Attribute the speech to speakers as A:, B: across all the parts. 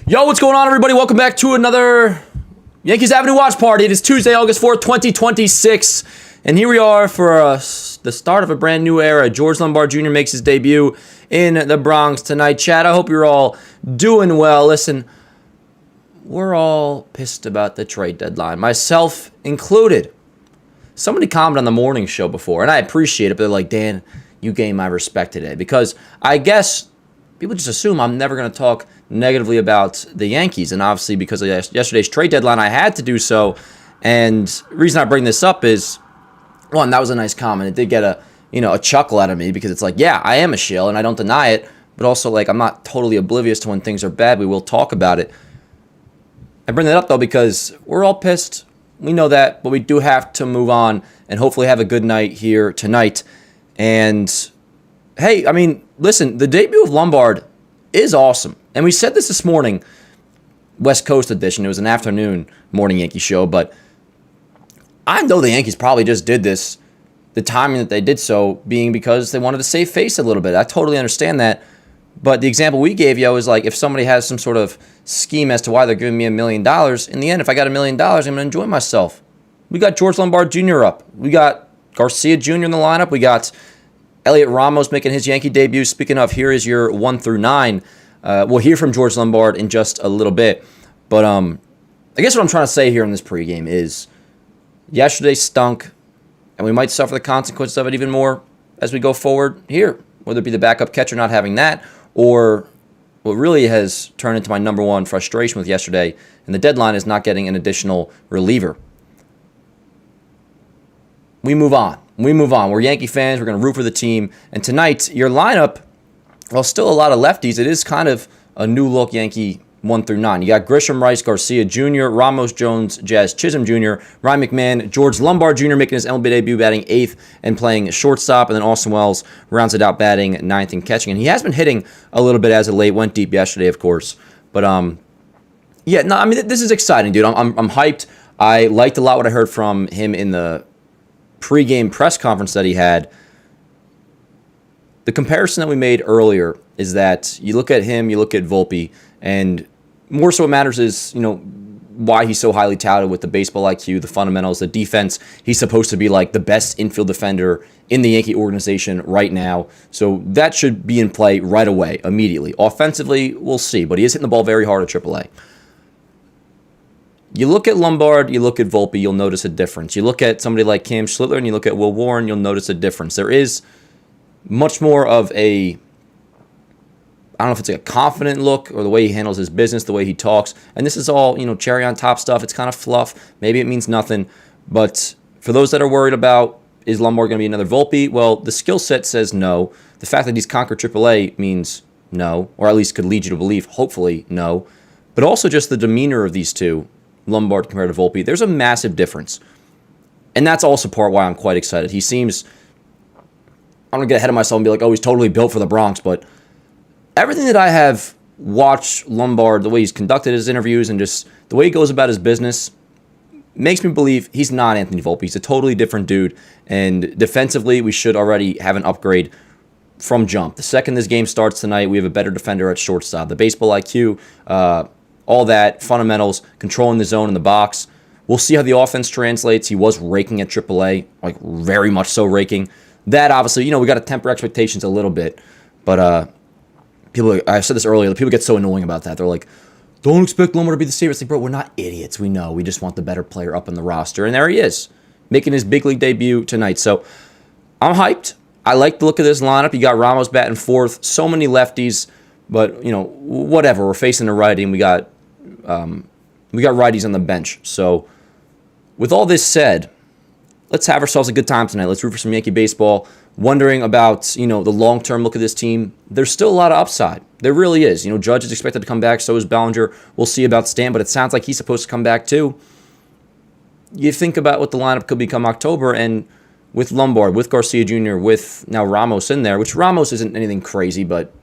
A: Yo, what's going on, everybody? Welcome back to another Yankees Avenue watch party. It is Tuesday, August 4th, 2026. And here we are for the start of a brand new era. George Lombard Jr. makes his debut in the Bronx tonight. Chad, I hope you're all doing well. Listen, we're all pissed about the trade deadline, myself included. Somebody commented on the morning show before, and I appreciate it, but they're like, Dan, you gained my respect today. Because I guess people just assume I'm never going to talk negatively about the Yankees. And obviously, because of yesterday's trade deadline, I had to do so. And the reason I bring this up is, one, that was a nice comment. It did get a chuckle out of me because it's like, yeah, I am a shill and I don't deny it. But also, like, I'm not totally oblivious to when things are bad. We will talk about it. I bring that up, though, because we're all pissed. We know that, but we do have to move on and hopefully have a good night here tonight. And, hey, I mean, listen, the debut of Lombard is awesome. And we said this morning, West Coast edition. It was an afternoon morning Yankee show, but I know the Yankees probably just did this, the timing that they did so being because they wanted to save face a little bit. I totally understand that. But the example we gave you is like if somebody has some sort of scheme as to why they're giving me $1 million, in the end, if I got $1 million, I'm going to enjoy myself. We got George Lombard Jr. up. We got Garcia Jr. in the lineup. We got Elliot Ramos making his Yankee debut. Speaking of, here is your 1 through 9. We'll hear from George Lombard in just a little bit. But I guess what I'm trying to say here in this pregame is yesterday stunk, and we might suffer the consequences of it even more as we go forward here, whether it be the backup catcher not having that or what really has turned into my number one frustration with yesterday, and the deadline is not getting an additional reliever. We move on. We're Yankee fans. We're going to root for the team. And tonight, your lineup, well, still a lot of lefties. It is kind of a new-look Yankee 1 through 9. You got Grisham, Rice, Garcia Jr., Ramos, Jones, Jazz Chisholm Jr., Ryan McMahon, George Lombard Jr. making his MLB debut, batting 8th and playing shortstop, and then Austin Wells rounds it out, batting 9th and catching. And he has been hitting a little bit as of late. Went deep yesterday, of course. But, yeah, no, I mean, this is exciting, dude. I'm hyped. I liked a lot what I heard from him in the pregame press conference that he had. The comparison that we made earlier is that you look at him, you look at Volpe, and more so what matters is, why he's so highly touted with the baseball IQ, the fundamentals, the defense. He's supposed to be like the best infield defender in the Yankee organization right now. So that should be in play right away, immediately. Offensively, we'll see, but he is hitting the ball very hard at AAA. You look at Lombard, you look at Volpe, you'll notice a difference. You look at somebody like Cam Schlittler and you look at Will Warren, you'll notice a difference. There is much more of a, I don't know if it's like a confident look or the way he handles his business, the way he talks. And this is all, cherry on top stuff. It's kind of fluff. Maybe it means nothing. But for those that are worried about, is Lombard going to be another Volpe? Well, the skill set says no. The fact that he's conquered AAA means no, or at least could lead you to believe, hopefully, no. But also just the demeanor of these two, Lombard compared to Volpe, there's a massive difference. And that's also part why I'm quite excited. He seems, I'm going to get ahead of myself and be like, oh, he's totally built for the Bronx, but everything that I have watched Lombard, the way he's conducted his interviews and just the way he goes about his business, makes me believe he's not Anthony Volpe. He's a totally different dude. And defensively, we should already have an upgrade from jump. The second this game starts tonight, we have a better defender at shortstop. The baseball IQ, all that, fundamentals, controlling the zone in the box. We'll see how the offense translates. He was raking at AAA, like very much so raking. That obviously, we got to temper expectations a little bit. But people, I said this earlier, people get so annoying about that. They're like, don't expect Lombard to be the savior. It's like, bro, we're not idiots. We know. We just want the better player up in the roster. And there he is, making his big league debut tonight. So I'm hyped. I like the look of this lineup. You got Ramos batting 4th. So many lefties. But, whatever. We're facing a righty, and we got righties on the bench. So with all this said, let's have ourselves a good time tonight. Let's root for some Yankee baseball. Wondering about, the long-term look of this team. There's still a lot of upside. There really is. Judge is expected to come back. So is Bellinger. We'll see about Stan, but it sounds like he's supposed to come back too. You think about what the lineup could become October, and with Lombard, with Garcia Jr., with now Ramos in there, which Ramos isn't anything crazy, but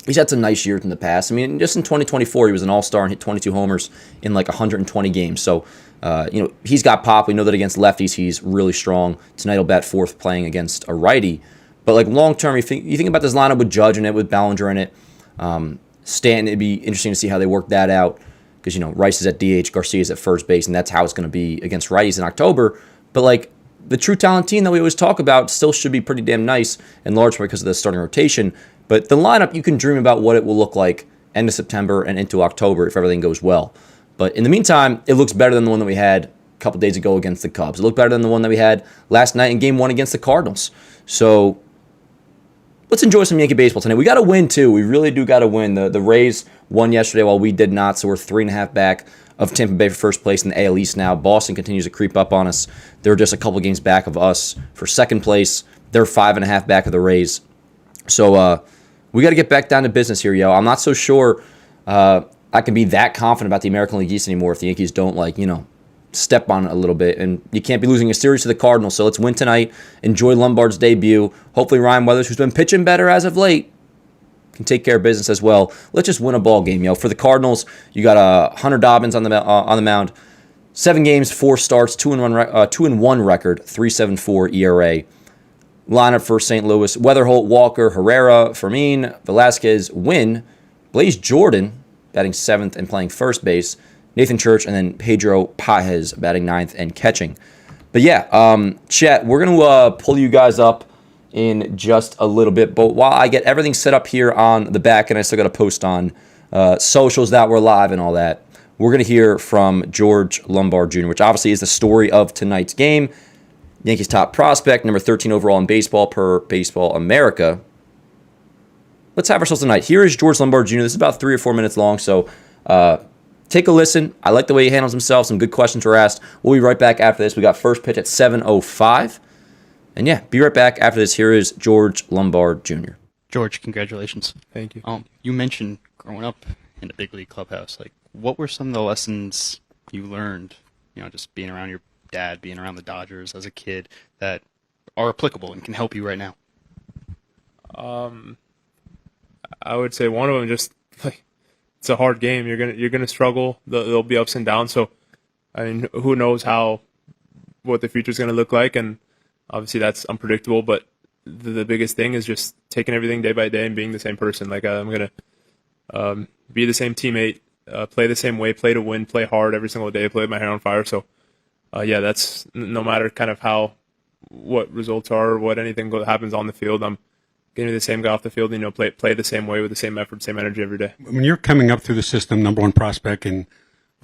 A: he's had some nice years in the past. I mean, just in 2024, he was an all-star and hit 22 homers in like 120 games. So, he's got pop. We know that against lefties, he's really strong. Tonight he'll bat 4th playing against a righty. But like long-term, you think about this lineup with Judge in it, with Bellinger in it, Stanton, it'd be interesting to see how they work that out because, Rice is at DH, Garcia's at first base, and that's how it's going to be against righties in October. But, the true talent team that we always talk about still should be pretty damn nice, in large part because of the starting rotation. But the lineup, you can dream about what it will look like end of September and into October if everything goes well. But in the meantime, it looks better than the one that we had a couple days ago against the Cubs. It looked better than the one that we had last night in Game 1 against the Cardinals. So let's enjoy some Yankee baseball tonight. We got to win, too. We really do got to win. The Rays won yesterday while we did not, so we're 3.5 back of Tampa Bay for first place in the AL East now. Boston continues to creep up on us. They're just a couple games back of us for second place. They're 5.5 back of the Rays. So we got to get back down to business here, yo. I'm not so sure I can be that confident about the American League East anymore if the Yankees don't, step on it a little bit. And you can't be losing a series to the Cardinals. So let's win tonight. Enjoy Lombard's debut. Hopefully Ryan Weathers, who's been pitching better as of late, can take care of business as well. Let's just win a ball game, yo. For the Cardinals, you got Hunter Dobbins on the mound. 7 games, 4 starts, 2-1 record, 3.74 ERA. Lineup for St. Louis: Weatherholt, Walker, Herrera, Fermin, Velasquez, Wynn, Blaze Jordan batting 7th and playing first base, Nathan Church, and then Pedro Pajes batting 9th and catching. But yeah, chat, we're going to pull you guys up in just a little bit. But while I get everything set up here on the back, and I still got to post on socials that we're live and all that, we're going to hear from George Lombard Jr., which obviously is the story of tonight's game. Yankees top prospect, number 13 overall in baseball per Baseball America. Let's have ourselves tonight. Here is George Lombard Jr. This is about 3 or 4 minutes long, so take a listen. I like the way he handles himself. Some good questions were asked. We'll be right back after this. We got first pitch at 7:05. And yeah, be right back after this. Here is George Lombard Jr.
B: George, congratulations.
C: Thank you.
B: You mentioned growing up in a big league clubhouse. What were some of the lessons you learned, just being around your dad, being around the Dodgers as a kid, that are applicable and can help you right now?
C: I would say one of them, just it's a hard game. You're gonna struggle. There'll be ups and downs. So, who knows what the future's gonna look like, and obviously that's unpredictable. But the biggest thing is just taking everything day by day and being the same person. I'm gonna be the same teammate, play the same way, play to win, play hard every single day, play with my hair on fire. So, that's no matter kind of what results are or what anything happens on the field. I'm going to be the same guy off the field, play the same way with the same effort, same energy every day.
D: When you're coming up through the system, number one prospect, and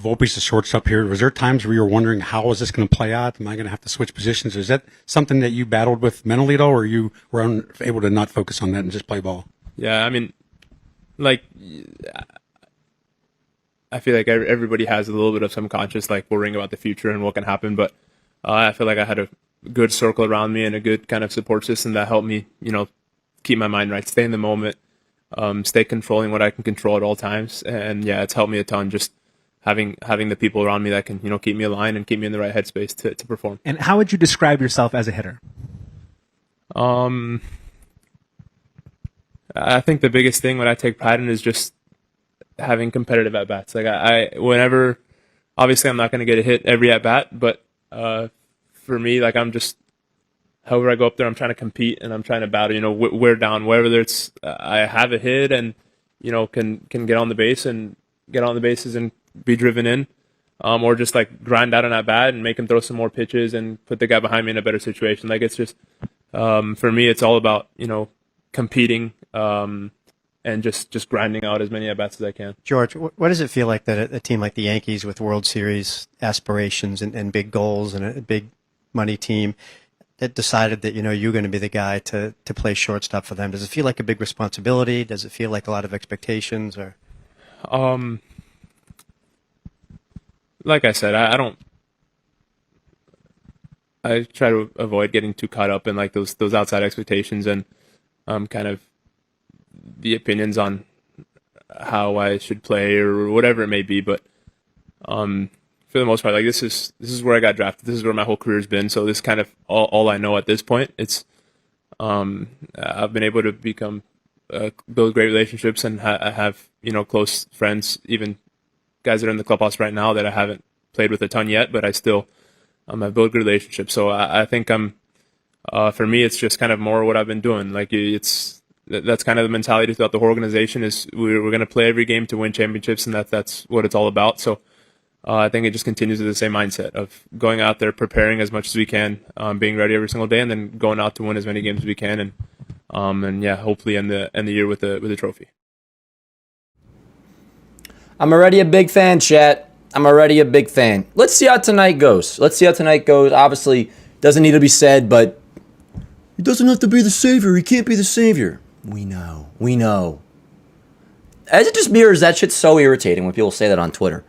D: Volpe's the shortstop here, was there times where you were wondering, how is this going to play out? Am I going to have to switch positions? Is that something that you battled with mentally at all, or you were able to not focus on that and just play ball?
C: Yeah, I feel like everybody has a little bit of subconscious, worrying about the future and what can happen, but I feel like I had a good circle around me and a good kind of support system that helped me, keep my mind right, stay in the moment, stay controlling what I can control at all times. And yeah, it's helped me a ton, just having the people around me that can, keep me aligned and keep me in the right headspace to perform.
E: And how would you describe yourself as a hitter?
C: I think the biggest thing what I take pride in is just having competitive at-bats. Whenever, obviously I'm not going to get a hit every at-bat, but for me, I'm just, however I go up there, I'm trying to compete and I'm trying to battle, wear down, whether it's I have a hit and, can get on the base and get on the bases and be driven in, or just grind out on that bat and make him throw some more pitches and put the guy behind me in a better situation. It's just, for me, it's all about, competing and just grinding out as many at-bats as I can.
E: George, what does it feel like that a team like the Yankees with World Series aspirations and big goals and a big money team that decided that, you're going to be the guy to play shortstop for them? Does it feel like a big responsibility? Does it feel like a lot of expectations? Or
C: like I said, I try to avoid getting too caught up in those outside expectations and kind of the opinions on how I should play or whatever it may be. But for the most part, this is where I got drafted. This is where my whole career's been. So this is kind of all I know at this point. It's I've been able to build great relationships, and I have close friends, even guys that are in the clubhouse right now that I haven't played with a ton yet, but I still I've built good relationships. So I think for me, it's just kind of more what I've been doing. that's kind of the mentality throughout the whole organization. Is we're going to play every game to win championships, and that's what it's all about. So I think it just continues with the same mindset of going out there, preparing as much as we can, being ready every single day, and then going out to win as many games as we can, and yeah, hopefully end the year with a trophy.
A: I'm already a big fan, chat. I'm already a big fan. Let's see how tonight goes. Obviously, doesn't need to be said, but he doesn't have to be the savior. He can't be the savior. We know. As it just mirrors, that shit's so irritating when people say that on Twitter.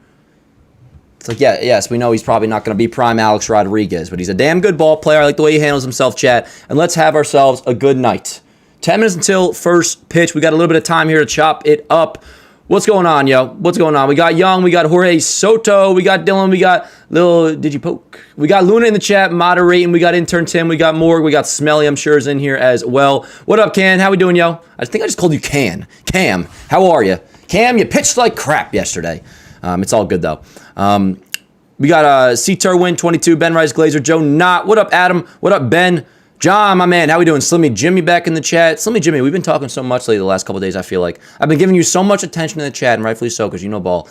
A: It's like, yes, we know he's probably not going to be prime Alex Rodriguez, but he's a damn good ball player. I like the way he handles himself, chat. And let's have ourselves a good night. 10 minutes until first pitch. We got a little bit of time here to chop it up. What's going on, yo? What's going on? We got Young, we got Jorge Soto, we got Dylan, we got Lil Did You Poke? We got Luna in the chat moderating, we got Intern Tim, we got Morg, we got Smelly, I'm sure, is in here as well. What up, Can? How we doing, yo? I think I just called you Can. Cam, how are you? Cam, you pitched like crap yesterday. It's all good, though. We got C Turwin 22, Ben Rice Glazer, Joe Knott. What up, Adam? What up, Ben? John, my man, how we doing? Slimmy Jimmy back in the chat. Slimmy Jimmy, we've been talking so much lately the last couple of days, I feel like. I've been giving you so much attention in the chat, and rightfully so, because you know ball.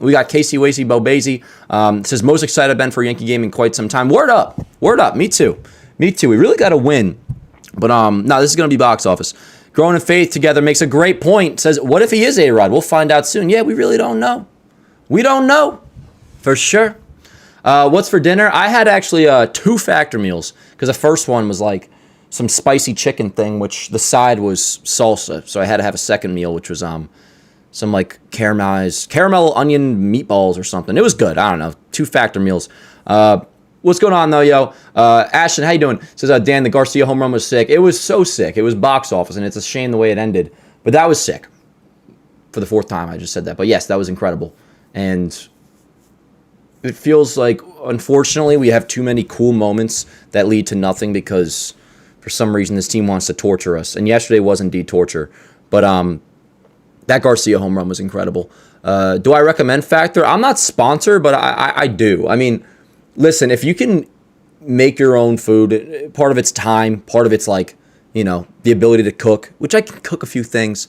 A: We got Casey Wasey Bobazy. Says, most excited I've been for a Yankee game in quite some time. Word up. Me too. We really got to win. But, no, this is going to be box office. Growing in faith together makes a great point. Says, what if he is A-Rod? We'll find out soon. Yeah, we really don't know. We don't know. For sure. What's for dinner? I had actually 2 factor meals because the first one was like some spicy chicken thing, which the side was salsa. So I had to have a second meal, which was some like caramel onion meatballs or something. It was good. I don't know. 2 factor meals. What's going on though, yo? Ashton, how you doing? Says Dan, the Garcia home run was sick. It was so sick. It was box office, and it's a shame the way it ended. But that was sick. For the 4th time, I just said that. But yes, that was incredible. And it feels like, unfortunately, we have too many cool moments that lead to nothing because for some reason this team wants to torture us. And yesterday was indeed torture. But that Garcia home run was incredible. Do I recommend Factor? I'm not sponsored, but I do. I mean, listen, if you can make your own food, part of it's time, part of it's like, the ability to cook, which I can cook a few things.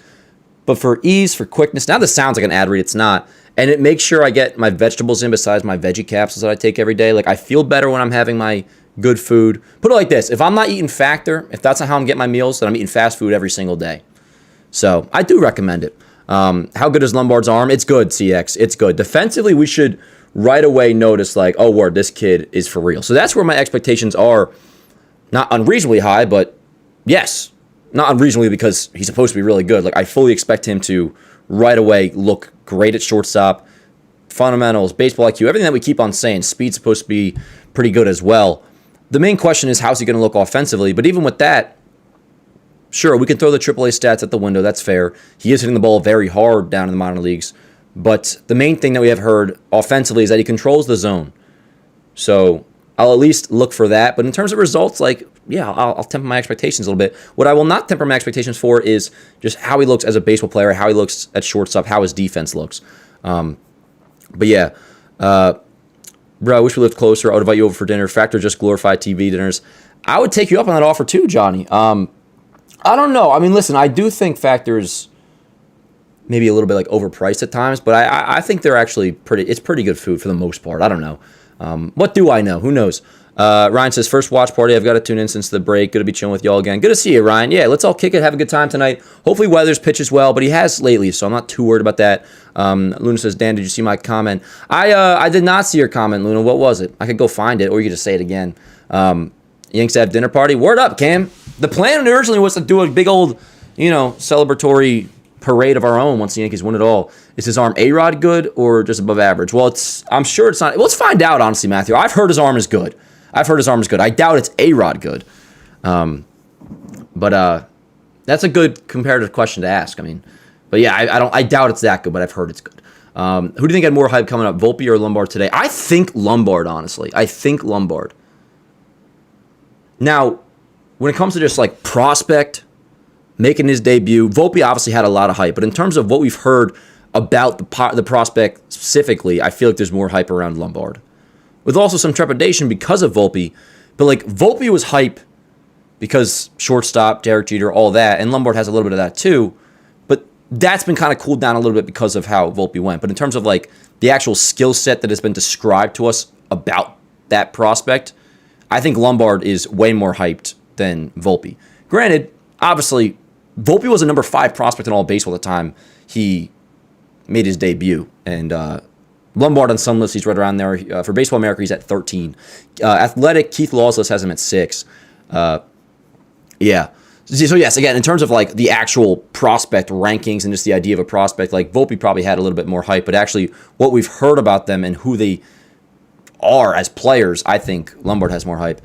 A: But for ease, for quickness, now this sounds like an ad read, it's not. And it makes sure I get my vegetables in besides my veggie capsules that I take every day. Like, I feel better when I'm having my good food. Put it like this. If I'm not eating Factor, if that's not how I'm getting my meals, then I'm eating fast food every single day. So, I do recommend it. How good is Lombard's arm? It's good, CX. It's good. Defensively, we should right away notice, like, oh, word, this kid is for real. So, that's where my expectations are not unreasonably high, but yes, not unreasonably because he's supposed to be really good. Like, I fully expect him to right away look great at shortstop, fundamentals, baseball IQ, everything that we keep on saying. Speed's supposed to be pretty good as well. The main question is, how's he going to look offensively? But even with that, sure, we can throw the AAA stats at the window. That's fair. He is hitting the ball very hard down in the minor leagues. But the main thing that we have heard offensively is that he controls the zone. So I'll at least look for that. But in terms of results, like, yeah, I'll temper my expectations a little bit. What I will not temper my expectations for is just how he looks as a baseball player, how he looks at shortstop, how his defense looks. But yeah, bro, I wish we lived closer. I would invite you over for dinner. Factor just glorified TV dinners. I would take you up on that offer too, Johnny. I don't know. I mean, listen, I do think Factor is maybe a little bit like overpriced at times, but I think they're actually it's pretty good food for the most part. I don't know. What do I know? Who knows? Ryan says, first watch party. I've got to tune in since the break. Good to be chilling with y'all again. Good to see you, Ryan. Yeah, let's all kick it. Have a good time tonight. Hopefully Weathers pitches well, but he has lately, so I'm not too worried about that. Luna says, Dan, did you see my comment? I did not see your comment, Luna. What was it? I could go find it, or you could just say it again. Yankees have dinner party. Word up, Cam. The plan originally was to do a big old, celebratory parade of our own once the Yankees win it all. Is his arm A-Rod good or just above average? Well, I'm sure it's not. Let's find out, honestly, Matthew. I've heard his arm is good. I doubt it's A-Rod good. But that's a good comparative question to ask. I mean, but yeah, I doubt it's that good, but I've heard it's good. Who do you think had more hype coming up, Volpe or Lombard today? I think Lombard, honestly. Now, when it comes to just like prospect making his debut, Volpe obviously had a lot of hype, but in terms of what we've heard about the prospect specifically, I feel like there's more hype around Lombard. With also some trepidation because of Volpe. But like Volpe was hype because shortstop, Derek Jeter, all that, and Lombard has a little bit of that too. But that's been kind of cooled down a little bit because of how Volpe went. But in terms of like the actual skill set that has been described to us about that prospect, I think Lombard is way more hyped than Volpe. Granted, obviously, Volpe was a number 5 prospect in all of baseball at the time he made his debut. And Lombard on some lists, he's right around there. For Baseball America, he's at 13. Athletic, Keith Law's list has him at 6. Yeah. So, yes, again, in terms of like the actual prospect rankings and just the idea of a prospect, like Volpe probably had a little bit more hype. But actually, what we've heard about them and who they are as players, I think Lombard has more hype.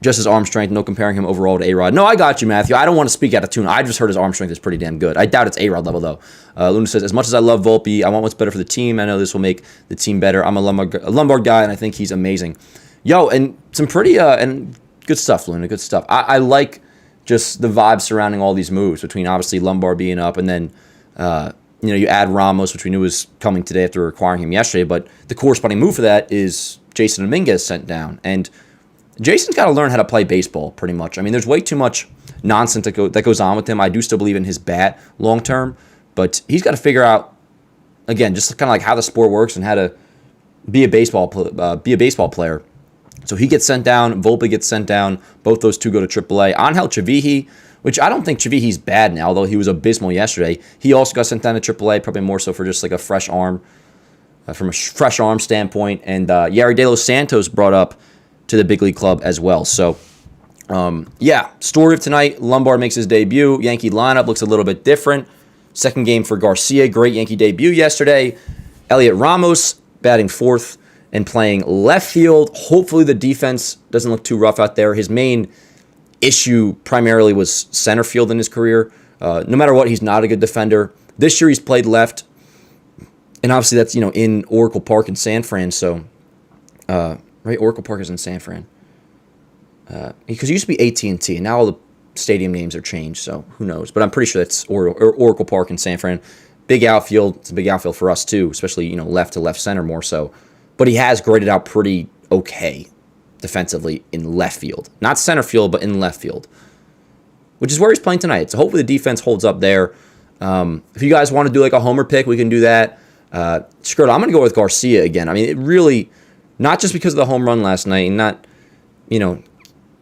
A: Just his arm strength, no comparing him overall to A-Rod. No, I got you, Matthew. I don't want to speak out of tune. I just heard his arm strength is pretty damn good. I doubt it's A-Rod level, though. Luna says, as much as I love Volpe, I want what's better for the team. I know this will make the team better. I'm a Lombard guy, and I think he's amazing. Yo, and some pretty and good stuff, Luna, good stuff. I like just the vibe surrounding all these moves between obviously Lombard being up and then, you add Ramos, which we knew was coming today after acquiring him yesterday. But the corresponding move for that is Jason Dominguez sent down. And Jason's got to learn how to play baseball, pretty much. I mean, there's way too much nonsense that goes on with him. I do still believe in his bat long term, but he's got to figure out, again, just kind of like how the sport works and how to be a baseball player. So he gets sent down. Volpe gets sent down. Both those two go to AAA. Angel Chavihi, which I don't think Chavihi's bad now, although he was abysmal yesterday. He also got sent down to AAA, probably more so for just like a fresh arm, from a fresh arm standpoint. And Yari De Los Santos brought up to the big league club as well. So, story of tonight, Lombard makes his debut. Yankee lineup looks a little bit different. Second game for Garcia, great Yankee debut yesterday. Elliot Ramos batting 4th and playing left field. Hopefully the defense doesn't look too rough out there. His main issue primarily was center field in his career. No matter what, he's not a good defender. This year he's played left, and obviously that's in Oracle Park in San Fran. So, right, Oracle Park is in San Fran. Because it used to be AT&T, and now all the stadium names are changed. So who knows? But I'm pretty sure that's Oracle Park in San Fran. Big outfield. It's a big outfield for us too, especially left to left center more so. But he has graded out pretty okay defensively in left field. Not center field, but in left field, which is where he's playing tonight. So hopefully the defense holds up there. If you guys want to do like a homer pick, we can do that. Screw it, I'm going to go with Garcia again. I mean, it really, not just because of the home run last night and not,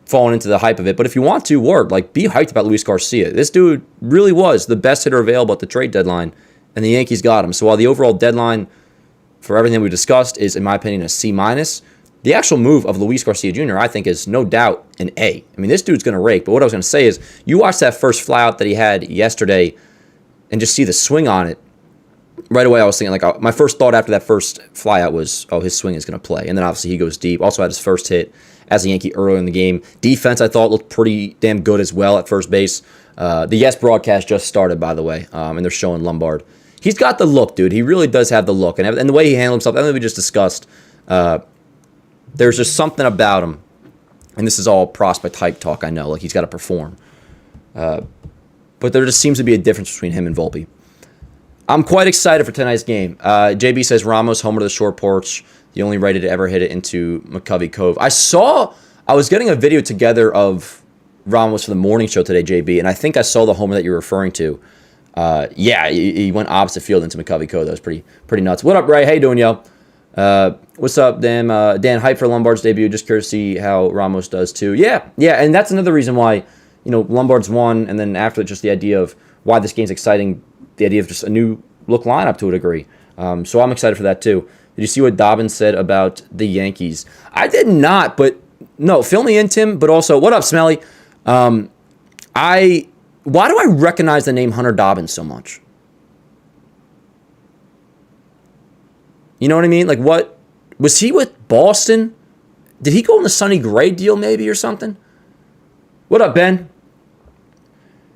A: falling into the hype of it, but if you want to, be hyped about Luis Garcia. This dude really was the best hitter available at the trade deadline, and the Yankees got him. So while the overall deadline for everything we discussed is, in my opinion, a C-, the actual move of Luis Garcia Jr., I think, is no doubt an A. I mean, this dude's going to rake, but what I was going to say is, you watch that first flyout that he had yesterday and just see the swing on it. Right away, I was thinking, my first thought after that first flyout was, his swing is going to play. And then obviously he goes deep. Also had his first hit as a Yankee earlier in the game. Defense, I thought, looked pretty damn good as well at first base. The Yes broadcast just started, by the way, and they're showing Lombard. He's got the look, dude. He really does have the look. And the way he handled himself, everything we just discussed, there's just something about him. And this is all prospect hype talk, I know. He's got to perform. But there just seems to be a difference between him and Volpe. I'm quite excited for tonight's game. JB says Ramos homer to the short porch, the only righty to ever hit it into McCovey Cove. I was getting a video together of Ramos for the morning show today, JB, and I think I saw the homer that you're referring to. He went opposite field into McCovey Cove. That was pretty nuts. What up, Ray? How you doing, yo? What's up, Dan? Dan, hype for Lombard's debut. Just curious to see how Ramos does too. Yeah, and that's another reason why Lombard's won, and then after just the idea of why this game's exciting. The idea of just a new look lineup to a degree. So I'm excited for that too. Did you see what Dobbins said about the Yankees? I did not, but no, fill me in, Tim. But also, what up, Smelly? Why do I recognize the name Hunter Dobbins so much? You know what I mean? What was he with Boston? Did he go in the Sonny Gray deal maybe or something? What up, Ben?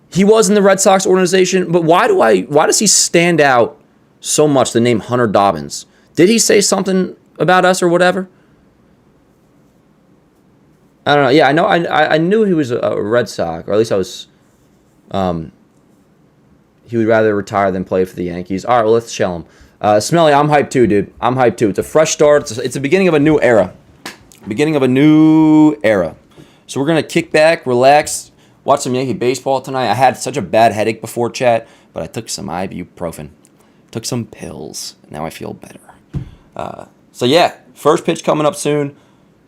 A: He was in the Red Sox organization, but why does he stand out so much, the name Hunter Dobbins? Did he say something about us or whatever? I don't know. Yeah, I knew he was a Red Sox, or at least I was. He would rather retire than play for the Yankees. All right, well, let's shell him. Smelly, I'm hyped too, dude. I'm hyped too. It's a fresh start. It's the beginning of a new era. So we're going to kick back, relax, watch some Yankee baseball tonight. I had such a bad headache before, chat, but I took some ibuprofen. Took some pills. Now I feel better. So yeah, first pitch coming up soon.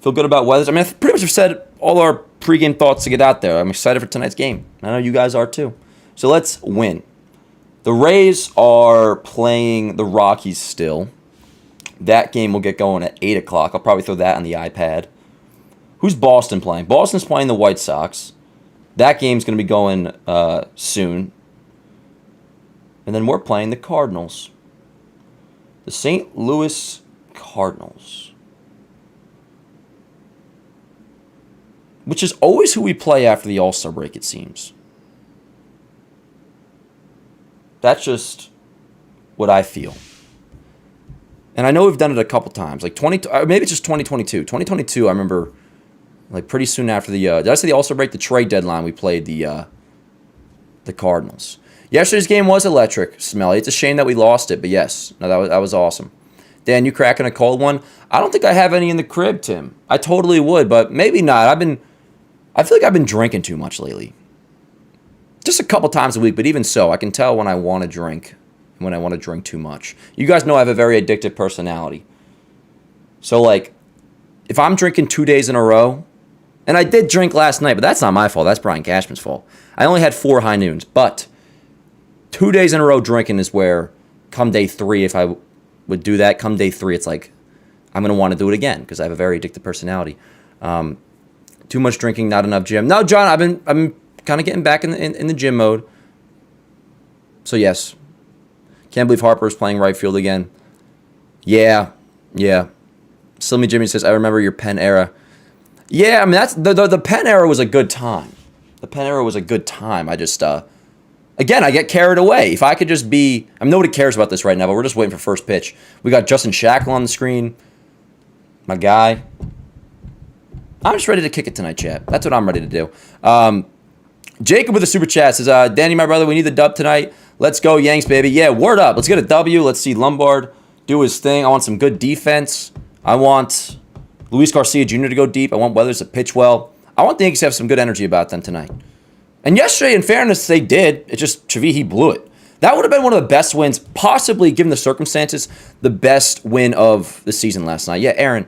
A: Feel good about weather. I mean, I pretty much have said all our pregame thoughts to get out there. I'm excited for tonight's game. I know you guys are too. So let's win. The Rays are playing the Rockies still. That game will get going at 8 o'clock. I'll probably throw that on the iPad. Who's Boston playing? Boston's playing the White Sox. That game's going to be going soon. And then we're playing the Cardinals. The St. Louis Cardinals. Which is always who we play after the All-Star break, it seems. That's just what I feel. And I know we've done it a couple times. Like maybe it's just 2022. 2022, I remember, like pretty soon after the did I say the All-Star break? The trade deadline, we played the Cardinals. Yesterday's game was electric, Smelly. It's a shame that we lost it, but yes, no, that was awesome. Dan, you cracking a cold one? I don't think I have any in the crib, Tim. I totally would, but maybe not. I feel like I've been drinking too much lately. Just a couple times a week, but even so, I can tell when I want to drink and when I want to drink too much. You guys know I have a very addictive personality. So, like, if I'm drinking 2 days in a row, and I did drink last night, but that's not my fault. That's Brian Cashman's fault. I only had 4 high noons, but 2 days in a row drinking is where, come day 3, if I would do that, come day 3, it's like, I'm going to want to do it again because I have a very addictive personality. Too much drinking, not enough gym. No, John, I'm kind of getting back in the gym mode. So, yes. Can't believe Harper's playing right field again. Yeah. Slimmy Jimmy says, I remember your Penn era. Yeah, I mean, that's the Penn era was a good time. The Penn era was a good time. I just, again, I get carried away. If I could just be, I mean, nobody cares about this right now, but we're just waiting for first pitch. We got Justin Shackle on the screen. My guy. I'm just ready to kick it tonight, chat. That's what I'm ready to do. Jacob with a super chat says, Danny, my brother, we need the dub tonight. Let's go, Yanks, baby. Yeah, word up. Let's get a W. Let's see Lombard do his thing. I want some good defense. I want Luis Garcia Jr. to go deep. I want Weathers to pitch well. I want the Yankees to have some good energy about them tonight. And yesterday, in fairness, they did. It's just Chavihi blew it. That would have been one of the best wins, possibly, given the circumstances, the best win of the season last night. Yeah, Aaron,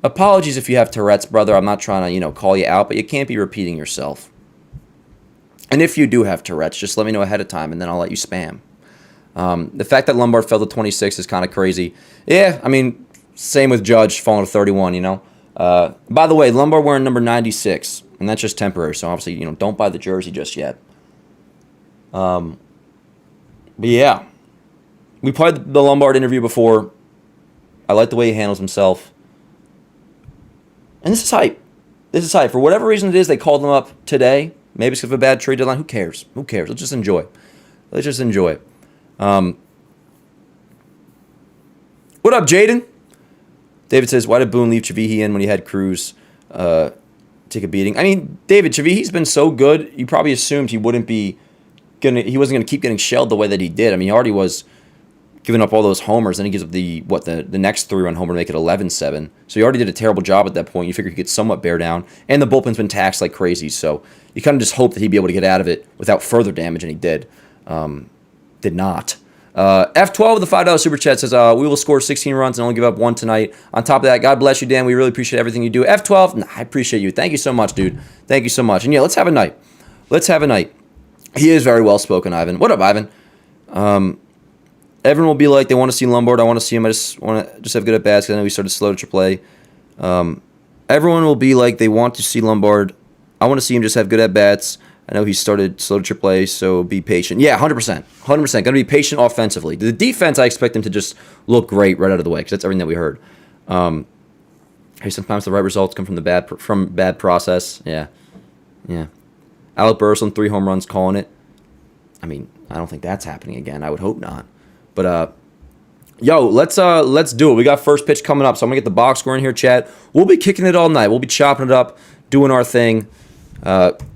A: apologies if you have Tourette's, brother. I'm not trying to, call you out, but you can't be repeating yourself. And if you do have Tourette's, just let me know ahead of time, and then I'll let you spam. The fact that Lombard fell to 26 is kind of crazy. Yeah, I mean, same with Judge falling to 31, By the way, Lombard wearing number 96, and that's just temporary, so obviously, don't buy the jersey just yet. But yeah, we played the Lombard interview before. I like the way he handles himself. And this is hype. For whatever reason it is, they called him up today. Maybe it's because of a bad trade deadline. Who cares? Let's just enjoy. What up, Jaden? David says, why did Boone leave Chavihi in when he had Cruz take a beating? I mean, David, Chavihi's been so good, you probably assumed he wasn't going to keep getting shelled the way that he did. I mean, he already was giving up all those homers, then he gives up the next 3-run homer to make it 11-7. So he already did a terrible job at that point. You figure he could somewhat bear down. And the bullpen's been taxed like crazy, so you kind of just hope that he'd be able to get out of it without further damage, and he did. Did not. F12 with the $5 super chat says, we will score 16 runs and only give up 1 tonight. On top of that, God bless you, Dan. We really appreciate everything you do. F12, I appreciate you. Thank you so much, dude. Thank you so much. And yeah, let's have a night. He is very well spoken, Ivan. What up, Ivan? Everyone will be like, they want to see Lombard. I want to see him. I just want to have good at bats because I know he started slow to AAA. Everyone will be like, they want to see Lombard. I want to see him just have good at bats. I know he started slow to AAA, so be patient. Yeah, 100%. 100%. Going to be patient offensively. The defense, I expect him to just look great right out of the way because that's everything that we heard. Hey, sometimes the right results come from bad process. Yeah. Alec Burris on 3 home runs, calling it. I mean, I don't think that's happening again. I would hope not. But let's do it. We got first pitch coming up, so I'm gonna get the box score in here, chat. We'll be kicking it all night. We'll be chopping it up, doing our thing.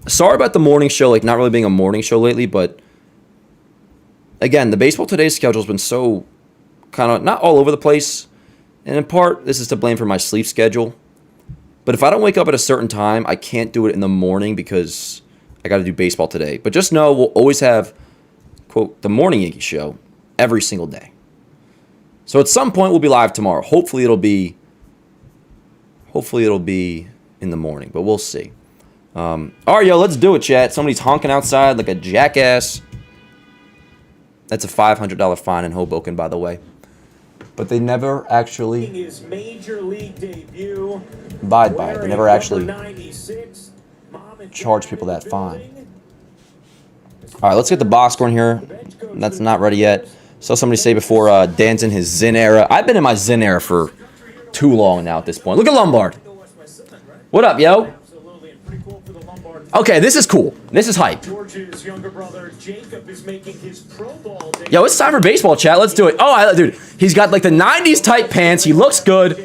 A: Sorry about the morning show, not really being a morning show lately, but again, the Baseball Today schedule has been so kind of not all over the place, and in part, this is to blame for my sleep schedule. But if I don't wake up at a certain time, I can't do it in the morning because I got to do baseball today. But just know we'll always have, quote, the Morning Yankee Show every single day. So at some point we'll be live tomorrow. Hopefully it'll be in the morning, but we'll see. All right, yo, let's do it, chat. Somebody's honking outside like a jackass. That's a $500 fine in Hoboken, by the way. But they never actually
F: his major league debut.
A: Abide by it. They never actually charge people that fine. All right, let's get the box score in here. That's not ready yet. Saw somebody say before Dan's in his Zen era. I've been in my Zen era for too long now at this point. Look at Lombard. What up, yo? Okay, this is cool. This is hype.
F: George's younger brother Jacob is making his Pro Bowl debut.
A: Yo, it's time for baseball, chat. Let's do it. Oh, dude, he's got like the 90s tight pants. He looks good.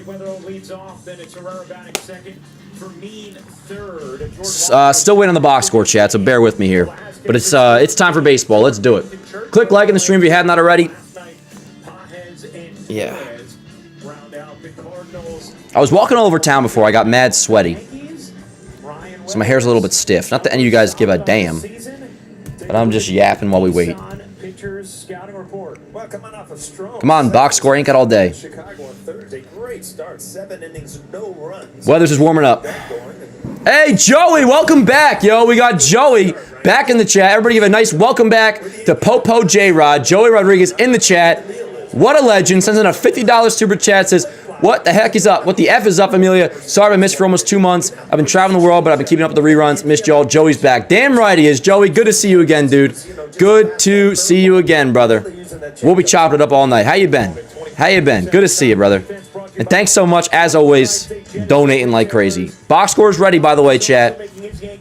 A: Still waiting on the box score, chat, so bear with me here. But it's time for baseball. Let's do it. Click like in the stream if you have not already. Yeah. I was walking all over town before. I got mad sweaty. So my hair's a little bit stiff. Not that any of you guys give a damn. But I'm just yapping while we wait. Come on, box score. Ain't got all day. Weather's just warming up. Hey, Joey, welcome back, yo. We got Joey back in the chat. Everybody give a nice welcome back to Popo J-Rod. Joey Rodriguez in the chat. What a legend. Sends in a $50 super chat. Says, what the heck is up? What the F is up, Amelia? Sorry I missed for almost 2 months. I've been traveling the world, but I've been keeping up with the reruns. Missed y'all. Joey's back. Damn right he is. Joey, good to see you again, dude. Good to see you again, brother. We'll be chopping it up all night. How you been? How you been? Good to see you, brother. And thanks so much, as always, donating like crazy. Box score is ready, by the way, chat.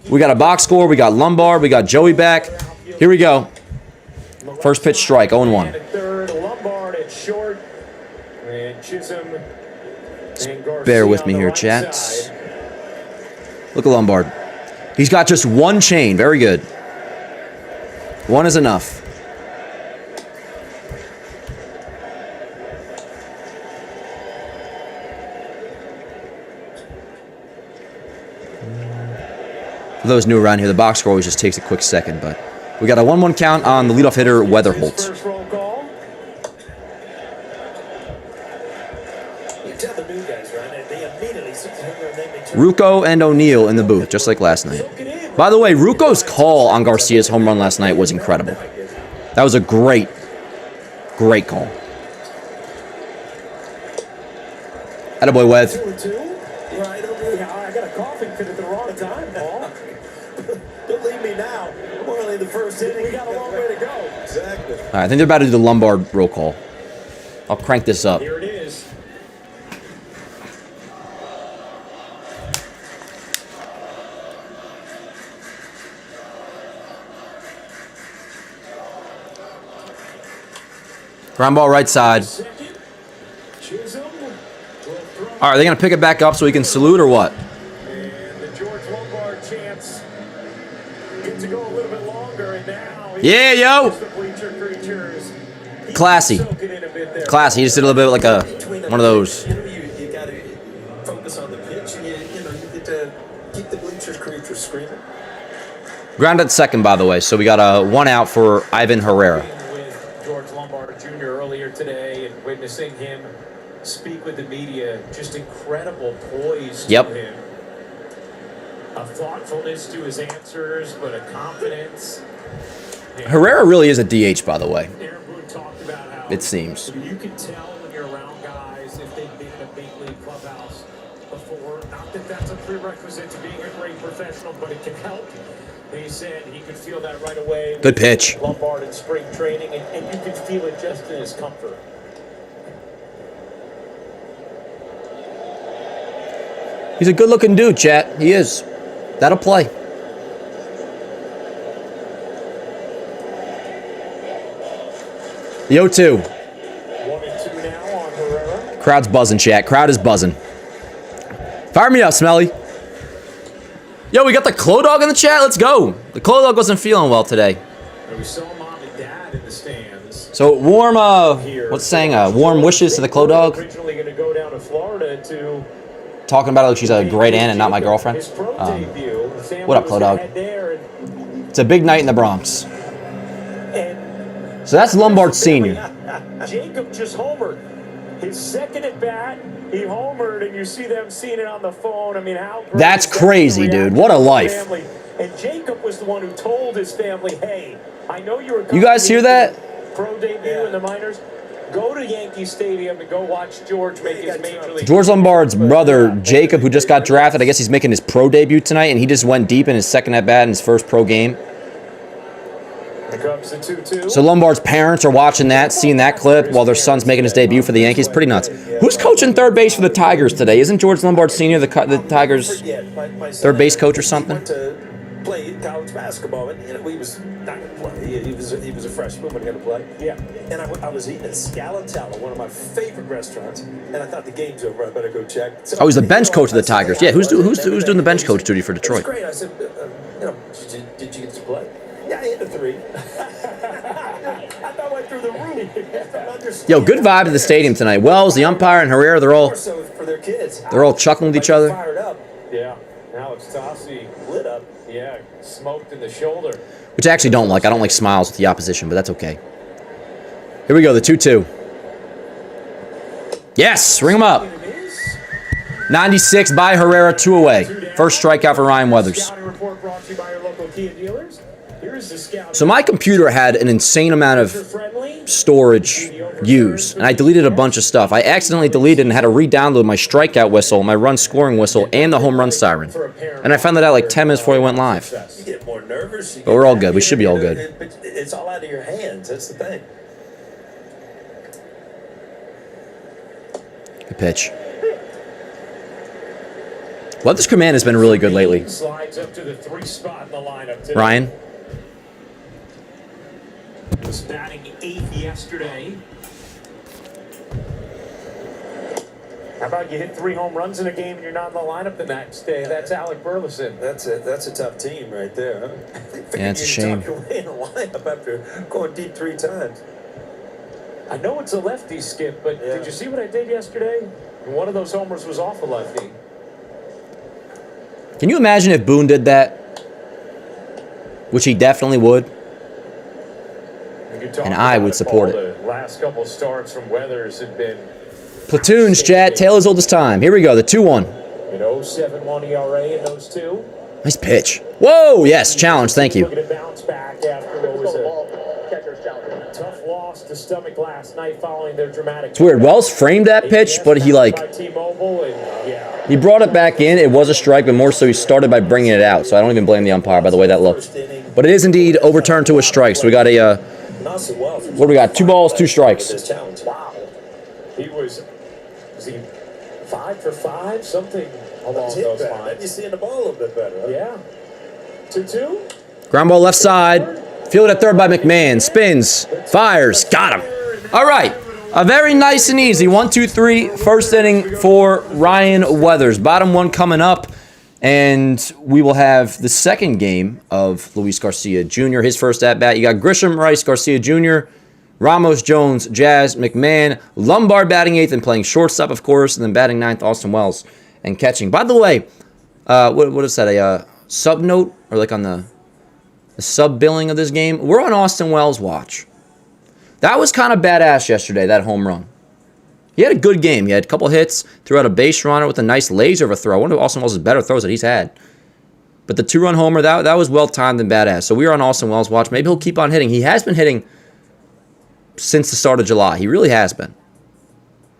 A: We got a box score. We got Lombard. We got Joey back. Here we go. First pitch strike, 0-1. Bear with me here, chat. Look at Lombard. He's got just one chain. Very good. One is enough. For those new around here, the box score always just takes a quick second, but we got a 1-1 count on the leadoff hitter, Weatherholt. Rucco and O'Neill in the booth, just like last night. By the way, Rucco's call on Garcia's home run last night was incredible. That was a great call. Attaboy, Wev.
F: I got a coughing fit at the wrong time, Paul. Don't leave me now. I'm only in the first inning. We got a long way to go. Exactly.
A: All right, I think they're about to do the Lombard roll call. I'll crank this up.
F: Here it is.
A: Ground ball right side. All right, are they going to pick it back up so we can salute or what?
F: And the George Lombard chance gets to go a little bit longer, and now
A: yeah, yo! Classy. Classy. He just did a little bit like one of those.
F: You got to focus on the pitch, and you get to keep the bleachers creatures screaming.
A: Ground at second, by the way, so we got a 1 out for Ivan Herrera.
F: With George Lombard Jr. earlier today and witnessing him speak with the media, just incredible poise to him. A thoughtfulness to his answers, but a confidence.
A: Herrera really is a DH, by the way.
F: Talked about how
A: it seems.
F: you can tell when you're around guys if they've been in a big league clubhouse before. Not that that's a prerequisite to being a great professional, but it can help. He said he could feel that right away.
A: Good pitch.
F: Lombard in spring training, and you can feel it just in his comfort.
A: He's a good-looking dude, chat. He is. That'll play. The 0-2.
F: 1-2 now on Herrera.
A: Crowd's buzzing, chat. Crowd is buzzing. Fire me up, Smelly. Yo, we got the Clo Dog in the chat. Let's go. The Clo Dog wasn't feeling well today.
F: We saw mom and dad in the stands.
A: So warm, what's saying? Warm wishes to the Clo Dog.
F: Originally going to go down to Florida to
A: talking about it like she's a great aunt and not my girlfriend.
F: His pro debut, the family
A: What up,
F: was
A: Clo Dog?
F: ahead there, and
A: It's a big night in the Bronx. So that's Lombard Sr.
F: Jacob just homered. His second at bat, he homered, and you see them seeing it on the phone. I mean, how great
A: That's
F: is that
A: crazy,
F: reaction
A: dude. What a
F: from the
A: life.
F: family? And Jacob was the one who told his family, hey, I know you were
A: You guys hear that?
F: pro debut in the minors. Go to Yankee Stadium and go watch George make his major league.
A: George Lombard's brother, Jacob, who just got drafted, I guess he's making his pro debut tonight, and he just went deep in his second at-bat in his first pro game.
F: Here comes the 2-2.
A: So Lombard's parents are watching that, seeing that clip while their son's making his debut for the Yankees. Pretty nuts. Who's coaching third base for the Tigers today? Isn't George Lombard Sr. the Tigers' third base coach or something?
G: Play college basketball, and he was not going to play. He was a freshman when he going to play.
F: Yeah.
G: And I was eating at Scalantella, one of my favorite restaurants, and I thought the game's over. I better go check. So,
A: Oh, he's the bench coach of the Tigers. Yeah, who's doing the bench coach duty for
G: It was
A: Detroit?
G: great. I said, did you get to play? Yeah, I hit a 3. I thought I went through the roof.
A: Yo, good vibe at the stadium tonight. Wells, the umpire, and Herrera, they're all
G: For their kids.
A: chuckling with each other.
G: Fired up,
F: Yeah. Alex Tossi
G: lit up.
F: Yeah, smoked in the shoulder.
A: Which I actually don't like. I don't like smiles with the opposition, but that's okay. Here we go, the 2-2. Yes, ring him up.
F: It is.
A: 96 by Herrera, 2 away. First strikeout for Ryan Weathers.
F: Scouting report brought to you by your local Kia dealers. Here's the scout.
A: So my computer had an insane amount of
F: Friendly.
A: storage used, and I deleted a bunch of stuff. I accidentally deleted and had to re-download my strikeout whistle, my run scoring whistle, and the home run siren. And I found that out like 10 minutes before we went live.
G: You get more nervous.
A: But we're all good. We should be all good.
G: It's all out of your hands. That's the thing.
A: Good pitch. Weathers' command has been really good lately.
F: Slides up to the 3 spot in the lineup today.
A: Ryan?
F: Was batting 8th yesterday. How about you hit 3 home runs in a game and you're not in the lineup the next day? That's Alec Burleson.
G: That's a tough team right there, huh?
A: Yeah, it's a shame.
G: You talk your way in the lineup after going deep 3 times.
F: I know it's a lefty, Skip, but
G: Yeah.
F: did you see what I did yesterday? One of those homers was off a lefty.
A: Can you imagine if Boone did that? Which he definitely would. And I would support it.
F: The last couple of starts from Weathers have been
A: Platoons, chat. Taylor's oldest time. Here we go, the 2-1.
F: an 0.71 ERA in those 2.
A: Nice pitch. Whoa, yes, challenge, thank you.
F: Looking to bounce back after what was a tough loss to stomach last night following their dramatic.
A: It's weird. Wells framed that pitch, but he
F: by T-Mobile, and yeah.
A: he brought it back in. It was a strike, but more so he started by bringing it out. So I don't even blame the umpire by the way that looked. But it is indeed overturned to a strike. So we got a, what do we got? 2 balls, 2 strikes.
F: Wow. He was he 5 for 5? Something along those lines.
G: You're seeing the ball a little bit better, huh?
F: Yeah. 2-2.
A: Ground ball left side. Fielded at third by McMahon. Spins. Fires. Got him. All right. A very nice and easy 1-2-3 first inning for Ryan Weathers. Bottom 1 coming up. And we will have the second game of Luis Garcia Jr., his first at-bat. You got Grisham, Rice, Garcia Jr., Ramos, Jones, Jazz, McMahon, Lombard batting 8th and playing shortstop, of course, and then batting 9th, Austin Wells, and catching. By the way, what is that, a sub note, or like on the sub-billing of this game? We're on Austin Wells' watch. That was kind of badass yesterday, that home run. He had a good game. He had a couple hits, threw out a base runner with a nice laser of a throw. I wonder if Austin Wells' better throws that he's had. But the 2-run homer, that was well-timed and badass. So we are on Austin Wells' watch. Maybe he'll keep on hitting. He has been hitting since the start of July. He really has been.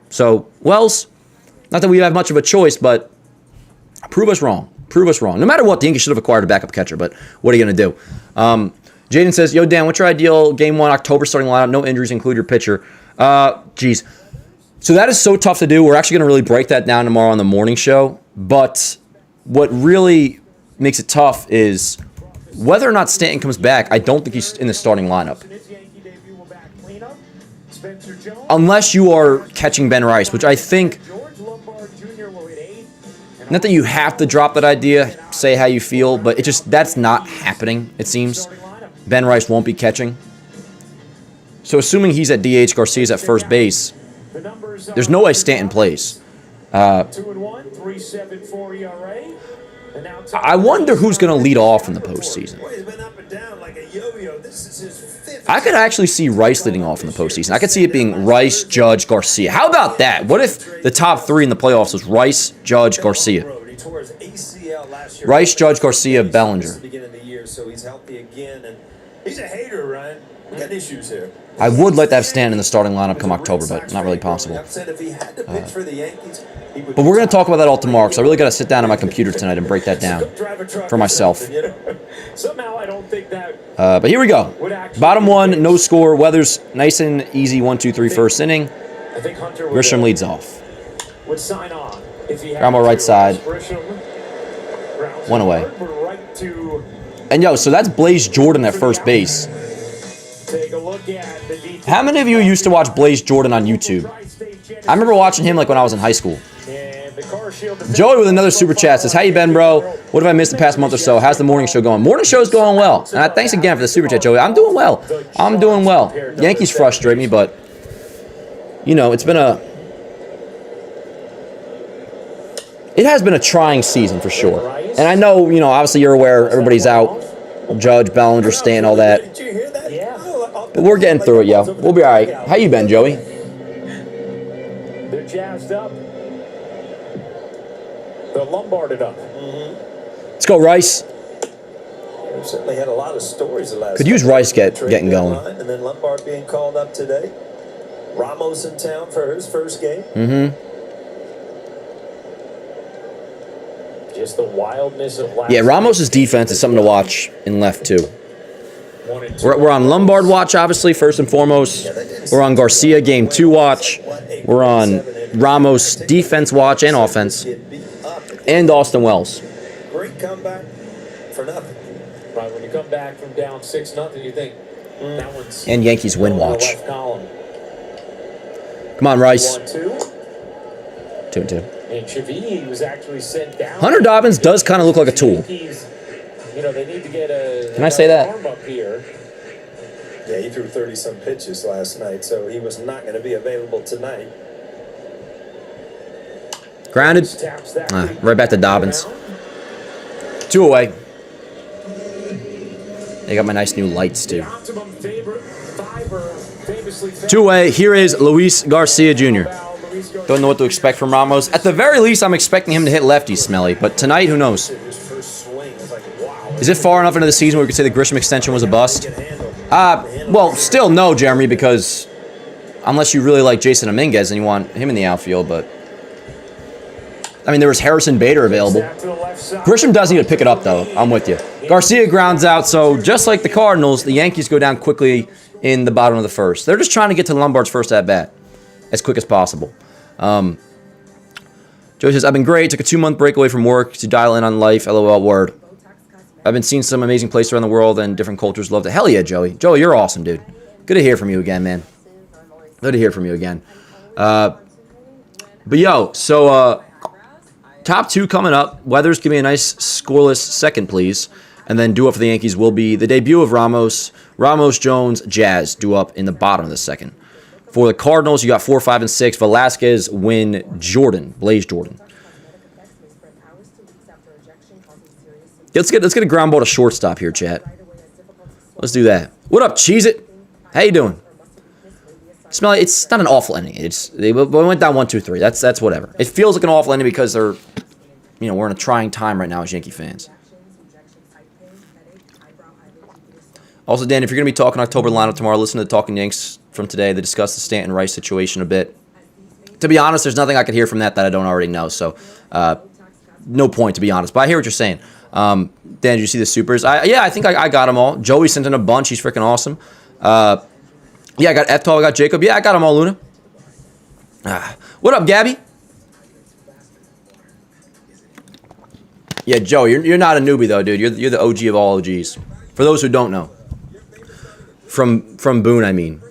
A: So, Wells, not that we have much of a choice, but prove us wrong. Prove us wrong. No matter what, the Yankees should have acquired a backup catcher, but what are you going to do? Jaden says, yo, Dan, what's your ideal Game 1 October starting lineup? No injuries, include your pitcher. Geez. So that is so tough to do. We're actually going to really break that down tomorrow on the morning show. But what really makes it tough is whether or not Stanton comes back, I don't think he's in the starting lineup. Unless you are catching Ben Rice, which I think, not that you have to drop that idea, say how you feel, but that's not happening, it seems. Ben Rice won't be catching. So assuming he's at DH, Garcia's at first base, there's no way Stanton plays.
F: 3.74 ERA.
A: I wonder who's going to lead off in the postseason.
G: Boy, he's been up and down like a yo-yo. This is his fifth.
A: I could actually see Rice leading off in the postseason. I could see it being Rice, Judge, Garcia. How about that? What if the top three in the playoffs was Rice, Judge, Garcia?
G: He tore his ACL last year.
A: Rice, Judge, Garcia, Bellinger.
G: This is the beginning of the year, so he's healthy again, and he's a hater, Ryan. We got issues here.
A: I would like to have Stanton in the starting lineup come October, but not really possible.
G: Upset if he had to pitch for the Yankees, he would.
A: But we're going to talk about that all tomorrow, because I really got to sit down on my computer tonight and break that down for myself.
F: Somehow I don't think that.
A: But here we go. Bottom one, no score. Weather's nice and easy. 1-2-3 first inning.
F: I think Hunter
A: Grisham leads off.
F: would sign on if he had
A: Gramo right
F: to.
A: side.
F: Grisham grounds
A: One away.
F: hard, but right to
A: And yo, so that's Blaze Jordan at first base.
F: take a look at the defense.
A: How many of you used to watch Blaze Jordan on YouTube? I remember watching him like when I was in high school.
F: And the car shield
A: Joey with another super chat says, "How you been, bro? What have I missed the past month or so? How's the morning show going?" Morning show's going well. And thanks again for the super chat, Joey. I'm doing well. I'm doing well. Yankees frustrate me, but you know, it has been a trying season for sure. And I know, you know, obviously you're aware everybody's out. Judge, Bellinger, Stanton, all that.
G: Did you hear that?
F: Yeah.
A: But we're getting through it, yo. We'll be all right. How you been, Joey?
F: They're jazzed up. They're Lombarded up.
A: Let's go, Rice.
G: We've certainly had a lot of stories the last.
A: Could use Rice getting
G: trade
A: going.
G: deadline, and then Lombard being called up today. Ramos in town for his first game.
F: Just the wildness of last
A: Yeah, Ramos' defense is something to watch in left, too.
F: 1-2.
A: We're on Lombard watch, obviously, first and foremost. We're on Garcia game 2 watch. We're on Ramos defense watch and offense.
G: Get beat up.
A: And Austin Wells.
G: Great comeback for nothing.
F: Right, when you come back from down 6-0, you think that one's
A: And Yankees win
F: on the
A: watch.
F: left column.
A: Come on, Rice.
F: 1-2.
A: 2-2.
F: And Chavini was actually sent down.
A: Hunter Dobbins does kind of look like a tool.
F: Yankees, you know, they need to get a
A: Can I say that?
F: arm up here.
G: Yeah, he threw 30-some pitches last night, so he was not going to be available tonight.
A: Grounded.
F: Taps that
A: Right back to Dobbins. 2 away. They got my nice new lights, too.
F: Optimum fiber, famously
A: 2 away. Here is Luis Garcia Jr. Don't know what to expect from Ramos. At the very least, I'm expecting him to hit lefties, Smelly. But tonight, who knows?
G: His first swing was like, wow.
A: Is it far enough into the season where we could say the Grisham extension was a bust? Well, still no, Jeremy, because unless you really like Jason Dominguez and you want him in the outfield, but I mean, there was Harrison Bader available. Grisham does need to pick it up, though. I'm with you. Garcia grounds out, so just like the Cardinals, the Yankees go down quickly in the bottom of the first. They're just trying to get to Lombard's first at-bat as quick as possible. Joe says, I've been great. Took a 2-month break away from work to dial in on life. LOL, word. I've been seeing some amazing places around the world and different cultures. Love it. Hell yeah, Joey. Joey, you're awesome, dude. Good to hear from you again, man. Good to hear from you again. But yo, so top 2 coming up. Weathers, give me a nice scoreless second, please. And then due up for the Yankees will be the debut of Ramos. Ramos, Jones, Jazz due up in the bottom of the second. For the Cardinals, you got 4, 5, and 6. Velasquez, Wynn, Jordan, Blaze Jordan. Let's get a ground ball to shortstop here, chat. Let's do that. What up, Cheese It? How you doing? Smelly, it's not an awful inning. They went down 1-2-3. That's whatever. It feels like an awful inning because we're in a trying time right now as Yankee fans. Also, Dan, if you're going to be talking October lineup tomorrow, listen to the Talking Yanks from today. They discuss the Stanton Rice situation a bit. To be honest, there's nothing I could hear from that I don't already know. So, no point, to be honest. But I hear what you're saying. Dan, did you see the supers? I think I got them all. Joey sent in a bunch. He's freaking awesome. I got F-Tall. I got Jacob. Yeah, I got them all, Luna. What up, Gabby? Yeah, Joey, you're not a newbie, though, dude. You're the OG of all OGs. For those who don't know. From Boone, I mean.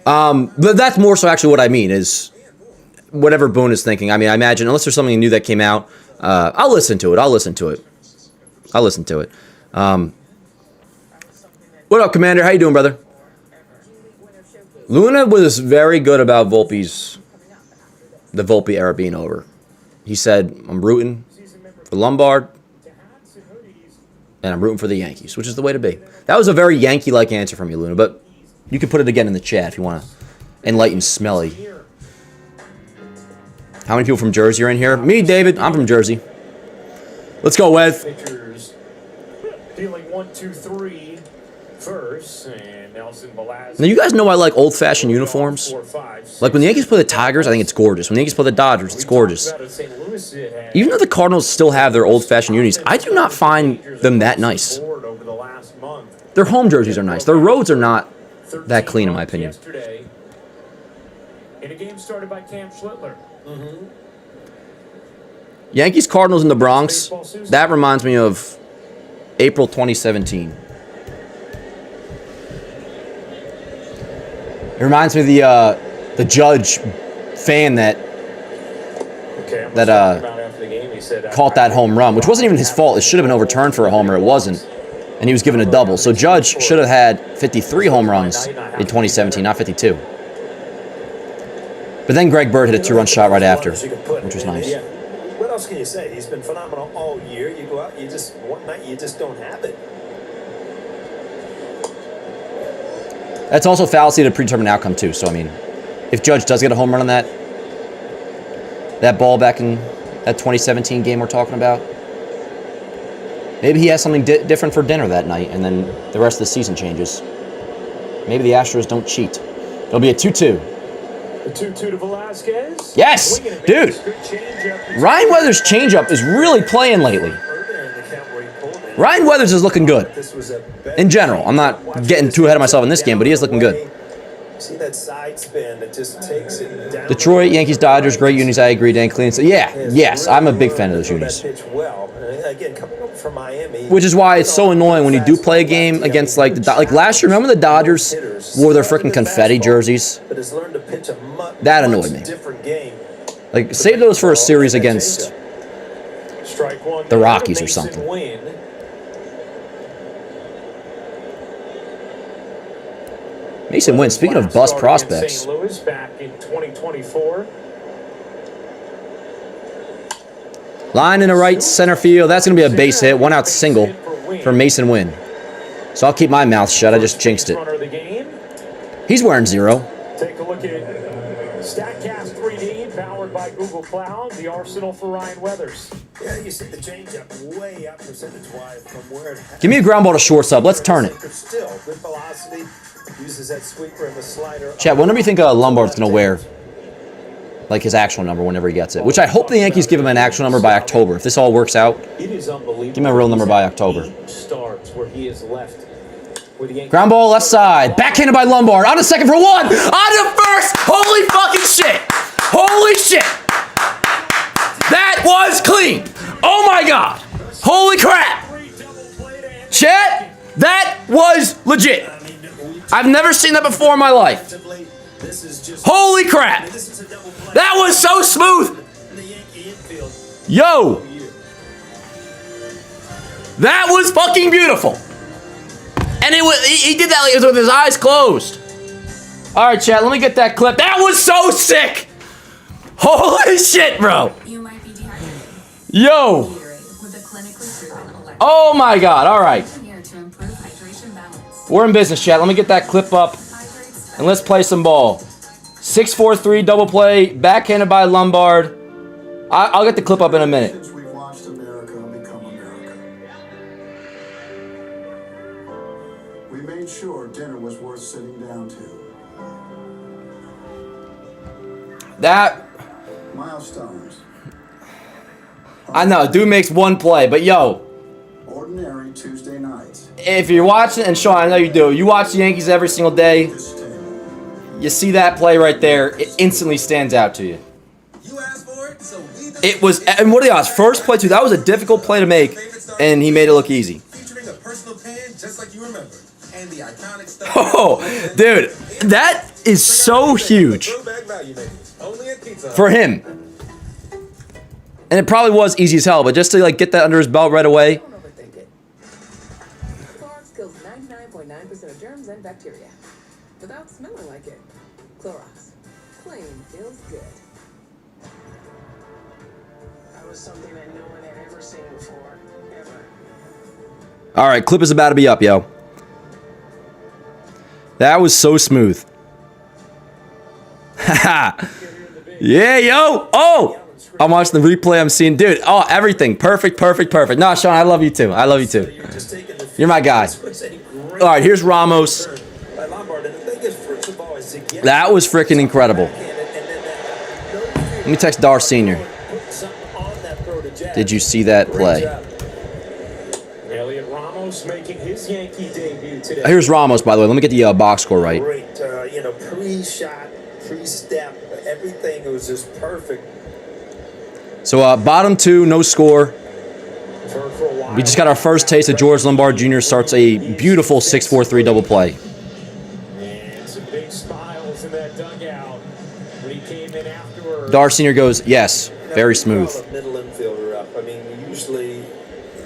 A: But that's more so actually what I mean is whatever Boone is thinking. I mean, I imagine, unless there's something new that came out, I'll listen to it. What up, Commander? How you doing, brother? Luna was very good about the Volpe era being over. he said, I'm rooting for Lombard, and I'm rooting for the Yankees, which is the way to be. That was a very Yankee-like answer from you, Luna, but you can put it again in the chat if you want to enlighten Smelly. How many people from Jersey are in here? Me, David. I'm from Jersey. Let's go, Wes.
F: Pitchers dealing 1-2-3 first, and Nelson Velazquez.
A: Now, you guys know I like old-fashioned uniforms. Like, when the Yankees play the Tigers, I think it's gorgeous. When the Yankees play the Dodgers, it's gorgeous. Even though the Cardinals still have their old-fashioned unis, I do not find them that nice. Their home jerseys are nice. Their roads are not that clean, in my opinion.
F: In a game started by Cam Schlittler.
A: Yankees Cardinals in the Bronx. That reminds me of April 2017. It reminds me of the Judge fan that caught that home run, which wasn't even his fault. It should have been overturned for a homer. It wasn't. And he was given a double. So Judge should have had 53 home runs in 2017, not 52. But then Greg Bird hit a 2-run shot right after, which was nice.
G: What else can you say? He's been phenomenal all year. You go out, one night you just don't have it.
A: That's also fallacy to predetermined outcome too. So I mean, if Judge does get a home run on that ball back in that 2017 game we're talking about, maybe he has something different for dinner that night, and then the rest of the season changes. Maybe the Astros don't cheat. It'll be a 2-2.
F: The 2-2 to Velazquez.
A: Yes, dude. Ryan Weathers' changeup is really playing lately. Ryan Weathers is looking good. In general, I'm not getting too ahead of myself in this game, but he is looking good.
G: See that side spin that just takes it down.
A: Detroit, Yankees, Dodgers, great unis. I agree, Dan Clean. So yes, I'm a big fan of those unis.
G: Again, coming over from Miami,
A: which is why it's so annoying when you do play a game against like last year. Remember the Dodgers wore their freaking confetti jerseys? That annoyed me. Like save those for a series against the Rockies or something. Mason Wynn. Speaking of bust prospects.
F: St. Louis back in 2024.
A: Line in the right center field. That's going to be a base hit. 1-out single for Mason Wynn. So I'll keep my mouth shut. I just jinxed it. He's wearing 0.
F: Take a look at StatCast 3D, powered by Google Cloud. The arsenal for Ryan Weathers.
G: Yeah, you see the changeup way up percentage-wise from where it has.
A: Give me a ground ball to shortstop. Let's turn it.
G: Still, good velocity. Uses that sweeper and the slider.
A: Chat, what number do you think Lombard's going to wear? Like his actual number whenever he gets it. Which I hope the Yankees give him an actual number by October. If this all works out,
F: it is unbelievable.
A: Give him a real number by October.
F: Starts where he is left.
A: Ground ball left side. Backhanded by Lombard. On the second for 1. On the first. Holy fucking shit. Holy shit. That was clean. Oh my God. Holy crap. Chat, that was legit. I've never seen that before in my life. Holy crap. That was so smooth. Yo. That was fucking beautiful. And he did that like it was with his eyes closed. All right, chat, let me get that clip. That was so sick. Holy shit, bro. Yo. Oh my God. All right. We're in business, chat. Let me get that clip up. And let's play some ball. 6-4-3 double play. Backhanded by Lombard. I'll get the clip up in a minute.
H: We've watched America become America. We made sure dinner was worth sitting down to.
A: That.
H: Milestones.
A: I know, dude makes one play, but yo.
H: Ordinary Tuesday nights.
A: If you're watching, and Sean, I know you do, you watch the Yankees every single day. You see that play right there, it instantly stands out to you. It was, and what are the odds? First play, too. That was a difficult play to make, and he made it look easy. Oh, dude, that is so huge for him. And it probably was easy as hell, but just to like get that under his belt right away.
I: Clorox kills 99.9% of germs and bacteria without smelling like it. Clorox, clean feels good.
J: was something that no one had ever seen before, ever.
A: All right, clip is about to be up, yo. That was so smooth. Haha. Yeah, yo. Oh, I'm watching the replay. I'm seeing, dude. Oh, everything. Perfect, perfect, perfect. No, Sean, I love you too. I love you too. You're my guy. All right, here's Ramos. That was freaking incredible. Let me text Dar Sr. Did you see that play?
F: Ramos making his Yankee debut today.
A: Here's Ramos, by the way. Let me get the box score right.
G: Great, pre-shot, pre-step, everything was just perfect.
A: So, bottom two, no score. We just got our first taste of George Lombard Jr. starts a beautiful 6-4-3 double play.
F: And some big smiles in that dugout when he came in afterwards.
A: Dar Sr. goes, yes, very smooth.
G: Middle infielder up. I mean, usually,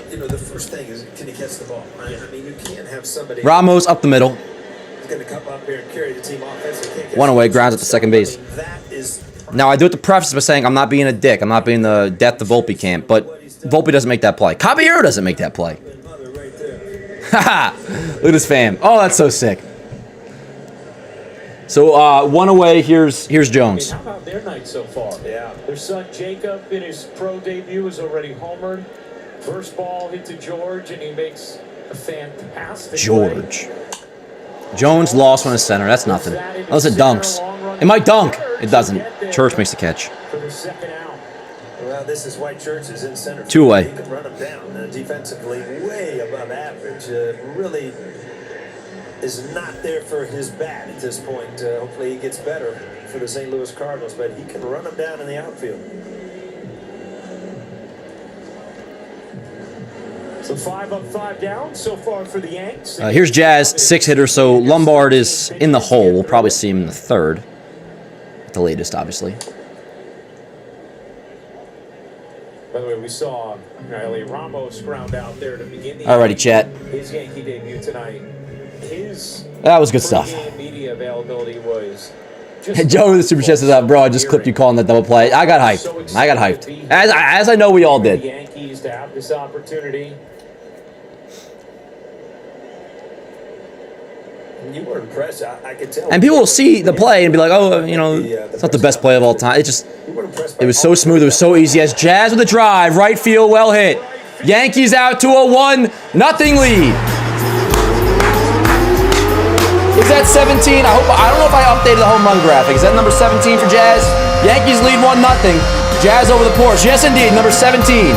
G: the first thing is, can he catch the ball? I mean, you can't have somebody.
A: Ramos up the middle.
G: He's going to come up here and carry the team offense.
A: One away, grounds at the second base.
G: That is.
A: Now, I do have to preface by saying I'm not being a dick. I'm not being the death to Volpe camp, but Volpe doesn't make that play. Caballero doesn't make that play. Haha! Look at this fam. Oh, that's so sick. So, one away. Here's Jones.
F: How about their night so far? Yeah. Their son Jacob in his pro debut is already homered. First ball hit to George, and he makes a fantastic
A: George. Jones lost one in center. That's nothing. Unless it dunks. It might dunk. It doesn't. Church makes the catch.
F: For the second out.
G: Well, this is White Church is in center.
A: Two away.
G: He can run him down. Defensively, way above average. Really is not there for his bat at this point. Hopefully he gets better for the St. Louis Cardinals, but he can run him down in the outfield.
F: So 5 up, 5 down so far for the Yanks.
A: Here's Jazz, 6-hitter, so Lombard is in the hole. We'll probably see him in the third. At the latest, obviously.
F: By the way, we saw Elliot Ramos ground out there to begin the
A: Alrighty, chat.
F: his Yankee debut tonight.
A: That was good stuff.
F: Media availability was
A: Hey, Joe, the super chat says, bro, I just clipped you calling that double play. I got hyped. I got hyped. As I know we all did.
F: The Yankees to have this opportunity.
G: You were impressed. I could tell.
A: And people will see the play and be like, oh, it's not the best play of all time. It was so smooth. It was so easy. As Jazz with a drive, right field, well hit. Yankees out to a 1-0 lead. Is that 17? I don't know if I updated the home run graphic. Is that number 17 for Jazz? Yankees lead 1-0. Jazz over the porch. Yes, indeed, number 17.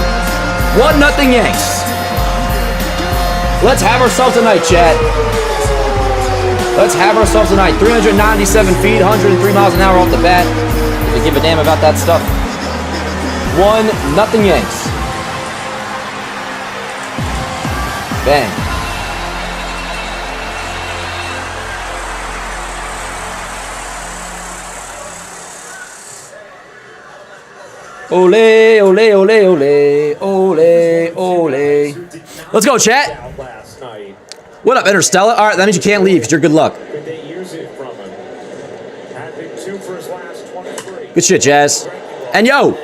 A: 1-0 Yanks. Let's have ourselves a night, chat. Let's have ourselves a night. 397 feet, 103 miles an hour off the bat. If you give a damn about that stuff. 1-0 Yanks. Bang. Ole, ole, ole, ole, ole, ole. Let's go, chat. What up, Interstellar? All right, that means you can't leave because you're good luck. Good shit, Jazz. And yo,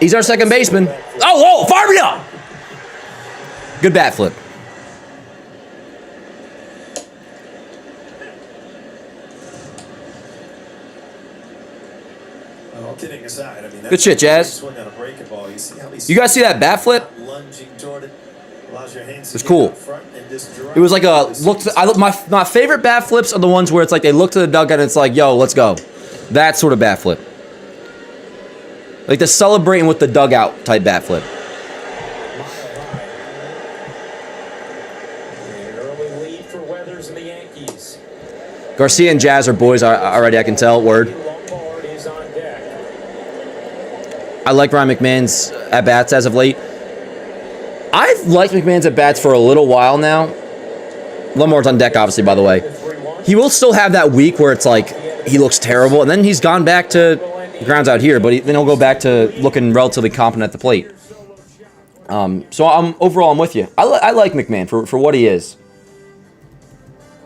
A: he's our second baseman. Oh, whoa, fire me up. Good bat flip.
G: Kidding aside, I mean,
A: good shit, Jazz. You guys see that bat flip? It was cool. It was like a look. My favorite bat flips are the ones where it's like they look to the dugout and it's like, yo, let's go. That sort of bat flip. Like the celebrating with the dugout type bat flip. Garcia and Jazz are boys already, I can tell. Word. I like Ryan McMahon's at-bats as of late. I've liked McMahon's at-bats for a little while now. Lombard's on deck, obviously, by the way. He will still have that week where it's like he looks terrible, and then he's gone back to grounds out here, but then he'll go back to looking relatively competent at the plate. So overall, I'm with you. I like McMahon for what he is.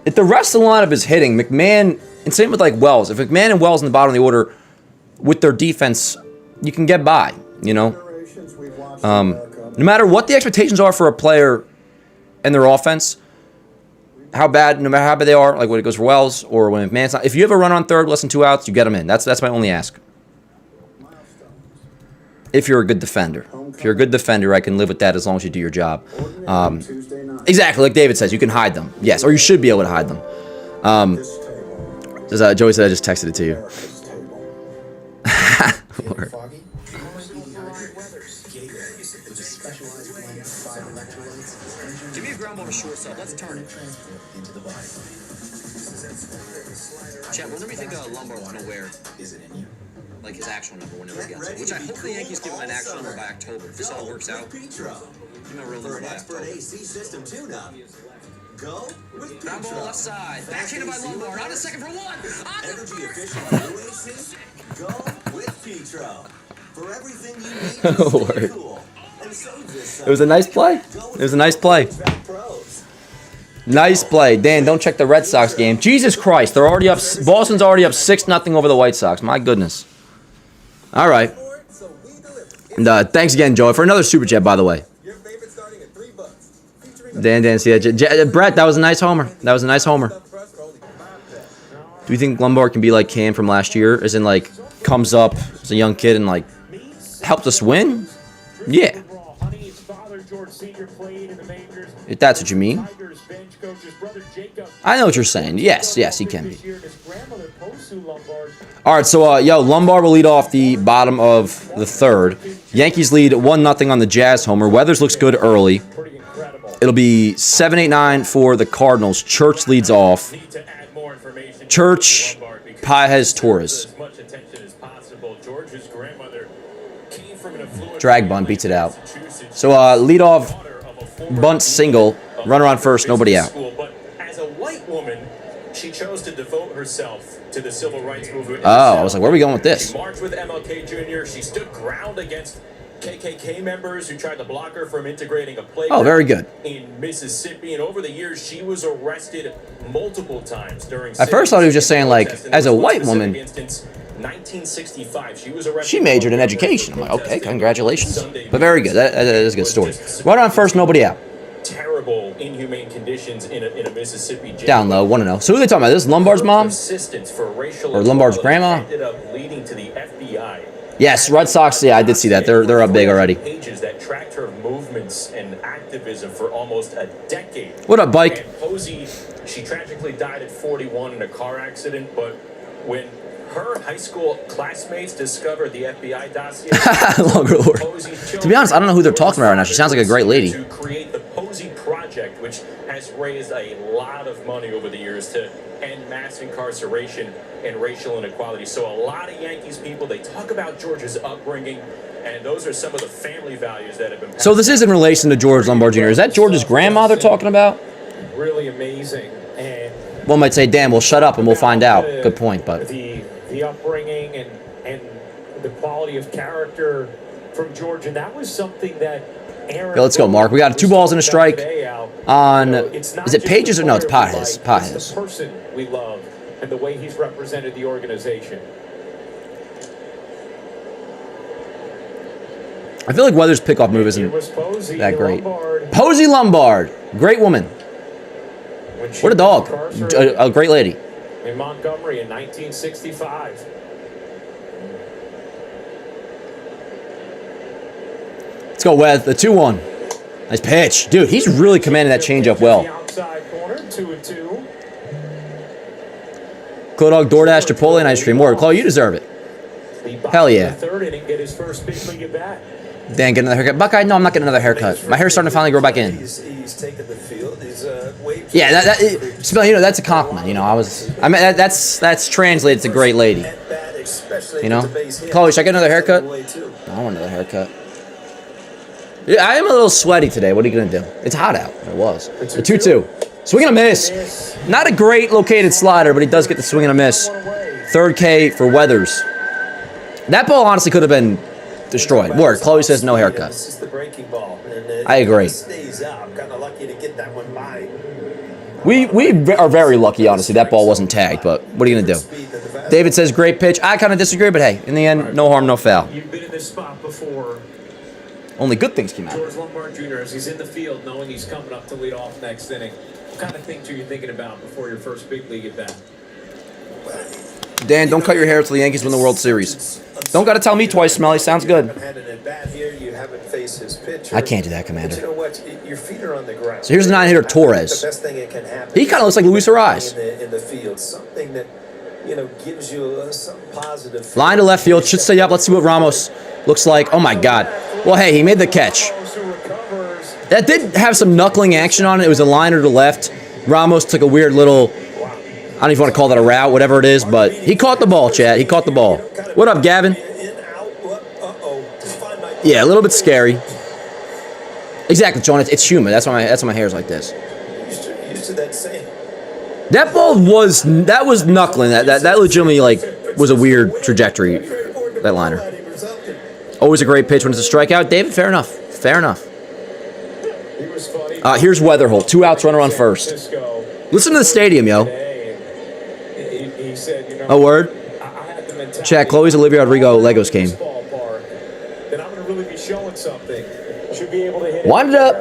A: If the rest of the lineup is hitting, McMahon, and same with like Wells. If McMahon and Wells in the bottom of the order with their defense, you can get by. You know, no matter what the expectations are for a player and their offense, no matter how bad they are, like when it goes for Wells or when Man's not, if you have a run on third, less than 2 outs, you get them in. That's my only ask. If you're a good defender. If you're a good defender, I can live with that as long as you do your job. Exactly, like David says, you can hide them. Yes, or you should be able to hide them. Joey said I just texted it to you. Lord.
K: Give me a ground ball to shortstop. Let's turn it. Chad, what do we think Lombard's going to wear? Is it in you? Like his actual number whenever he gets it. Which I hope the Yankees give him an actual number by October. If this all works out, give him a real number by October.
L: AC system tune-up. Go with
K: ground ball left side. Backhanded by Lombard. On a second for one.
L: Energy efficient UAC. Go with Petro. For everything you need to stay cool.
A: It was a nice play. It was a nice play. Nice play. Dan, don't check the Red Sox game. Jesus Christ, they're already up. Boston's already up 6-0 over the White Sox. My goodness. All right. And thanks again, Joey, for another super chat, by the way. Dan, see that? Brett, that was a nice homer. That was a nice homer. Do you think Lombard can be like Cam from last year? As in, like, comes up as a young kid and, like, helped us win? Yeah. If that's what you mean. I know what you're saying. Yes, he can be. All right, so, Lombard will lead off the bottom of the third. Yankees lead 1-0 on the Jazz homer. Weathers looks good early. It'll be 7-8-9 for the Cardinals. Church leads off. Church, Paez, Torres. Drag bunt beats it out. So, lead off, bunt single, runner on first, nobody out.
F: But as a white woman, she chose to devote herself to the civil rights movement.
A: Oh, I was like, where are we going with this?
F: She marched with MLK Jr. She stood ground against KKK members who tried to block her from integrating a playground.
A: Oh, very good.
F: In Mississippi, and over the years, she was arrested multiple times during.
A: At first, I thought he was just saying, like, as a white woman.
F: 1965, she was arrested.
A: She majored in education. I'm like, okay, congratulations. But very good. That is a good story. Runner on first, nobody out.
F: Terrible, inhumane conditions in a Mississippi jail.
A: Down low, 1-0. So who are they talking about? This is Lombard's mom? Or Lombard's grandma?
F: Ended up leading to the FBI.
A: Yes, Red Sox. Yeah, I did see that. They're up big already.
F: Pages that tracked her movements and activism for almost a decade.
A: What up, Bike?
F: And Posey, she tragically died at 41 in a car accident, but when her high school classmates discovered the FBI dossier.
A: Longer Lord. To be honest, I don't know who they're talking about right now. She sounds like a great lady.
F: To create the Posey Project, which has raised a lot of money over the years to end mass incarceration and racial inequality. So a lot of Yankees people, they talk about George's upbringing, and those are some of the family values that have been passed.
A: So this is in relation to George Lombard Jr. Is that George's grandma they're talking about?
F: Really amazing. And
A: one might say, Dan, we'll shut up and we'll find out. Good point, but
F: the upbringing and the quality of character from George, and that was something that Aaron.
A: Yeah, let's go, Mark. We got 2 balls and a strike on. Is it Pages or no? It's Paez. Paez.
F: It's the person we love and the way he's represented the organization.
A: I feel like Weathers' pickoff move isn't that great. Posey Lombard, great woman. What a dog. A great lady.
F: In Montgomery in 1965.
A: Let's go, Weth. The 2-1. Nice pitch. Dude, he's really commanding that changeup well. Claw Dog, DoorDash, Chipotle, and ice cream. More. Claw, you deserve it. Hell yeah. Dan, get another haircut. Buckeye, no, I'm not getting another haircut. My hair's starting to finally grow back in.
G: He's taking the field. He's
A: yeah, that's a compliment. You know, that's translated to great lady. You know, Chloe, should I get another haircut? I want another haircut. Yeah, I am a little sweaty today. What are you gonna do? It's hot out. It was. The 2-2. Swing and a miss. Not a great located slider, but he does get the swing and a miss. Third K for Weathers. That ball honestly could have been destroyed. Word. Chloe says no haircut.
G: It's the breaking ball.
A: I agree.
G: Stays out. I'm kind of lucky to get that one by.
A: We are very lucky, honestly. That ball wasn't tagged, but what are you going to do? David says great pitch. I kind of disagree, but hey, in the end, no harm, no foul.
F: this spot before.
A: Only good things came out.
F: George Lombard Jr. as he's in the field, knowing he's coming up to lead off next inning. What kind of things are you thinking about before your first big league at bat?
A: Dan, don't cut your hair until the Yankees win the World Series. Don't got to tell me twice, Smelly. Sounds good. I can't do that, Commander.
G: You know what? Your feet are on the ground.
A: So here's the 9-hitter Torres.
G: The best thing that can happen.
A: He kind of looks like Luis Ariz.
G: In the field, something that gives you some positive.
A: Line to left field. Should stay up. Let's see what Ramos looks like. Oh my God. Well, hey, he made the catch. That did have some knuckling action on it. It was a liner to left. Ramos took a weird little, I don't even want to call that a route, whatever it is, but he caught the ball, Chad. He caught the ball. What up, Gavin? Yeah, a little bit scary. Exactly, John. It's humid. That's why my hair's like this. That ball was knuckling. That legitimately was a weird trajectory. That liner. Always a great pitch when it's a strikeout. David, fair enough. Fair enough. Here's Weatherholt. 2 outs, runner on first. Listen to the stadium, yo. A word. Chat. Chloe's Olivia Rodrigo Legos game.
F: Then I'm going to really be showing something. Should be able to hit it.
A: Wind it up.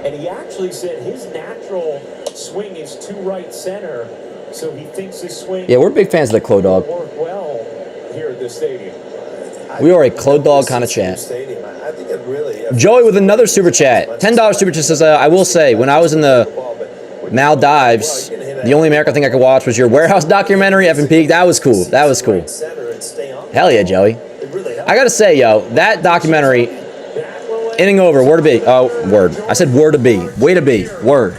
F: And he actually said his natural swing is to right center, so he thinks his swing.
A: Yeah, we're big fans of the Clo Dog.
F: Work well here at this stadium.
A: We are a Clo Dog kind of chat. Joey with another super chat. $10 super chat says, I will say, when I was in the Maldives, the only American thing I could watch was your warehouse documentary, Evan Peak. That was cool. That was cool. Hell yeah, Joey. I gotta say, yo, that documentary, inning over, word to be. Oh, word. I said word to be. Way to be. Word.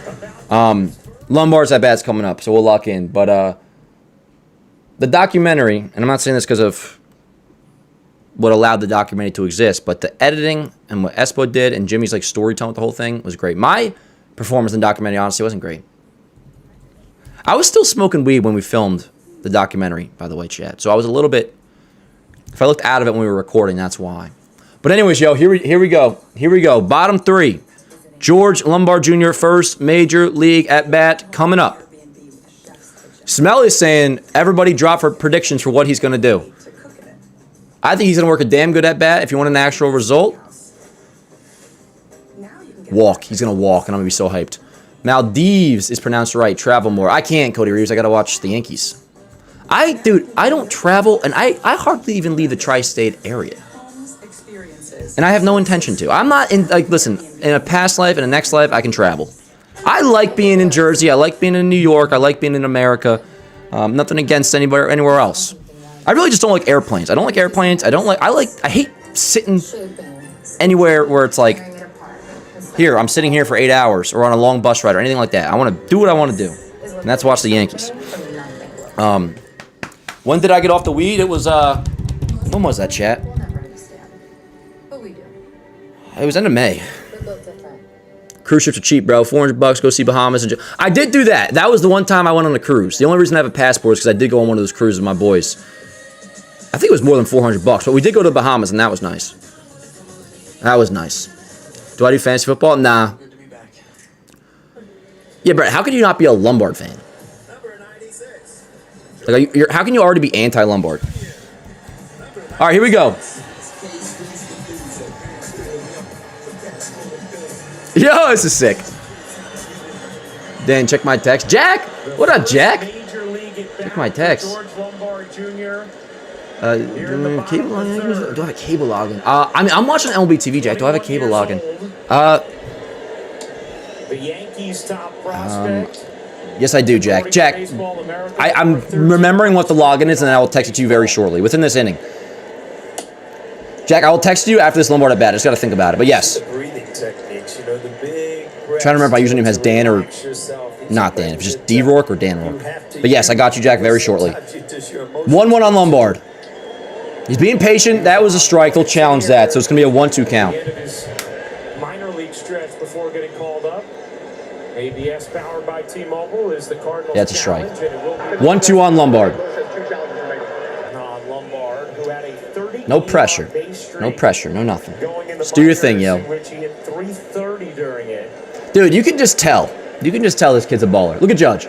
A: Lombard's at bat's coming up, so we'll lock in. But the documentary, and I'm not saying this because of what allowed the documentary to exist, but the editing and what Espo did and Jimmy's storytelling with the whole thing was great. My performance in the documentary honestly wasn't great. I was still smoking weed when we filmed the documentary, by the way, Chad. So I was a little bit, if I looked out of it when we were recording, that's why. But anyways, yo, here we go. Here we go. Bottom 3. George Lombard Jr., first major league at bat coming up. Smelly is saying everybody drop for predictions for what he's going to do. I think he's going to work a damn good at bat. If you want an actual result, walk. He's going to walk, and I'm going to be so hyped. Maldives is pronounced right. Travel more. I can't, Cody Reeves. I got to watch the Yankees. Dude, I don't travel, and I hardly even leave the tri-state area. And I have no intention to. I'm not in, listen, in a past life and a next life, I can travel. I like being in Jersey. I like being in New York. I like being in America. Nothing against anywhere else. I really just don't like airplanes. I don't like airplanes. I hate sitting anywhere where it's like, here, I'm sitting here for 8 hours or on a long bus ride or anything like that. I want to do what I want to do. And that's watch the Yankees. When did I get off the weed? It was, when was that, chat? It was end of May. Cruise ships are cheap, bro. $400, go see Bahamas. I did do that. That was the one time I went on a cruise. The only reason I have a passport is because I did go on one of those cruises with my boys. I think it was more than $400, but we did go to the Bahamas, and that was nice. That was nice. Do I do fantasy football? Nah. Yeah, Brett, how can you not be a Lombard fan? How can you already be anti-Lombard? All right, here we go. Yo, this is sick. Dan, check my text. Jack! What up, Jack? Check my text. Cable login? Do I have a cable login? I'm watching MLB TV, Jack. Do I have a cable login?
F: The Yankees top prospect.
A: Yes, I do, Jack. Jack, I'm remembering what the login is, and I will text it to you very shortly, within this inning. Jack, I will text you after this Lombard at bat. I just got to think about it. But yes. I'm trying to remember if my username has Dan or not Dan. If it's just D Rourke or Dan Rourke. But yes, I got you, Jack, very shortly. 1-1 on Lombard. He's being patient. That was a strike. They'll challenge that. So it's going to be a 1-2 count.
F: Minor league stretch before getting called up. ABS powered by T-Mobile is the Cardinals.
A: Yeah, it's a strike. 1-2 on Lombard. No pressure. No pressure. No nothing. Just do your thing, yo. Dude, you can just tell. You can just tell this kid's a baller. Look at Judge.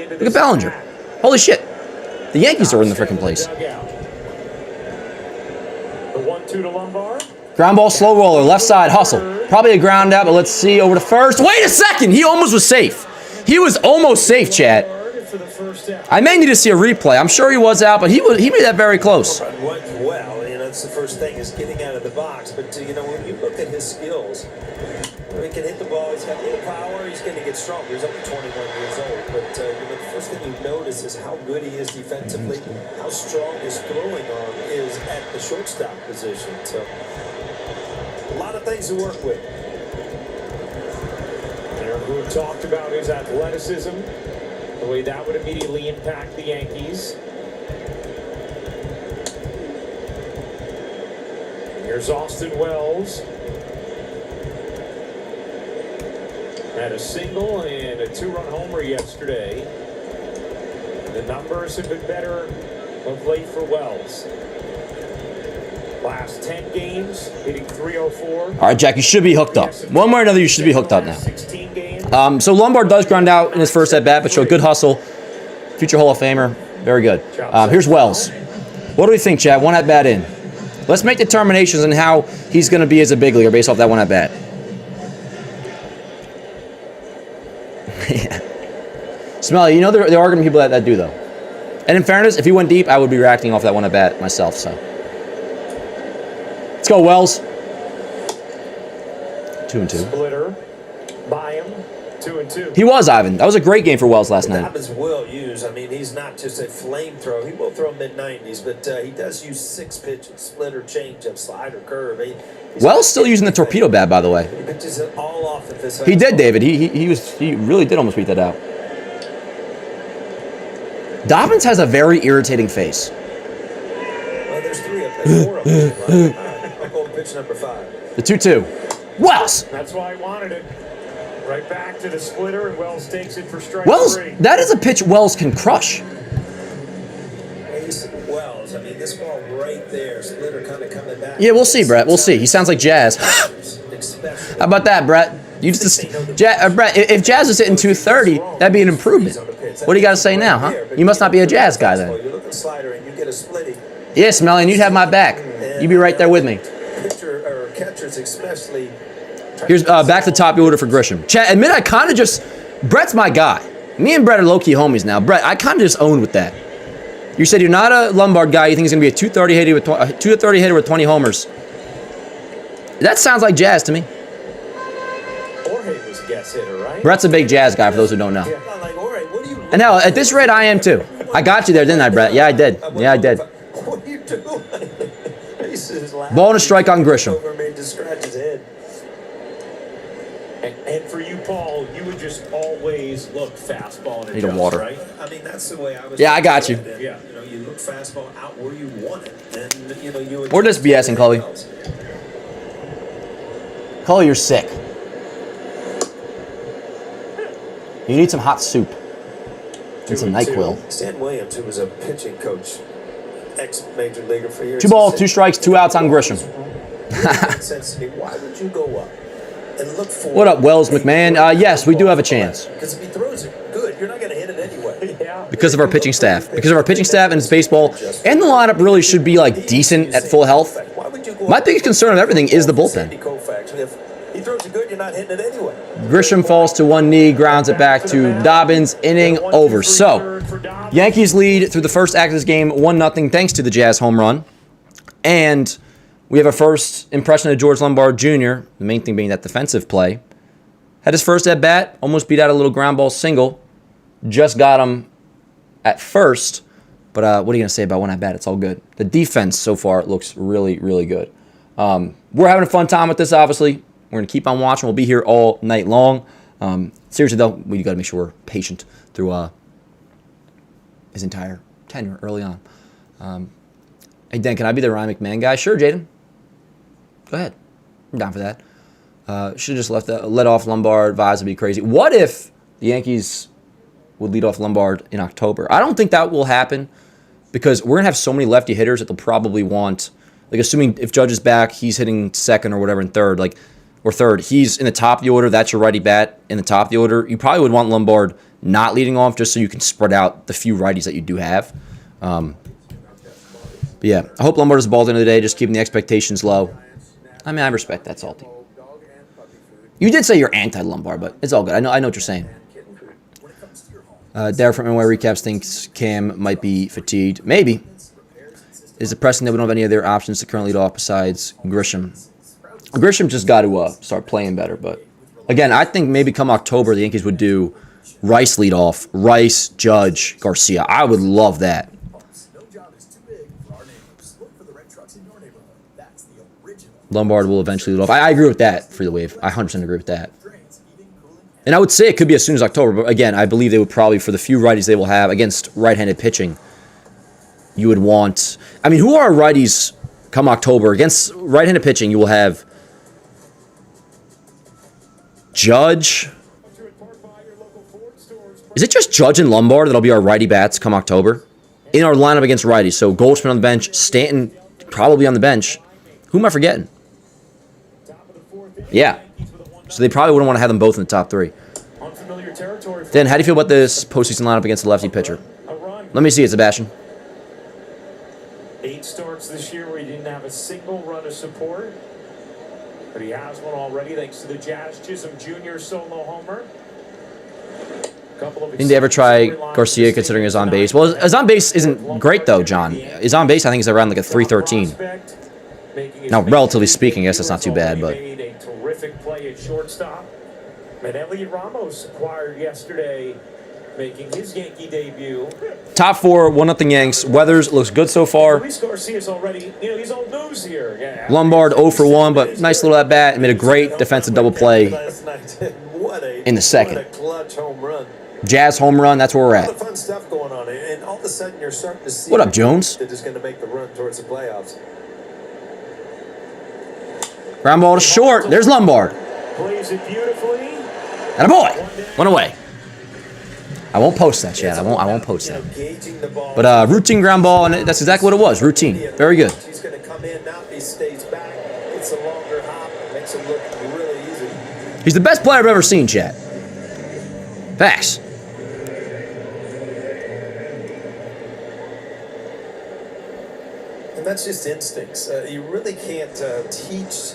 A: Look at Bellinger. Holy shit. The Yankees are in the freaking place.
F: 2 to Lombard.
A: Ground ball, slow roller, left side, hustle. Probably a ground out, but let's see, over to first. Wait a second, he almost was safe. He was almost safe, chat. I may need to see a replay. I'm sure he was out, but he made that very close.
G: Went well, that's the first thing is getting out of the box. But when you look at his skills, he can hit the ball. He's got a little power. He's going to get stronger. He's only 21 years old. But the first thing you notice is how good he is defensively, how strong his throwing arm is at the shortstop position. So a lot of things to work with.
F: Who talked about his athleticism, the way that would immediately impact the Yankees. Here's Austin Wells. Had a single and a 2-run homer yesterday. The numbers have been better of late for Wells. Last 10 games, hitting .304.
A: All right, Jack, you should be hooked up. One way or another, you should be hooked up now.
F: 16 games.
A: So Lombard does ground out in his first at-bat, but showed good hustle. Future Hall of Famer. Very good. Here's Wells. What do we think, Chad? One at-bat in. Let's make determinations on how he's going to be as a big leaguer based off that one at-bat. Smelly, you know there are going to be people that do, though. And in fairness, if he went deep, I would be reacting off that one at-bat myself, so. Let's go, Wells. 2-2.
F: Splitter by him, 2-2.
A: He was, Ivan. That was a great game for Wells last night.
G: Dobbins will use. He's not just a flamethrower. He will throw mid-90s, but he does use 6 pitches: splitter, changeup, slider, curve.
A: Wells still using the torpedo bat, by the way.
G: He pitches it all off at this.
A: He did, David. He really did almost beat that out. Dobbins has a very irritating face.
G: Well, there's 3 up there, 4 up there. I'll go pitch number 5.
A: The 2-2. Wells.
F: That's why I wanted it. Right back to the splitter, and Wells takes it for strike
A: Wells,
F: 3.
A: that is a pitch Wells can crush.
G: Wells, this ball right there, splitter kind of coming back.
A: Yeah, we'll see, Brett. We'll see. He sounds like Jazz. How about that, Brett? Brett, if Jazz was hitting 230, that'd be an improvement. What do you got to say now, huh? You must not be a Jazz guy then.
G: You look at the slider and you get a splitty.
A: Yeah, Smelly, and you'd have my back. You'd be right there with me.
G: Pitcher or catchers especially.
A: Here's back to the top of the order for Grisham. Chat, admit I kind of just... Brett's my guy. Me and Brett are low-key homies now. Brett, I kind of just owned with that. You said you're not a Lombard guy. You think he's going to be a 230 hitter with 20 homers. That sounds like Jazz to me.
F: Jorge was a guess hitter, right?
A: Brett's a big Jazz guy, for those who don't know. And now, at this rate, I am too. I got you there, didn't I, Brett? Yeah, I did. Yeah, I did.
G: What are you doing?
A: Ball and a strike on Grisham.
F: And for you, Paul, you would just always look fastball and
A: Need a
F: adjust,
A: water.
F: right?
G: That's the way I was.
A: Yeah, I got you.
F: Yeah.
G: You look fastball out where you want it, and you.
A: We're just BSing, Chloe. Chloe, you're sick. You need some hot soup. And some NyQuil.
G: Stan Williams, who was a pitching coach, ex-major leaguer for years.
A: 2 balls, 2 strikes, 2 outs on Grisham.
G: Why would you go up and look for?
A: What up, Wells McMahon? Yes, we do have a chance.
G: Because if he throws it good, you're not going to hit it anyway. Yeah.
A: Because of our pitching staff. Because of our pitching staff and it's baseball. And the lineup really should be like decent at full health. My biggest concern of everything is the bullpen.
G: If he throws it good, you're not hitting it anyway.
A: Grisham falls to one knee, grounds it back to Dobbins. Inning over. So, Yankees lead through the first act of this game 1-0 thanks to the Jazz home run. And we have a first impression of George Lombard Jr., the main thing being that defensive play. Had his first at-bat, almost beat out a little ground ball single. Just got him at first. But what are you going to say about one at-bat? It's all good. The defense so far looks really, really good. We're having a fun time with this, obviously. We're going to keep on watching. We'll be here all night long. Seriously, though, we got to make sure we're patient through his entire tenure early on. Hey, Dan, can I be the Ryan McMahon guy? Sure, Jaden. Go ahead. I'm down for that. Should have just let off Lombard. Vibes would be crazy. What if the Yankees would lead off Lombard in October? I don't think that will happen because we're going to have so many lefty hitters that they'll probably want, like assuming if Judge is back, he's hitting second or whatever in third, or third. He's in the top of the order. That's your righty bat in the top of the order. You probably would want Lombard not leading off just so you can spread out the few righties that you do have. But yeah, I hope Lombard is the ball at the end of the day, just keeping the expectations low. I mean, I respect that, Salty. You did say you're anti-Lombard, but it's all good. I know what you're saying. Derek from NY Recaps thinks Cam might be fatigued. Maybe. Is it pressing that we don't have any other options to currently lead off besides Grisham? Grisham just got to start playing better. But again, I think maybe come October the Yankees would do Rice lead off. Rice, Judge, Garcia. I would love that. Lombard will eventually lead off. I agree with that for the wave. I 100% agree with that. And I would say it could be as soon as October. But again, I believe they would probably, for the few righties they will have against right-handed pitching, you would want... I mean, who are righties come October? Against right-handed pitching, you will have Judge. Is it just Judge and Lombard that'll be our righty bats come October? In our lineup against righties. So Goldschmidt on the bench, Stanton probably on the bench. Who am I forgetting? Yeah. So they probably wouldn't want to have them both in the top three. Dan, how do you feel about this postseason lineup against the lefty pitcher? Let me see it, Sebastian.
F: 8 starts this year where he didn't have a single run of support. But he has one already thanks to the Jazz Chisholm Jr. solo homer.
A: Didn't they ever try Garcia considering his on base? Well, his on base isn't great, though, John. His on base, I think, is around like a 313. Now, relatively speaking, I guess that's not too bad, but...
F: Made a terrific play at shortstop. And Elliot Ramos acquired yesterday, making his Yankee debut.
A: Top 4, 1-0 Yanks. Weathers looks good so far.
F: Luis Garcia's already, he's old news here. Yeah.
A: Lombard 0 for 1, but nice little at bat. Made a great defensive double play in the second.
G: What a clutch home run.
A: Jazz home run, that's where we're
G: All the
A: at.
G: fun stuff going on, and all of a sudden you're starting to see
A: What up, Jones?
G: that is going to make the run towards the playoffs.
A: Ground ball to short. There's Lombard.
F: Plays it beautifully.
A: And a boy. Went away. I won't post that, Chad. I won't post that. But routine ground ball, and that's exactly what it was. Routine. Very good.
G: He's going to come in now. He stays back. It's a longer hop. Makes it look really easy.
A: He's the best player I've ever seen, Chad. Facts.
G: And that's just instincts. You really can't teach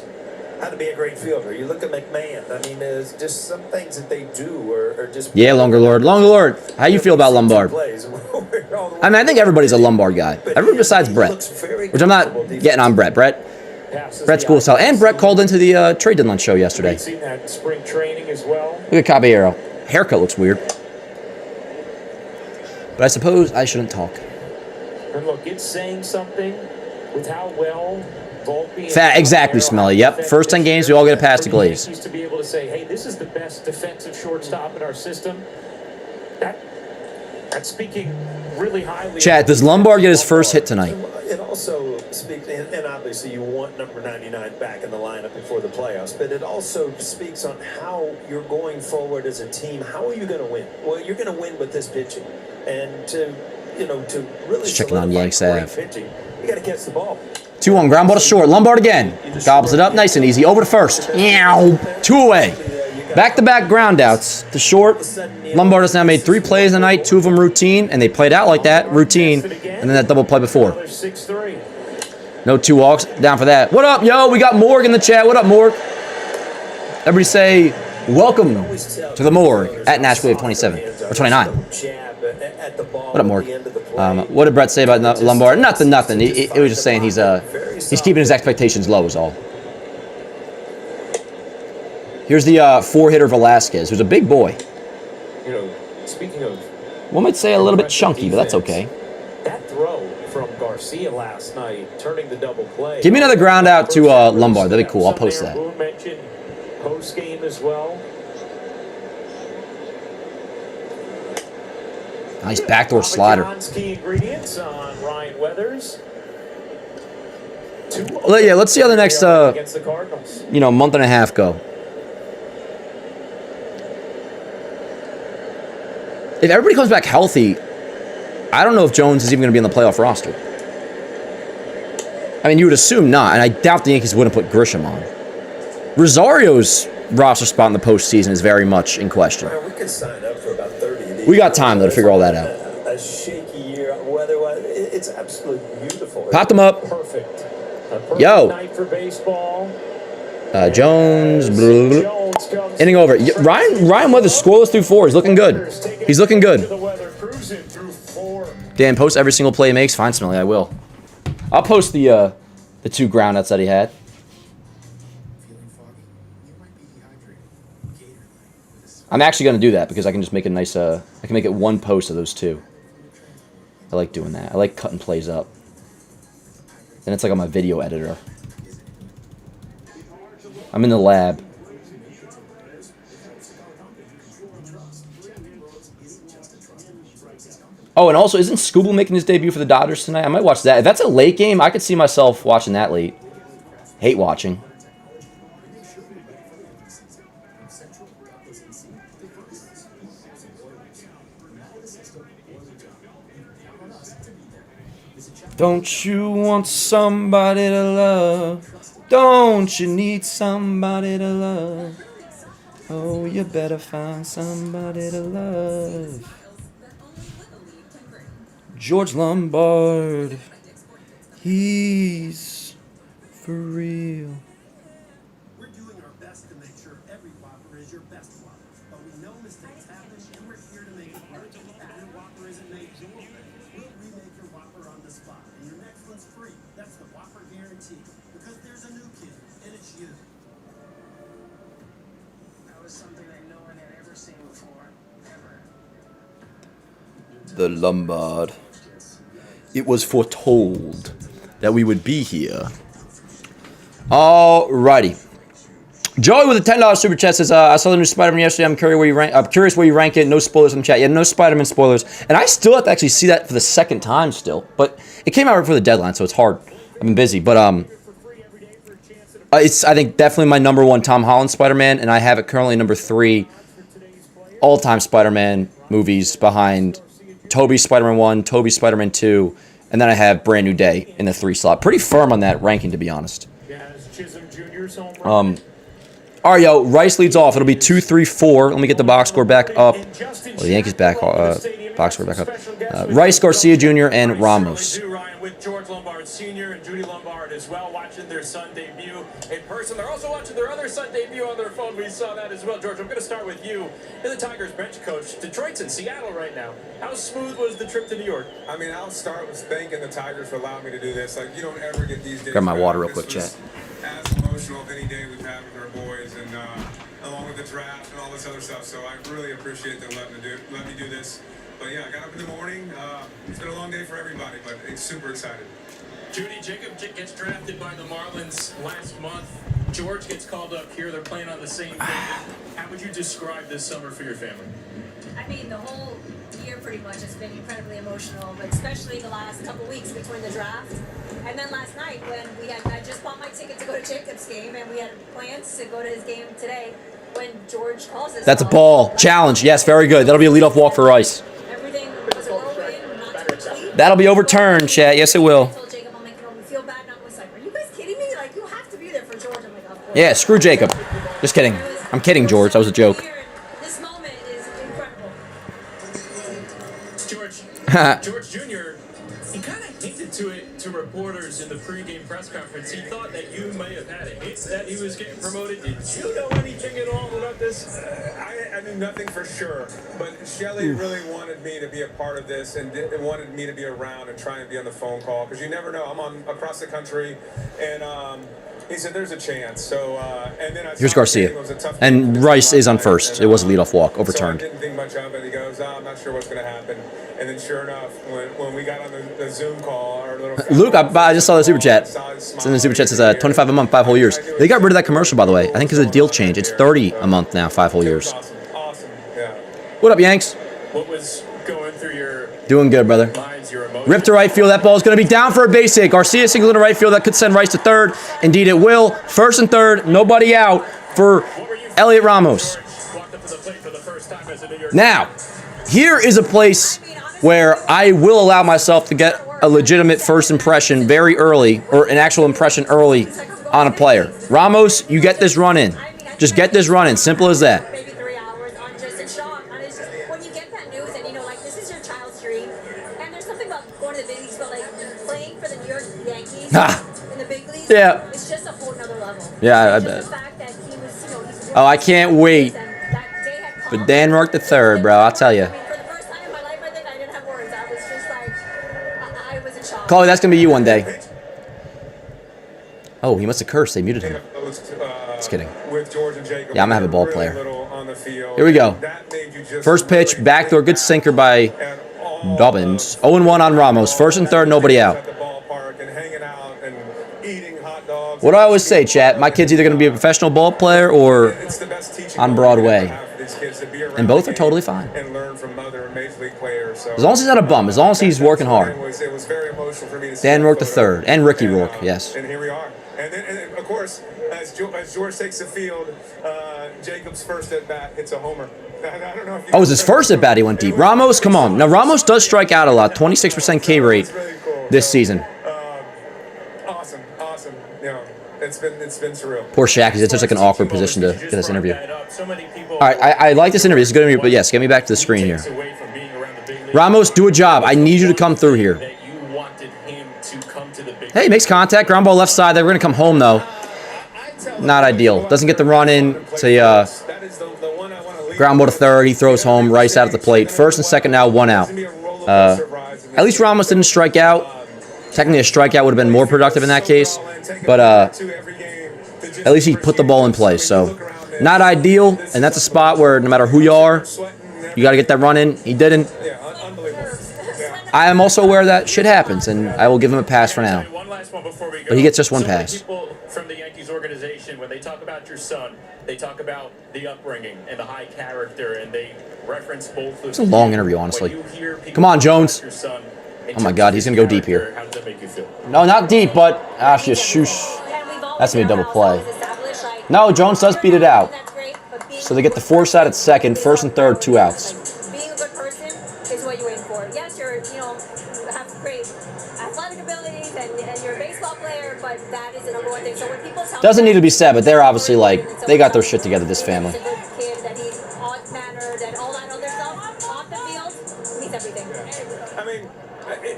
G: how to be a great fielder. You look at McMahon. I mean, there's just some things that they do are just...
A: Yeah, Longer Lord. Longer Lord, how you feel about Lombard? I mean, I think everybody's a Lombard guy. Everybody besides Brett. Which I'm not getting on Brett. Brett's cool as hell. And Brett called into the trade deadline show yesterday.
F: Seen that in spring training as well.
A: Look at Caballero. Haircut looks weird. But I suppose I shouldn't talk.
F: And look, it's saying something with how well Volpe...
A: Exactly, Smelly. Yep. First 10 games, we all get a pass to Glaze.
F: To be able to say, hey, this is the best defensive shortstop in our system. That's speaking really highly...
A: Chad, does Lombard get his first hit tonight?
G: It also speaks, and obviously you want number 99 back in the lineup before the playoffs, but it also speaks on how you're going forward as a team. How are you going to win? Well, you're going to win with this pitching. And to really...
A: Just checking on Yanks Ave.
G: Pitching, you got to catch the ball.
A: 2-1, ground ball to short. Lombard again. Gobbles it up nice and easy. Over to first. 2 away. Back-to-back ground outs to short. Lombard has now made 3 plays tonight, 2 of them routine, and they played out like that, routine, and then that double play before. No 2 walks, down for that. What up, yo? We got Morg in the chat. What up, Morg? Everybody say, welcome to the Morg at Nashwave 27, or 29. What up, Morg? What did Brett say about Lombard? Nothing. He was just saying he's keeping his expectations low is all. Here's the 4-hitter Velasquez, who's a big boy.
F: Speaking of...
A: One might say a little bit chunky, but that's okay.
F: That throw from Garcia last night, turning the double play.
A: Give me another ground out to Lombard. That'd be cool. I'll post that.
F: Boone mentioned post-game as well.
A: Nice backdoor slider.
F: Key ingredients on Ryan Weathers.
A: Yeah, let's see how the next month and a half go. If everybody comes back healthy, I don't know if Jones is even going to be on the playoff roster. I mean, you would assume not, and I doubt the Yankees wouldn't put Grisham on. Rosario's roster spot in the postseason is very much in question.
G: We could sign up for about 30 of these.
A: We got time, though, to figure all that out.
G: A shaky year, weather-wise. It's absolutely beautiful.
A: Popped him up.
F: Perfect. A perfect
A: Yo.
F: night for baseball.
A: Jones.
F: Jones comes
A: Inning over. Ryan Weathers scoreless through 4. He's looking good. He's looking
F: to
A: good.
F: the weather, cruising through 4.
A: Dan, post every single play he makes. Fine, Smelly. I will. I'll post the 2 groundouts that he had. I'm actually going to do that because I can just make a nice, I can make it one post of those 2. I like doing that. I like cutting plays up. And it's like on my video editor. I'm in the lab. Oh, and also, isn't Scooble making his debut for the Dodgers tonight? I might watch that. If that's a late game, I could see myself watching that late. Hate watching. Don't you want somebody to love? Don't you need somebody to love? Oh, you better find somebody to love. George Lombard, he's for real.
L: We're doing our best to make sure every Whopper is your best Whopper. But we know mistakes happen, and we're here to make it right. If your Whopper isn't made your way, we'll remake your Whopper on the spot. And your next one's free. That's the Whopper guarantee. Because there's a new kid, and it's you.
J: That was something that no one had ever seen before, ever.
A: The Lombard. It was foretold that we would be here. Alrighty. Joey with a $10 super chat says, I saw the new Spider-Man yesterday. I'm curious where you rank it. No spoilers in the chat. Yeah, no Spider-Man spoilers. And I still have to actually see that for the second time still. But it came out right before the deadline, so it's hard. I've been busy. But it's, I think, definitely my number 1 Tom Holland Spider-Man. And I have it currently number 3 all-time Spider-Man movies behind Tobey's Spider-Man 1, Tobey's Spider-Man 2, and then I have Brand New Day in the 3 slot. Pretty firm on that ranking, to be honest. All right, yo, Rice leads off. It'll be 2-3-4. Let me get the box score back up. Well, the Yankees back, box score back up. Rice, Garcia Jr., and Ramos.
F: With George Lombard Sr. and Judy Lombard as well, watching their son debut in person. They're also watching their other son debut on their phone. We saw that as well. George, I'm going to start with you. You're the Tigers bench coach. Detroit's in Seattle right now. How smooth was the trip to New York?
M: I mean, I'll start with thanking the Tigers for allowing me to do this. Like, you don't ever get these days.
A: Grab my water real quick, chat.
M: As emotional of any day we've had with our boys, and along with the draft and all this other stuff. So I really appreciate them letting me do this. But yeah, I got up in the morning. It's been a long day for everybody, but it's super excited.
F: Judy, Jacob gets drafted by the Marlins last month. George gets called up here. They're playing on the same thing. How would you describe this summer for your family?
N: I mean, the whole year pretty much has been incredibly emotional, but especially the last couple weeks between the draft and then last night when I just bought my ticket to go to Jacob's game and we had plans to go to his game today when George calls us.
A: That's a ball. Challenge. Yes, very good. That'll be a leadoff walk for Rice.
N: Everything was a whirlwind, not to complete.
A: That'll be overturned, chat. Yes, it will.
N: I told Jacob, I'm like, we feel bad, and I was like, are you guys kidding me? Like, you have to be there for George. I'm like, of course.
A: Yeah, screw Jacob. Just kidding. I'm kidding, George. That was a joke.
N: This moment is incredible.
F: George Jr., he kind of hinted to reporters in the pregame press conference. He thought that you may have had a hint that he was getting promoted. Did you know anything at all about this?
M: I knew nothing for sure, but Shelley really wanted me to be a part of this and wanted me to be around and try and be on the phone call because you never know. I'm on across the country, and he said there's a chance. So and then
A: Here's Garcia, and Rice is on first. It was a leadoff walk, overturned.
M: So I didn't think much of it. He goes, I'm not sure what's going to happen. And then sure enough, when we got on the Zoom call, our little
A: Luke, I just saw the super chat. It's in the super chat. It says 25 a month, 5 whole years. They got rid of that commercial, by the way. I think because of the deal change. It's 30 a month now, 5 whole years.
M: Awesome. Yeah.
A: What up, Yanks?
F: What was going through your
A: Doing good, brother.
F: minds, your emotions?
A: Rip to right field. That ball is going to be down for a base hit. Garcia single into right field. That could send Rice to third. Indeed, it will. First and third. Nobody out for Elliot Ramos. Now, here is a place where I will allow myself to get a legitimate first impression very early, or an actual impression early on a player. Ramos, you get this run in. Just get this run in. Simple as that.
N: Maybe 3 hours. I'm just in shock. And it's just, when you get that news and, like, this is your child's dream, and there's something about going to the big leagues, but, like, in the big leagues,
A: Yeah.
N: it's just a whole nother level.
A: Yeah, I
N: It's
A: bet.
N: just the fact that he was, he's
A: Oh, I can't wait.
N: and that day had come.
A: But Dan Rourke the third, bro. I'll tell you.
N: I mean, for the first time in my life, I think I didn't have words. I was just like, I was in shock.
A: Coley, that's gonna be you one day. Oh, he must have cursed. They muted him. Just kidding.
M: With George and Jacob,
A: Yeah, I'm gonna have a ball
M: really
A: player.
M: little on the field.
A: Here we go.
M: That made you just
A: First pitch,
M: really
A: backdoor, good sinker by Dobbins. 0-1 on Ramos. First and third, nobody out.
M: at the ballpark and hanging out and eating hot dogs.
A: What do I always say, chat? My kid's either gonna be a professional ball player or
M: It's the best teaching
A: on
M: moment
A: Broadway.
M: you can have for these kids to be around
A: And both
M: the
A: are
M: game
A: totally fine.
M: and learn from other Major League players. So,
A: As long as he's not a bum, as long as he's working hard.
M: It was very emotional for me to see
A: Dan
M: that
A: Rourke the
M: photo.
A: third and Ricky Rourke, yes.
M: And here we are. And then, of course, as George takes the field, Jacob's first at bat hits a homer. I don't know if you
A: Oh, it was his first at bat. He went deep. Ramos, come on. Now Ramos does strike out a lot. 26% K rate this season.
M: Awesome. You know, it's been surreal.
A: Poor Shaq. He's in such like an awkward position to get this interview. All right, I like this interview. It's a good interview, but yes, get me back to the screen here. Ramos, do a job. I need you to come through here. Hey, makes contact. Ground ball left side. We're going to come home, though. Not ideal. Doesn't get the run in. It's a ground ball to third. He throws home. Rice out at the plate. First and second now, one out. At least Ramos didn't strike out. Technically, a strikeout would have been more productive in that case. But at least he put the ball in play. So not ideal. And that's a spot where no matter who you are, you got to get that run in. He didn't. I am also aware that shit happens, and I will give him a pass for now. But he gets just one pass.
F: People from the Yankees organization, when they talk about your son, they talk about the upbringing and the high character, and they reference both of
A: It's a long interview, honestly. Come on, Jones. Oh my God, he's gonna go deep here.
F: How does that make you feel?
A: No, not deep, but just shoosh. That's gonna be a double play. No, Jones does beat it out. So they get the force out at second, first and third, 2 outs.
N: Being a good person is what you aim for. Yes, you have great athletic abilities and you're a baseball player, but that is the number one thing. So when people tell
A: Doesn't need to be said, but they're obviously like, they got their shit together, this family.
N: he's a good kid, that he's odd-mannered and all that other stuff off the field means everything.
M: I mean,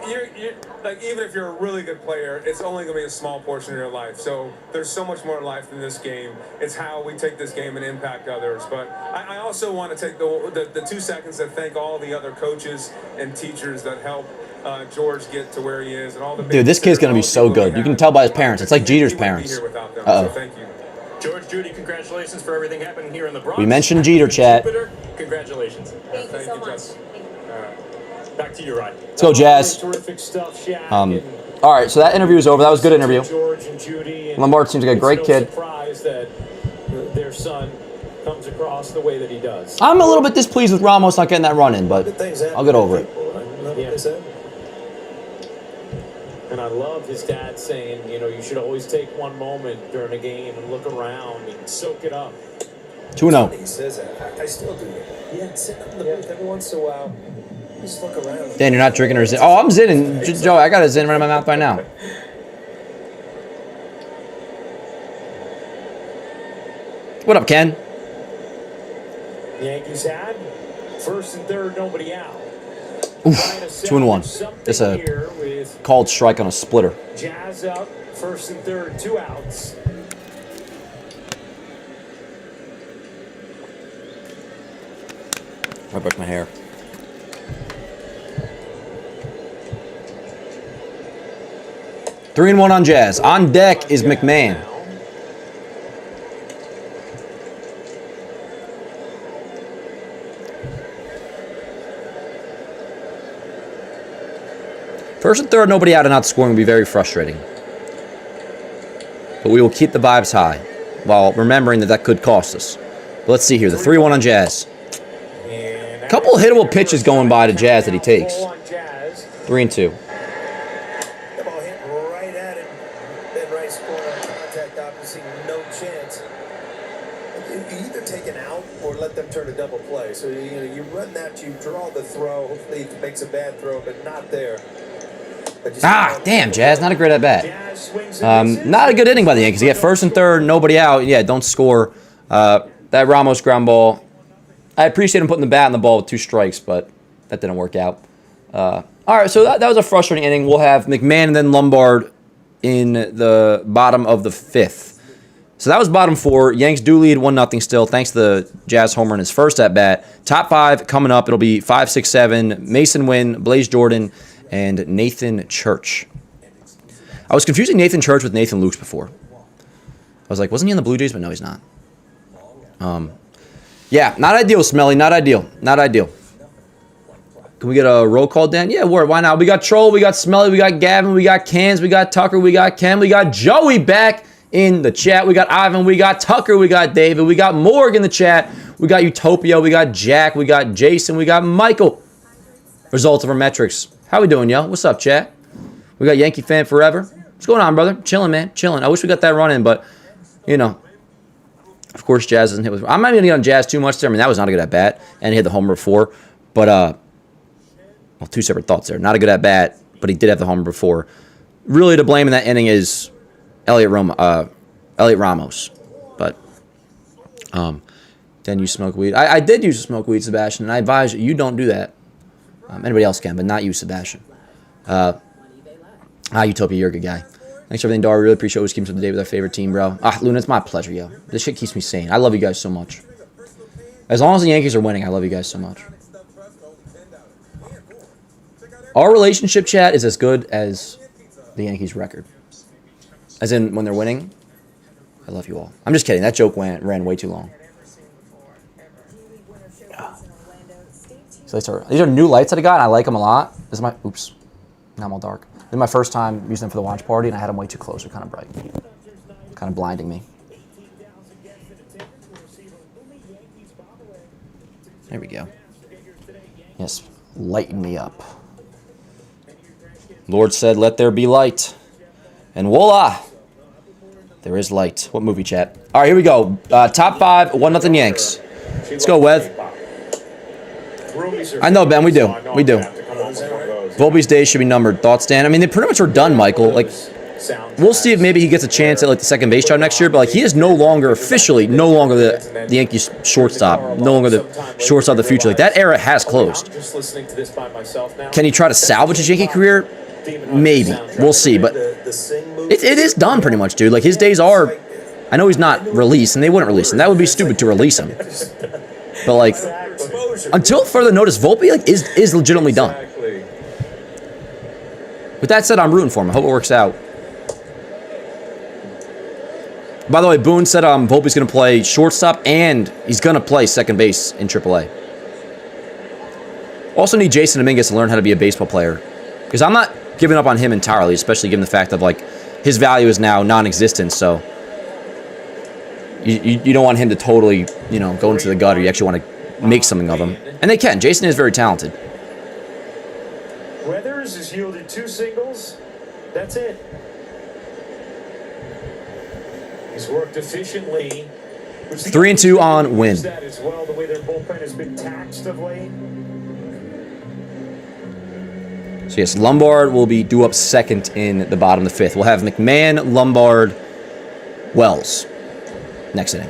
M: you're like, even if you're a really good player, it's only going to be a small portion of your life. So there's so much more life in this game. It's how we take this game and impact others. But I also want to take the 2 seconds to thank all the other coaches and teachers that helped George get to where he is, and all the
A: Dude, this kid's gonna be so good. You can tell by his parents. It's like Jeter's parents.
M: So thank you.
F: George, Judy, congratulations for everything happening here in the Bronx.
A: We mentioned Jeter, chat.
F: Congratulations.
N: Thank you so much.
F: Jess. Back to you, Ryan.
A: Let's go, Jazz.
F: Terrific stuff, Shaq.
A: All right, so that interview is over. That was a good interview.
F: George and Judy. And
A: Lombard seems like a great kid.
F: Surprised that their son comes across the way that he does.
A: I'm a little bit displeased with Ramos not getting that run in, but I'll get over it.
F: Yeah. And I love his dad saying, you should always take one moment during a game and look around and soak it up.
A: 2-0.
G: He says that. I still do. Yeah, sit up in the booth every once in a while. Just look around.
A: Dan, you're not drinking or zin. Oh, I'm zinning. Joe, I got a zin right in my mouth right now. What up, Ken?
F: Yankees had first and third, nobody out.
A: Oof, 2-1. That's a called strike on a splitter.
F: Jazz up, first and third, 2 outs.
A: I brush my hair. Three and 1 on Jazz. On deck is McMahon. First and third, nobody out and not scoring will be very frustrating. But we will keep the vibes high while remembering that could cost us. But let's see here. The 3-1 on Jazz. A couple of hittable pitches going by to Jazz that he takes. 3 and 2.
G: The ball hit right at him. Then right scored on contact, obviously no chance. You either take an out or let them turn a double play. So you run that, you draw the throw. Hopefully it makes a bad throw, but not there.
A: Damn, Jazz. Not a great at-bat. Not a good inning by the Yankees. You get first and third, nobody out. Yeah, don't score. That Ramos ground ball. I appreciate him putting the bat on the ball with 2 strikes, but that didn't work out. All right, so that was a frustrating inning. We'll have McMahon and then Lombard in the bottom of the 5th. So that was bottom 4. Yanks do lead 1-0 still, thanks to the Jazz homer in his first at-bat. Top 5 coming up. It'll be 5, 6, 7. Mason Wynn, Blaze Jordan, and Nathan Church. I was confusing Nathan Church with Nathan Lukes before. I was like, wasn't he on the Blue Jays? But no, he's not. Yeah, not ideal, Smelly. Not ideal. Not ideal. Can we get a roll call, Dan? Yeah, why not? We got Troll, we got Smelly, we got Gavin, we got Cans, we got Tucker, we got Ken, we got Joey back in the chat. We got Ivan, we got Tucker, we got David, we got Morg in the chat. We got Utopia, we got Jack, we got Jason, we got Michael. Results of our metrics. How we doing, yo? What's up, chat? We got Yankee Fan Forever. What's going on, brother? Chilling, man. Chilling. I wish we got that run in, but, you know. Of course, Jazz doesn't hit with... I'm not even going to get on Jazz too much there. I mean, that was not a good at-bat. And he had the homer before. But, well, 2 separate thoughts there. Not a good at-bat, but he did have the homer before. Really, to blame in that inning is Elliot Ramos. But, then you smoke weed. I did use to smoke weed, Sebastian, and I advise you don't do that. Anybody else can, but not you, Sebastian. Utopia, you're a good guy. Thanks for everything, Dar. Really appreciate always keeping us up to date with our favorite team, bro. Luna, it's my pleasure, yo. This shit keeps me sane. I love you guys so much. As long as the Yankees are winning, I love you guys so much. Our relationship, chat, is as good as the Yankees' record. As in, when they're winning, I love you all. I'm just kidding. That joke ran way too long. So these are new lights that I got, and I like them a lot. This is my... Oops. Now I'm all dark. This is my first time using them for the watch party, and I had them way too close. They're kind of bright. Kind of blinding me. There we go. Yes, lighten me up. Lord said, let there be light. And voila! There is light. What movie, chat? All right, here we go. Top 5, 1-0 Yanks. Let's go, Weth. I know, Ben. We do. We do. Volpe's days should be numbered. Thoughts, Dan? I mean, they pretty much are done, Michael. Like, we'll see if maybe he gets a chance at like the second base job next year. But like, he is no longer officially the Yankees shortstop. No longer the shortstop of the future. Like that era has closed. Can he try to salvage his Yankee career? Maybe. We'll see. But it is done pretty much, dude. Like his days are. I know he's not released, and they wouldn't release him. That would be stupid to release him. But like, until further notice, Volpe like is legitimately done. With that said, I'm rooting for him. I hope it works out. By the way, Boone said Volpe's going to play shortstop and he's going to play second base in AAA. Also need Jason Dominguez to learn how to be a baseball player. Because I'm not giving up on him entirely, especially given the fact of like his value is now non-existent. So you don't want him to totally, you know, go into the gutter. You actually want to make something of him. And they can. Jason is very talented.
F: Weathers has yielded 2 singles. That's it. He's worked efficiently.
A: 3-2 on Win.
F: That as well, the way their bullpen has been taxed of late.
A: So yes, Lombard will be due up second in the bottom of the 5th. We'll have McMahon, Lombard, Wells next inning.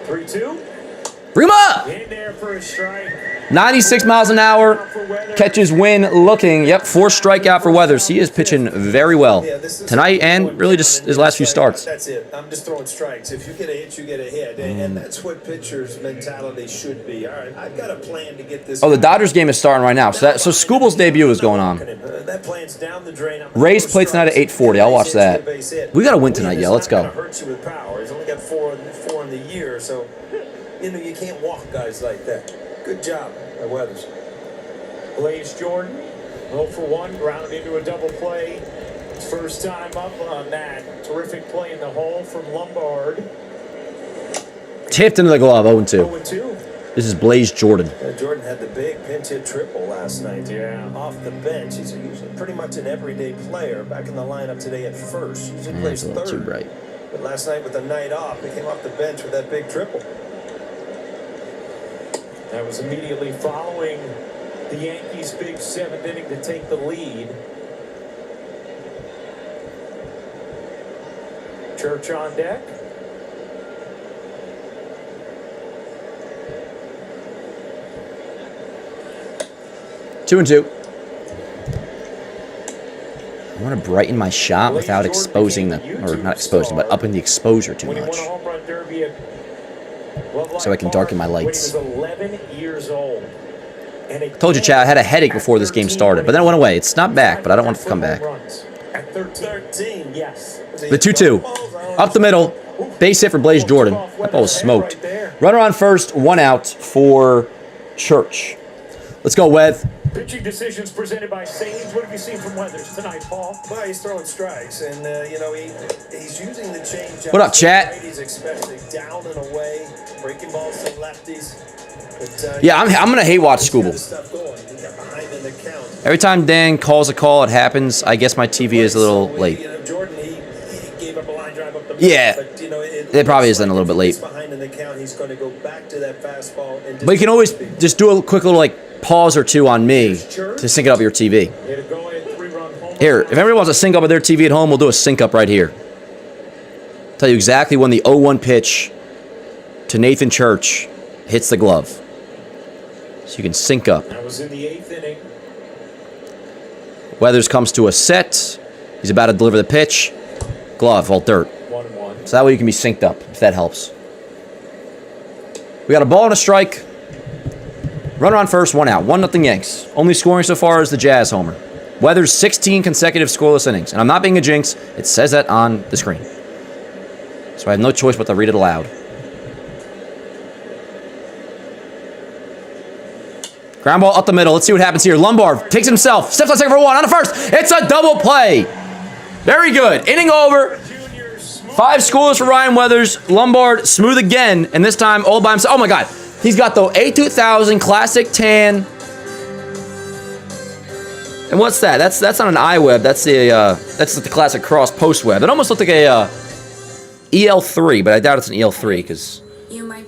F: 3-2.
A: Rima!
F: In there for a strike.
A: 96 miles an hour. Catches Win looking. Yep, 4th strikeout for Weathers. He is pitching very well tonight and really just his last few starts.
G: That's it. I'm just throwing strikes. If you get a hit, you get a hit. And that's what pitchers' mentality should be. All right, I've got a plan to get this.
A: Oh, the Dodgers game is starting right now. So Scooble's debut is going on.
G: That plan's down the drain.
A: Rays play tonight at 8:40. I'll watch that. We got to win tonight, yeah. Let's go.
G: Hurts you with power. He's only got four in the year, so you know you can't walk guys like that. Good job by Weathers.
F: Blaze Jordan, 0 for 1, grounded into a double play. First time up on that. Terrific play in the hole from Lombard.
A: Tipped into the glove, 0-2.
F: 0-2.
A: This is Blaze Jordan.
G: Jordan had the big pinch hit triple last night. Yeah. Off the bench. He's usually pretty much an everyday player. Back in the lineup today at first. Usually plays
A: It's a little
G: third.
A: too bright.
G: But last night with the night off, he came off the bench with that big triple.
F: That was immediately following the Yankees' big 7th inning to take the lead. Church on deck.
A: Two and two. All want to brighten my shot without exposing or not exposing, but upping the exposure too much. So I can darken my lights. Told you, Chad, I had a headache before this game started, but then it went away. It's not back, but I don't want it to come back. The 2-2. Up the middle. Base hit for Blaze Jordan. That ball was smoked. Runner on first, 1 out for Church. Let's go, Weth.
F: Pitching decisions presented by Sage. What have you seen from Weathers tonight, Paul?
G: Well, he's throwing strikes, and he's using the change.
A: What up, chat?
G: Especially down and away, breaking balls to lefties. But,
A: yeah, I'm gonna hate watch Scooble. Every time Dan calls a call, it happens. I guess my TV is a little late.
G: Jordan, he gave up a line drive up the middle,
A: yeah, but, it probably is then a little bit late.
G: Behind in the count, he's going to go back to that fastball. And
A: but you can always just do a quick little pause or two on me to sync it up with your TV. Here, if everyone wants to sync up with their TV at home, we'll do a sync up right here. Tell you exactly when the 0-1 pitch to Nathan Church hits the glove. So you can sync up.
F: That was in the 8th inning.
A: Weathers comes to a set. He's about to deliver the pitch. Glove, all dirt.
F: 1-1.
A: So that way you can be synced up, if that helps. We got a ball and a strike. Runner on first, 1 out. 1-0 Yanks. Only scoring so far is the Jazz homer. Weathers 16 consecutive scoreless innings. And I'm not being a jinx. It says that on the screen. So I have no choice but to read it aloud. Ground ball up the middle. Let's see what happens here. Lombard takes himself. Steps on second for 1. On the first. It's a double play. Very good. Inning over. 5 scoreless for Ryan Weathers. Lombard smooth again. And this time all by himself. Oh, my God. He's got the A2000 Classic Tan. And what's that? That's not an iWeb. That's the Classic Cross Post Web. It almost looked like a EL3, but I doubt it's an EL3 because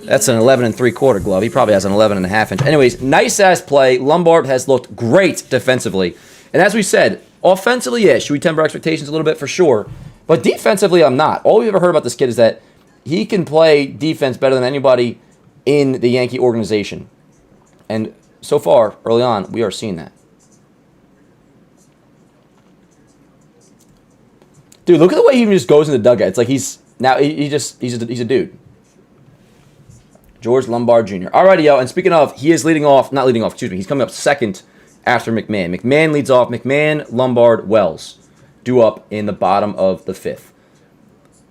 A: that's an 11 3/4 glove. He probably has an 11 1/2 inch. Anyways, nice ass play. Lombard has looked great defensively. And as we said, offensively, yeah, should we temper expectations a little bit for sure. But defensively, I'm not. All we've ever heard about this kid is that he can play defense better than anybody in the Yankee organization. And so far, early on, we are seeing that. Dude, look at the way he just goes in the dugout. It's like he's a dude. George Lombard Jr. Alrighty, yo. And speaking of, he is not leading off, excuse me. He's coming up second after McMahon. McMahon leads off. McMahon, Lombard, Wells due up in the bottom of the 5th.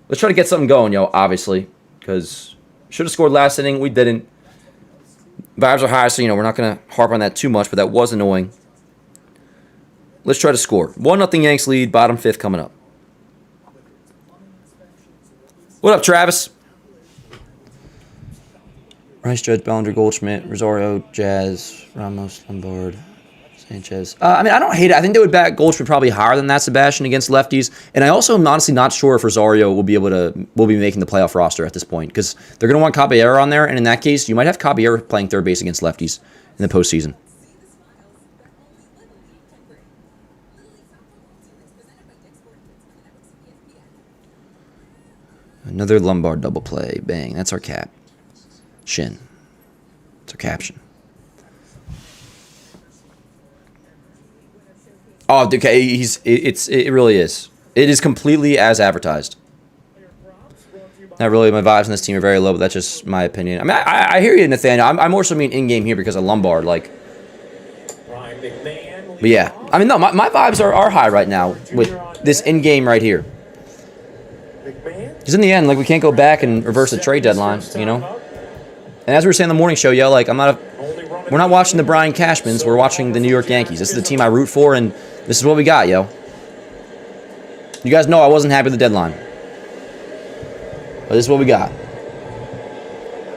A: Let's try to get something going, yo, obviously. Because should have scored last inning. We didn't. Vibes are high, so, we're not going to harp on that too much, but that was annoying. Let's try to score. 1-0 Yanks lead, bottom 5th coming up. What up, Travis? Rice, Judge, Bellinger, Goldschmidt, Rosario, Jazz, Ramos, Lombard, Sanchez. I don't hate it. I think they would back Goldschmidt probably higher than that, Sebastian, against lefties. And I also am honestly not sure if Rosario will be making the playoff roster at this point because they're going to want Caballero on there. And in that case, you might have Caballero playing third base against lefties in the postseason. Another Lombard double play. Bang. That's our cap. Shin. It's our caption. Oh, okay. It really is. It is completely as advertised. Not really. My vibes on this team are very low, but that's just my opinion. I mean, I hear you, Nathaniel. I'm more so mean in-game here because of Lombard. But yeah. I mean, no, my vibes are high right now with this in-game right here. Because in the end, we can't go back and reverse the trade deadline, And as we were saying in the morning show, yo, we're not watching the Brian Cashmans. We're watching the New York Yankees. This is the team I root for, and this is what we got, yo. You guys know I wasn't happy with the deadline. But this is what we got.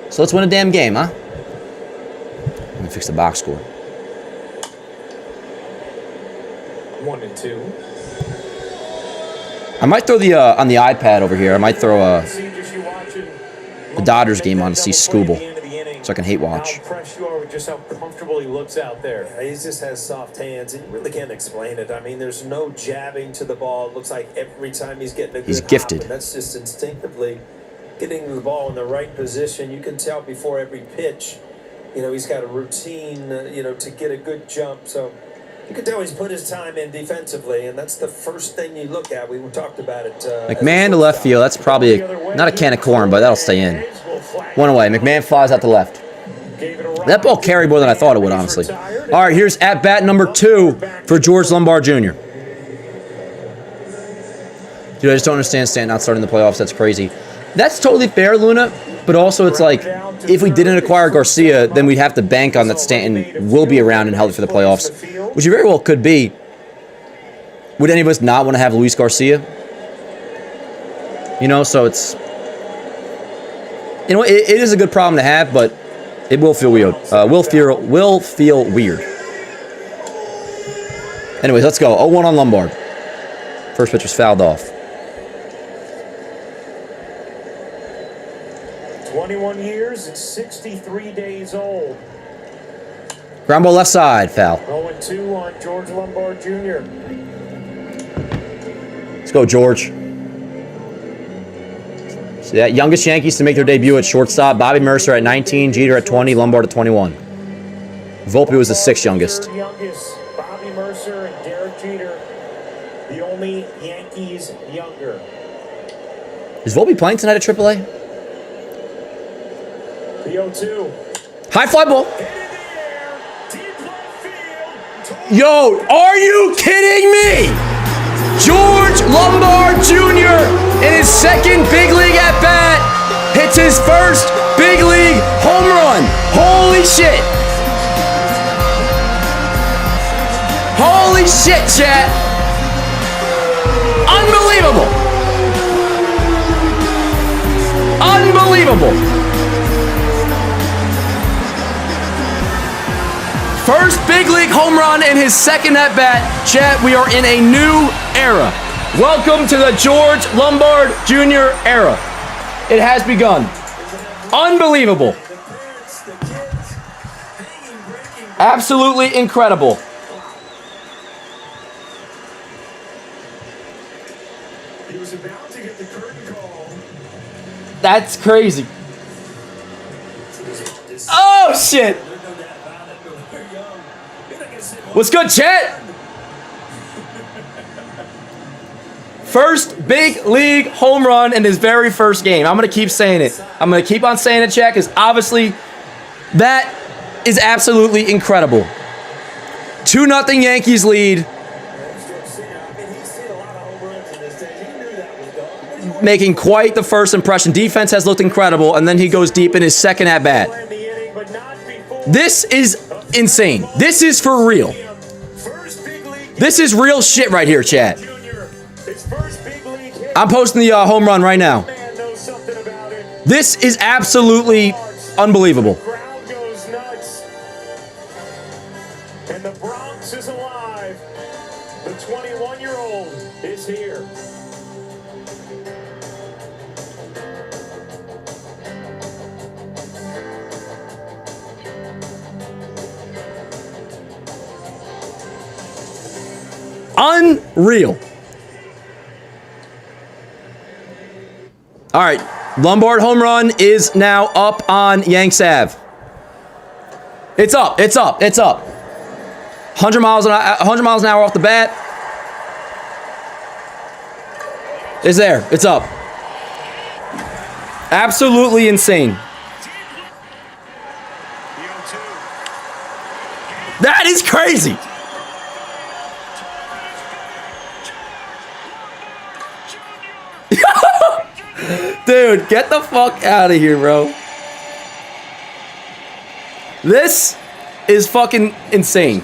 A: So let's win a damn game, huh? Let me fix the box score.
F: 1-2.
A: I might throw on the iPad over here. I might throw the Dodgers game on to see Scooble, so I can hate watch.
F: How impressed you are with just how comfortable he looks out there.
G: He just has soft hands, and you really can't explain it. I mean, there's no jabbing to the ball. It looks like every time he's getting a good
A: He's gifted.
G: hop, and that's just instinctively getting the ball in the right position. You can tell before every pitch, he's got a routine, to get a good jump. So You can tell he's put his time in defensively, and that's the first thing you look at. We talked about it.
A: McMahon to left field. That's probably not a can of corn, but that'll stay in. One away. McMahon flies out to left. That ball carried more than I thought it would, honestly. All right, here's at-bat number 2 for George Lombard Jr. Dude, I just don't understand Stanton not starting the playoffs. That's crazy. That's totally fair, Luna, but also it's like, if we didn't acquire Garcia, then we'd have to bank on that Stanton will be around and healthy for the playoffs, which he very well could be. Would any of us not want to have Luis Garcia? You know, so it's... You know, it is a good problem to have, but it will feel weird. Will feel weird. Anyways, let's go. 0-1 on Lombard. First pitch was fouled off.
F: 21 years and 63 days old.
A: Ground ball left side, foul.
F: 0-2 on George Lombard Jr.
A: Let's go, George. See that? Youngest Yankees to make their debut at shortstop. Bobby Mercer at 19, Jeter at 20, Lombard at 21. Volpe was the 6th youngest.
F: Bobby Mercer and Derek Jeter, the only Yankees younger.
A: Is Volpe playing tonight at AAA?
F: The 0-2.
A: High fly ball. Yo, are you kidding me? George Lombard Jr. in his second big league at bat hits his first big league home run. Holy shit. Holy shit, chat. Unbelievable. Unbelievable. First big league home run in his second at-bat. Chat, we are in a new era. Welcome to the George Lombard Jr. era. It has begun. Unbelievable. Absolutely incredible.
F: He was about to get the curtain call.
A: That's crazy. Oh, shit. What's good, chat? First big league home run in his very first game. I'm going to keep saying it. I'm going to keep on saying it, chat, because obviously that is absolutely incredible. 2-0 Yankees lead. Making quite the first impression. Defense has looked incredible, and then he goes deep in his second at-bat. This is insane. This is for real. This is real shit right here, chat. I'm posting the home run right now. This is absolutely unbelievable.
F: And the Bronx is alive. The 21-year-old is here.
A: Unreal. All right, Lombard home run is now up on Yanks Ave. It's up. It's up. It's up. 100 miles an hour off the bat. It's there. It's up. Absolutely insane. That is crazy. Dude, get the fuck out of here, bro. This is fucking insane.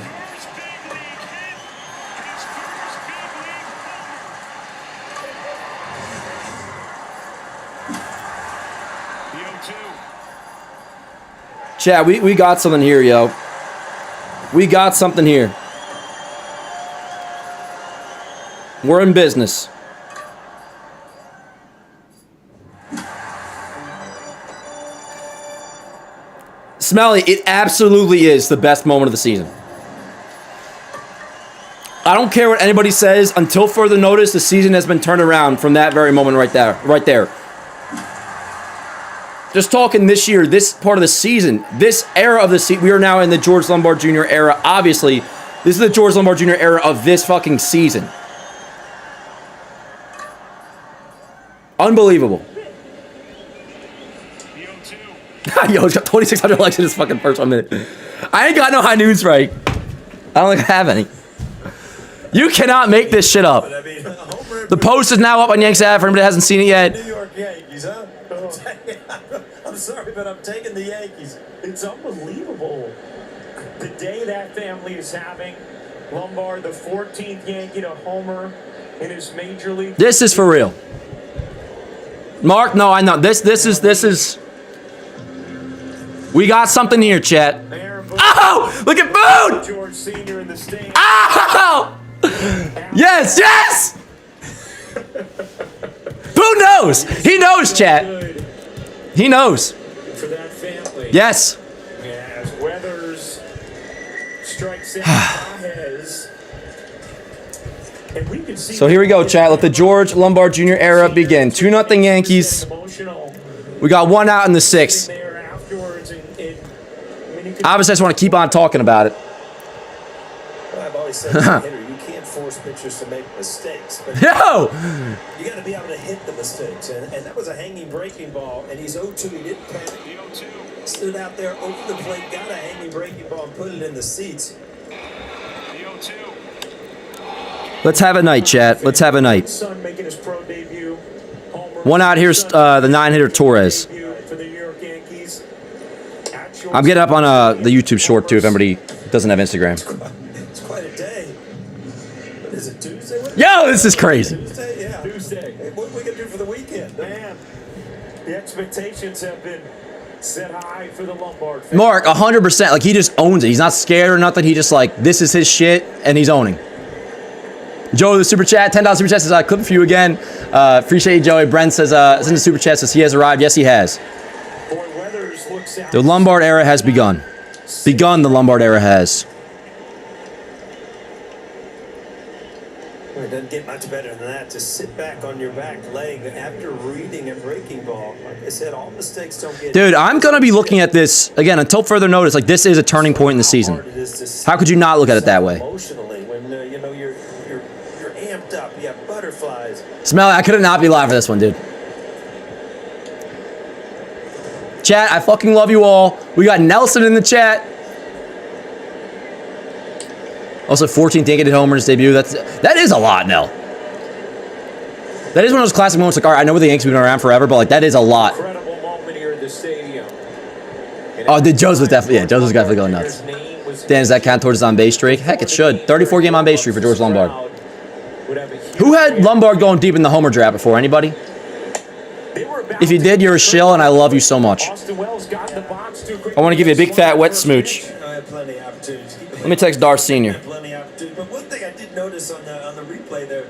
A: Chat, we got something here, yo. We got something here. We're in business. Smelly, it absolutely is the best moment of the season. I don't care what anybody says. Until further notice, the season has been turned around from that very moment right there. Just talking this year, this part of the season, this era of the season, we are now in the George Lombard Jr. era. Obviously, This is the George Lombard Jr. era of this fucking season. Unbelievable. Yo, he's got 2,600 likes in his fucking first 1 minute. I ain't got no high noon strike. I don't think I have any. You cannot make this shit up. The post is now up on Yankees Avenue for anybody that hasn't seen it yet.
G: New York Yankees, huh? I'm sorry, but I'm taking the Yankees.
F: It's unbelievable the day that family is having. Lombard, the 14th Yankee to homer in his major league.
A: This is for real. Mark, no, I know. This is. We got something here, chat. Oh! Look at Boone!
F: George Sr. in the stand.
A: Oh! Yes, yes! Boone knows. He knows, chat. He knows.
F: For that family.
A: Yes.
F: As Weathers strikes in Baez. And we can see
A: So here we go, chat. Let the George Lombard Jr. era begin. 2-0 Yankees. We got one out in the sixth. Obviously, I just want to keep on talking about it.
G: Well, I've always said, Henry, you can't force pitchers to make mistakes. But
A: No!
G: You got to be able to hit the mistakes. And that was a hanging breaking ball, and he's 0-2. He didn't panic. Stood out there over the plate, got a hanging breaking ball, and put it in the seats.
A: Let's have a night, chat. Let's have a night.
F: Son making his pro debut.
A: One out here's the 9-hitter Torres.
F: For the New York Yankees.
A: I'm getting up on the YouTube short, too, if anybody doesn't have Instagram.
G: It's quite a day. What is it, Tuesday?
A: Yo, this is crazy.
G: Tuesday, yeah.
F: Tuesday.
G: Hey, what are we going to do for the weekend?
F: Man, the expectations have been set high for the Lombard family.
A: Mark, 100%. Like, he just owns it. He's not scared or nothing. He just, like, this is his shit, and he's owning. Joe, the super chat, $10 super chat says, clip for you again. Appreciate you, Joey. Brent says, in the super chat says he has arrived. Yes, he has. The Lombard era has begun. The Lombard era has.
G: It doesn't get much better than that. To sit back on your back leg after reading a breaking ball. Like I said, all mistakes don't get...
A: Dude, I'm going to be looking at this, again, until further notice. Like, this is a turning point in the season. How could you not look at it that way?
G: Emotionally, when you know you're amped up, you have butterflies.
A: Smell it. I couldn't not be live for this one, dude. Chat, I fucking love you all. We got Nelson in the chat. Also, 14th Yankee did homer in his debut. That is a lot, Nell. That is one of those classic moments. Like, all right, I know the Yankees have been around forever, but like that is a lot.
F: Incredible moment here at the stadium.
A: Oh, Joe's was definitely definitely going nuts. Dan, does that count towards his on-base streak? Heck, it should. 34-game on-base streak for George Lombard. Who had Lombard going deep in the homer draft before? Anybody? If you did, you're a shill, and I love you so much. I want to give you a big fat wet smooch. Let me text Dar Sr.
G: But one thing I did notice on the replay there,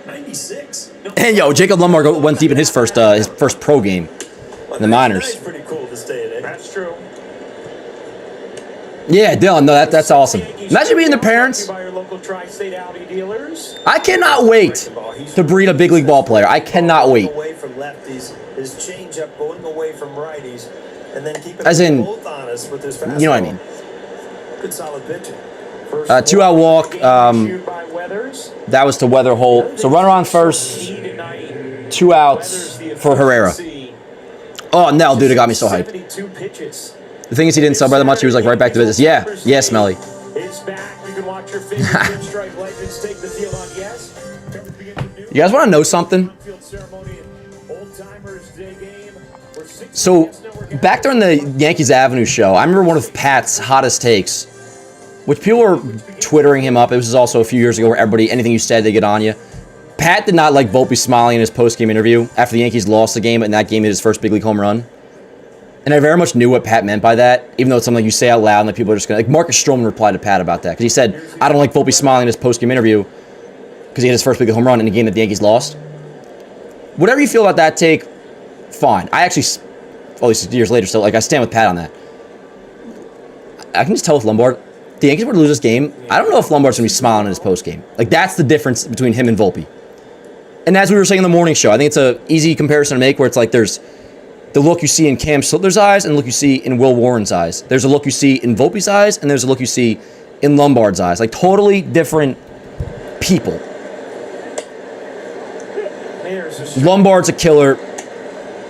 G: 96.
A: Hey, yo, Jacob Lombard went deep in his first pro game in the minors.
G: That's pretty cool to stay there.
F: That's true.
A: Yeah, Dylan, no, that's awesome. Imagine being the parents. I cannot wait to breed a big league ball player. I cannot wait.
G: Away from lefties, his changeup going away from righties, and then keeping
A: As in,
G: both honest with his fastball.
A: you know what I mean.
G: Good solid pitcher.
A: 2-out walk. That was to Weather Holt. So runner on first. 2 outs for Herrera. Oh, no, dude, it got me so hyped. The thing is, he didn't sub rather much. He was like right back to business. Yeah, Smelly. You guys want to know something? So, back during the Yankees Avenue show, I remember one of Pat's hottest takes, which people were twittering him up. It was also a few years ago where everybody, anything you said, they get on you. Pat did not like Volpe smiling in his post-game interview after the Yankees lost the game, and that game hit his first big league home run. And I very much knew what Pat meant by that, even though it's something you say out loud and that people are just going to... Like, Marcus Stroman replied to Pat about that, because he said, I don't like Volpe smiling in his post-game interview because he hit his first big league home run in a game that the Yankees lost. Whatever you feel about that take, fine. I actually, all these years later, still, like, I stand with Pat on that. I can just tell with Lombard, if the Yankees were to lose this game, I don't know if Lombard's going to be smiling in his post-game. Like, that's the difference between him and Volpe. And as we were saying in the morning show, I think it's an easy comparison to make where it's like there's the look you see in Cam Slittler's eyes and the look you see in Will Warren's eyes. There's a look you see in Volpe's eyes, and there's a look you see in Lombard's eyes. Like, totally different people. Lombard's a killer.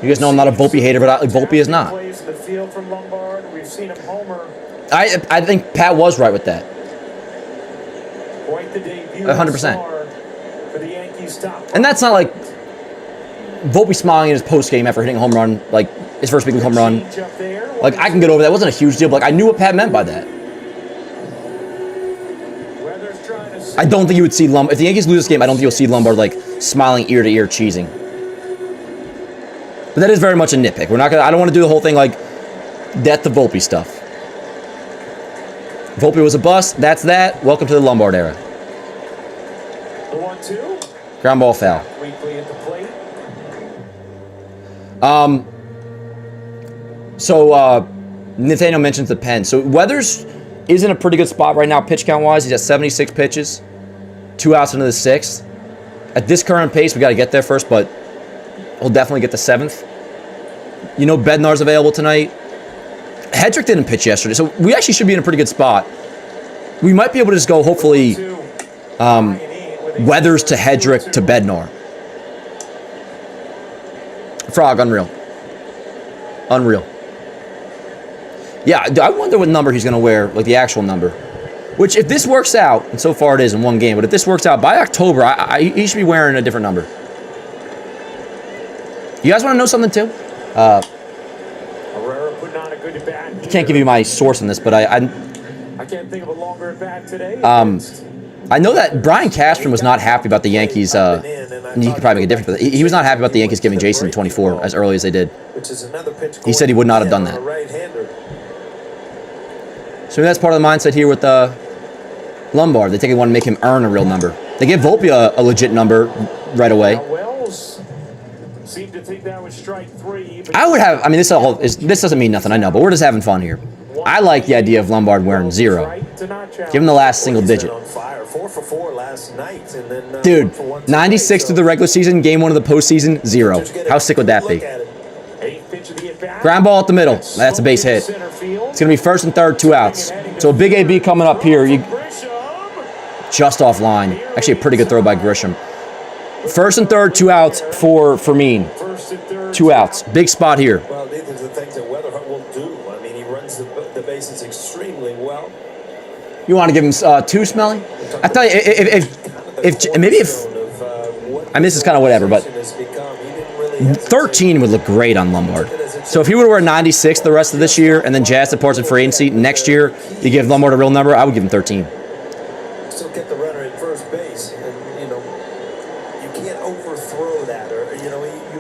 A: You guys know I'm not a Volpe hater, but Volpe is not. I think Pat was right with that. 100%. And that's not like Volpe smiling in his post game after hitting a home run, like his first big league home run. Like, I can get over that. It wasn't a huge deal, but like, I knew what Pat meant by that. I don't think you would see Lombard. If the Yankees lose this game, I don't think you'll see Lombard like smiling ear to ear, cheesing. But that is very much a nitpick. We're not gonna. I don't want to do the whole thing like death to Volpe stuff. Volpe was a bust. That's that. Welcome to the Lombard era.
F: The 1-2.
A: Ground ball foul.
F: Weekly at the plate.
A: So Nathaniel mentions the pen. So Weathers is in a pretty good spot right now, pitch count wise. He's at 76 pitches, 2 outs into the 6th. At this current pace, we got to get there first, but we'll definitely get the 7th. You know, Bednar's available tonight. Hedrick didn't pitch yesterday, so we actually should be in a pretty good spot. We might be able to just go, hopefully, Weathers to Hedrick to Bednar. Frog, unreal. Unreal. Yeah, I wonder what number he's going to wear, like the actual number. Which, if this works out, and so far it is in one game, but if this works out, by October, he should be wearing a different number. You guys want to know something, too? I can't give you my source on this, but I
F: can't think of a longer at bat today.
A: I know that Brian Castron was not happy about the Yankees. And he could probably make a difference, but he was not happy about the Yankees giving Jason 24 as early as they did. He said he would not have done that. So maybe that's part of the mindset here with Lombard. They think they want to make him earn a real number. They give Volpe a legit number right away.
F: Seemed to think that was strike 3.
A: I would have. I mean, this doesn't mean nothing. I know, but we're just having fun here. I like the idea of Lombard wearing 0. Give him the last single digit. Dude, 96 through the regular season, game 1 of the postseason, 0. How sick would that be? Ground ball at the middle. That's a base hit. It's going to be first and third, 2 outs. So a big AB coming up here. Just offline. Actually, a pretty good throw by Grisham. First and third, 2 outs for Fermin. 2 outs. Big spot here.
G: Well, these are the things that Weatherhut will do. I mean, he runs the bases extremely well.
A: You want to give him 2, Smelly? I tell you, if I mean, this is kind of whatever, but 13 would look great on Lombard. So if he were to wear 96 the rest of this year, and then Jazz departs in free agency next year, you give Lombard a real number, I would give him 13.
G: Still get the runner at first base, and you can't overthrow that,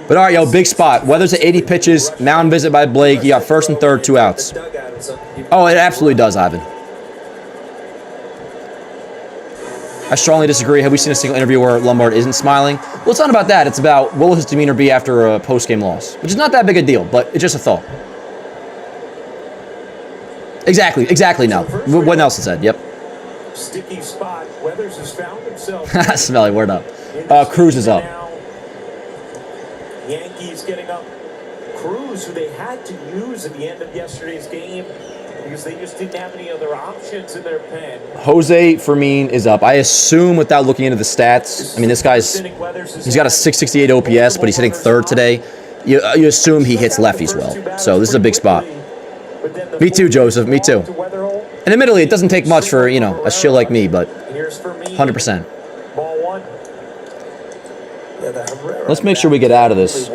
A: But all right, yo, big spot. Weather's at 80 pitches, mound visit by Blake. You got first and third, 2 outs. Oh, it absolutely does, Ivan. I strongly disagree. Have we seen a single interview where Lombard isn't smiling? Well, it's not about that. It's about what will his demeanor be after a post-game loss, which is not that big a deal, but it's just a thought. Exactly. No. What Nelson said. Yep.
F: Sticky spot. Weathers has found himself.
A: Smelly, word up. Cruz is up.
F: Yankees getting up. Cruz, who they had to use at the end of yesterday's game because they just didn't have any other options in their pen.
A: Jose Fermin is up. I assume, without looking into the stats, I mean, this guy's, he's got a 668 OPS, but he's hitting third today. You assume he hits lefties well. So this is a big spot. Me too, Joseph. Me too. And admittedly, it doesn't take much for, a shill like me, but 100%. Let's make sure we get out of this.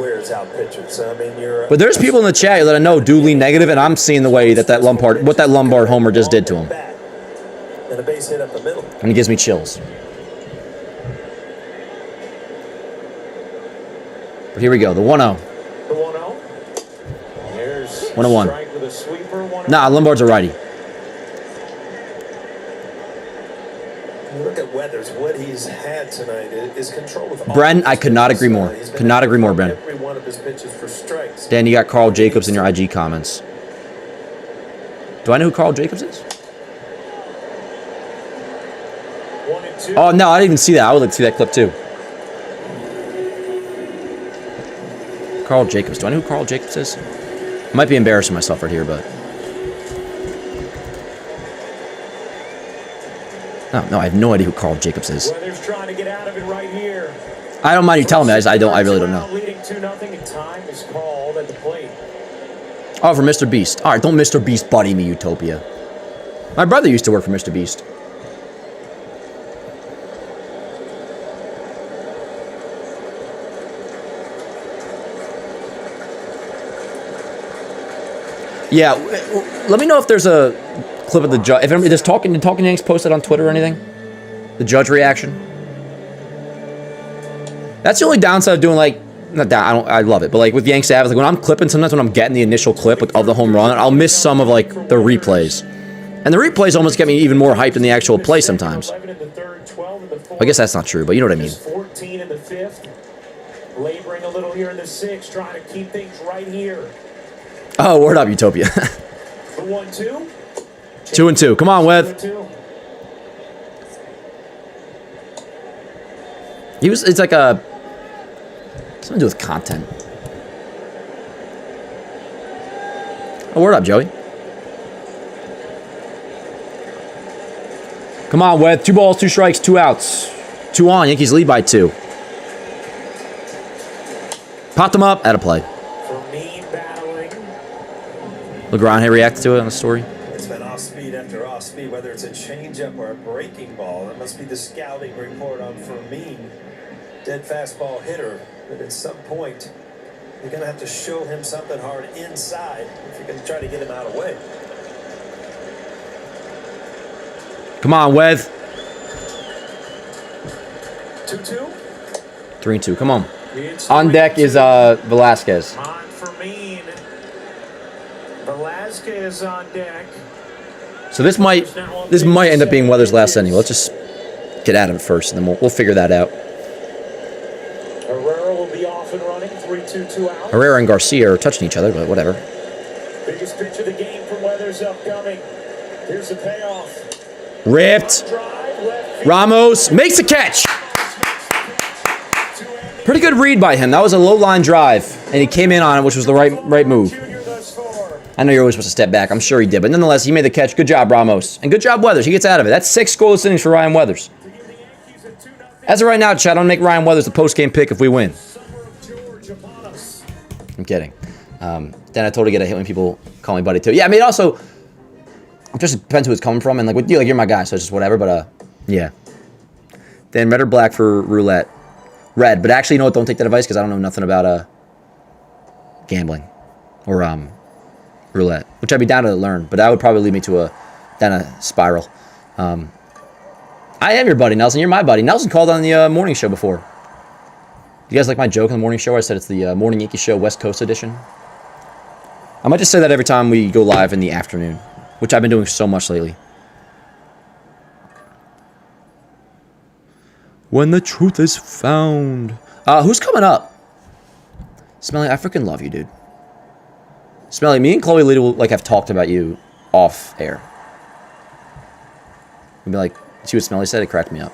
A: But there's people in the chat that I know do lean negative, and I'm seeing the way that Lombard homer just did to him. And it gives me chills. But here we go, the 1-0. 1-1. Nah, Lombard's a righty.
G: Look at Weathers. What he's had tonight is control with.
A: Bren, I could not agree more. Could not agree more, Bren.
G: Every one of his pitches for strikes.
A: Dan, you got Carl Jacobs in your IG comments. Do I know who Carl Jacobs is? Oh, no, I didn't even see that. I would like to see that clip, too. Carl Jacobs. Do I know who Carl Jacobs is? I might be embarrassing myself right here, but... No, I have no idea who Carl Jacobs is.
F: Weather's trying to get out of it right here.
A: I don't mind you telling me. I really don't know.
F: Leading 2-0 and time is called at the plate.
A: Oh, for Mr. Beast. All right, don't Mr. Beast buddy me, Utopia. My brother used to work for Mr. Beast. Yeah, let me know if there's a clip of the judge. If there's Talking Yanks posted on Twitter or anything, the judge reaction. That's the only downside of doing I love it, but like with Yankees Avenue, like when I'm clipping, sometimes when I'm getting the initial clip of the home run, I'll miss some of like the replays, and the replays almost get me even more hyped than the actual play sometimes. I guess that's not true, but you know what I mean.
F: 14 in the 5th, laboring a little here in the 6th, trying to keep things right here.
A: Oh, word up, Utopia.
F: The 1-2.
A: 2-2. Come on, Weth. It's like a something to do with content. Oh, word up, Joey. Come on, Weth. 2 balls, 2 strikes, 2 outs. 2 on. Yankees lead by 2. Popped them up. Out of play. LeGrand had reacted to it on the story.
G: It's been off speed after off speed, whether it's a changeup or a breaking ball. That must be the scouting report on Fermin. Dead fastball hitter. But at some point, you're going to have to show him something hard inside if you're going to try to get him out of the way.
A: Come on, Weth.
F: 2-2.
A: 3-2. Come on. On deck is Velasquez.
F: On Fermin. Velasquez on deck.
A: So this might end up being Weather's last inning. Let's just get out of it first, and then we'll figure that out.
F: Herrera will be off and running. 3-2, 2 out.
A: Herrera and Garcia are touching each other, but whatever.
F: Biggest pitch of the game for Weather's upcoming. Here's the payoff.
A: Ripped. Ramos makes a catch. Pretty good read by him. That was a low line drive, and he came in on it, which was the right move. I know you're always supposed to step back. I'm sure he did, but nonetheless, he made the catch. Good job, Ramos, and good job, Weathers. He gets out of it. That's 6 scoreless innings for Ryan Weathers. As of right now, Chad, I'm gonna make Ryan Weathers the post-game pick if we win. I'm kidding. Then I totally get a hit when people call me buddy too. Yeah, I mean, also, it just depends who it's coming from, and like with you, like you're my guy, so it's just whatever. But yeah. Then red or black for roulette. Red, but actually, you know what? Don't take that advice because I don't know nothing about gambling or roulette, which I'd be down to learn, but that would probably lead me to down a spiral. I am your buddy, Nelson. You're my buddy. Nelson called on the morning show before. You guys like my joke on the morning show? I said it's the Morning Yankees Show West Coast edition. I might just say that every time we go live in the afternoon, which I've been doing so much lately. When the truth is found. Who's coming up? Smelly, I freaking love you, dude. Smelly, me and Chloe Lita will have talked about you off air. We'll be like, see what Smelly said? It cracked me up.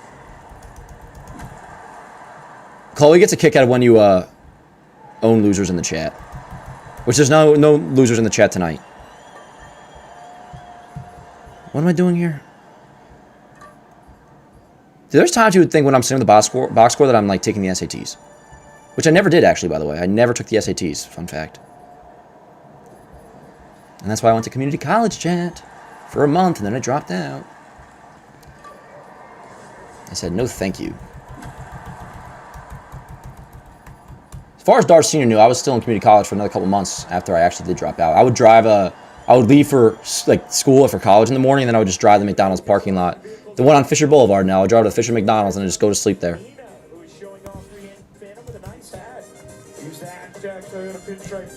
A: Chloe gets a kick out of when you own losers in the chat. Which there's no losers in the chat tonight. What am I doing here? There's times you would think when I'm sitting in the box score that I'm like taking the SATs. Which I never did actually, by the way. I never took the SATs, fun fact. And that's why I went to community college, chat, for a month, and then I dropped out. I said, no thank you. As far as Darth Sr. knew, I was still in community college for another couple months after I actually did drop out. I would leave for school or for college in the morning, and then I would just drive the McDonald's parking lot. The one on Fisher Boulevard now. I drive to the Fisher McDonald's and I just go to sleep there.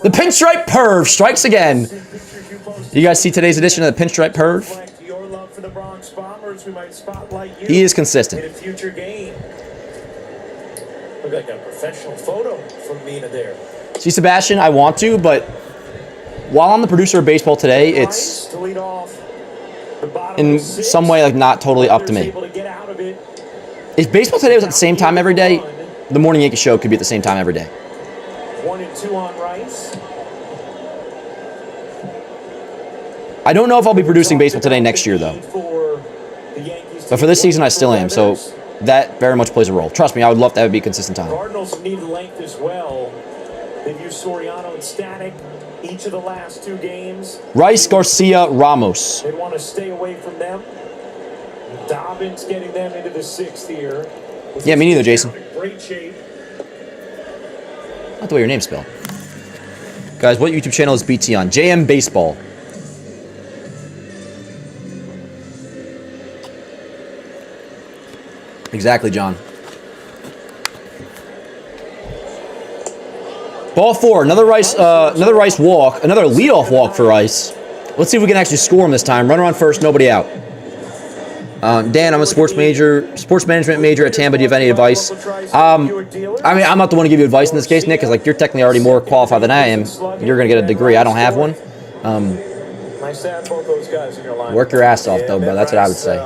A: The Pinstripe Perv strikes again. You guys see today's edition of the Pinstripe Perv? He is consistent.
F: Look like a professional photo from Mina there.
A: See, Sebastian, I want to, but while I'm the producer of Baseball Today, it's in some way not totally up to me. If Baseball Today was at the same time every day, the Morning Yankees Show could be at the same time every day.
F: 1-2 on Rice.
A: I don't know if I'll be producing Baseball Today next year, though.
F: For the Yankees
A: But for this season, I still am. So that very much plays a role. Trust me, I would love to have it be consistent time.
F: Cardinals need length as well. They've used Soriano and Static each of the last 2 games.
A: Rice, Garcia, Ramos.
F: They want to stay away from them. Dobbins getting them into the 6th here.
A: Yeah, me neither, Jason.
F: Great shape.
A: Not the way your name's spelled. Guys, what YouTube channel is BT on? JM Baseball. Exactly, John. Ball 4. Another Rice walk. Another leadoff walk for Rice. Let's see if we can actually score him this time. Runner on first, nobody out. Dan, I'm a sports management major at Tampa. Do you have any advice? I mean, I'm not the one to give you advice in this case, Nick, because like you're technically already more qualified than I am. You're gonna get a degree. I don't have one. Work your ass off, though, bro. That's what I would say.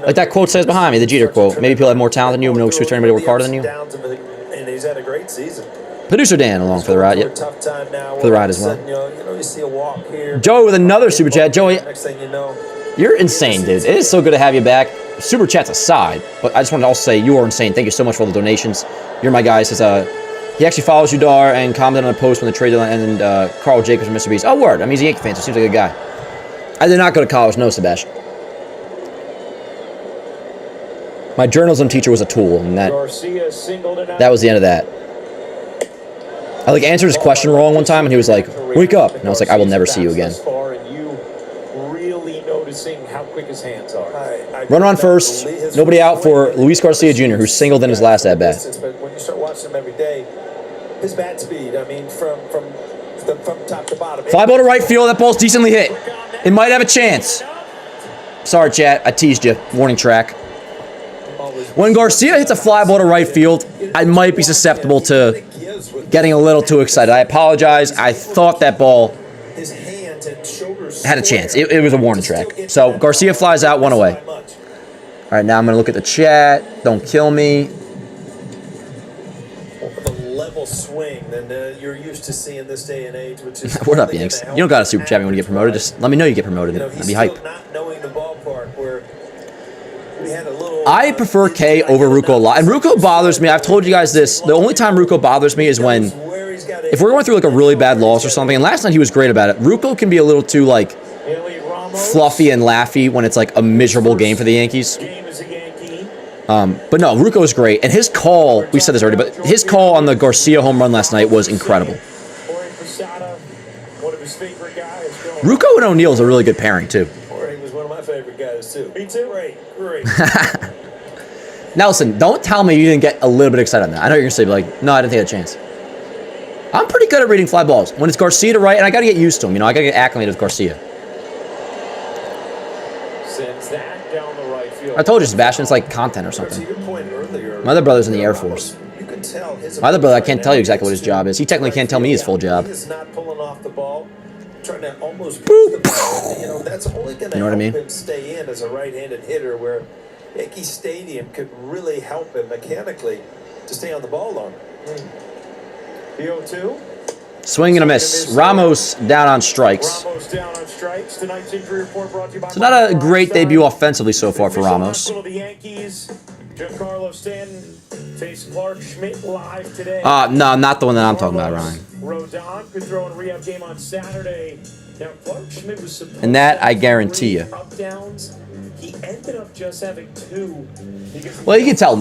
A: Like that quote says behind me, the Jeter quote. Maybe people have more talent than you, no excuse for anybody to work harder than you.
G: And he's had a great season.
A: Producer Dan along for the ride. Yep. For the ride as well.
G: You see a walk here.
A: Joey with another super chat. Joey,
G: Next thing you know,
A: you're insane, dude. It is so good to have you back. Super chats aside, but I just wanted to also say you are insane. Thank you so much for all the donations. You're my guy. Says he actually follows you, Dar, and commented on a post when the trade deadline and Carl Jacobs from Mr. Beast. Oh, word. I mean, he's a Yankee fan, so seems like a good guy. I did not go to college, no, Sebastian. My journalism teacher was a tool, and that was the end of that. I like answered his question wrong one time, and he was like, "Wake up!" And I was like, "I will never see you again."
F: How quick his hands are.
A: Runner on first, nobody out for Luis Garcia Jr., who singled in his last at bat.
G: But when you start watching him every day, his bat speed, I mean, from top to bottom.
A: Fly ball to right field. That ball's decently hit. It might have a chance. Sorry, chat. I teased you. Warning track. When Garcia hits a fly ball to right field, I might be susceptible to getting a little too excited. I apologize. I thought that ball had a chance. It was a warning track. So Garcia flies out, 1 away. All right, now I'm going to look at the chat. Don't kill me.
G: The level swing than you're used to seeing this day and age, which is
A: What up, Yanks? You don't got a super chat when you get promoted. Just let me know you get promoted. I'd be hype.
G: Not knowing the ballpark where we had a little.
A: I prefer K over Rucco a lot. And Rucco bothers me. I've told you guys this. The only time Rucco bothers me is when, if we're going through like a really bad loss or something, and last night he was great about it. Rucco can be a little too like fluffy and laughy when it's like a miserable game for the Yankees. But no, Rucco is great. And his call, we said this already, but his call on the Garcia home run last night was incredible. Rucco and O'Neal is a really good pairing, too.
G: He was one of my favorite guys, too. Me too. Great.
A: Now, listen, don't tell me you didn't get a little bit excited on that. I know you're going to say, like, no, I didn't take a chance. I'm pretty good at reading fly balls. When it's Garcia to right, and I got to get used to him. You know, I got to get acclimated with Garcia.
F: Sends that down the right field.
A: I told you, Sebastian, it's like content or something. My other brother's in the Air Force. My other brother, I can't tell you exactly what his job is. He technically can't tell me his full job.
G: He is not pulling off the ball, trying to almost push the ball. You know, that's only going to help him stay in as a right-handed hitter, where Yankee Stadium could really help him mechanically to stay on the ball longer.
F: The 0-2.
A: Swing and a miss. Ramos down on strikes.
F: Tonight's injury report brought to you by
A: So not a great debut offensively so far for Ramos.
F: The Yankees, Giancarlo Stanton faced Clark Schmidt live today.
A: No, not the one that I'm talking about, Ryan.
F: Rodon could throw in a rehab game on Saturday. Now Clark Schmidt was supposed
A: And that I guarantee you.
F: up downs. He ended up just having 2.
A: Well, you can tell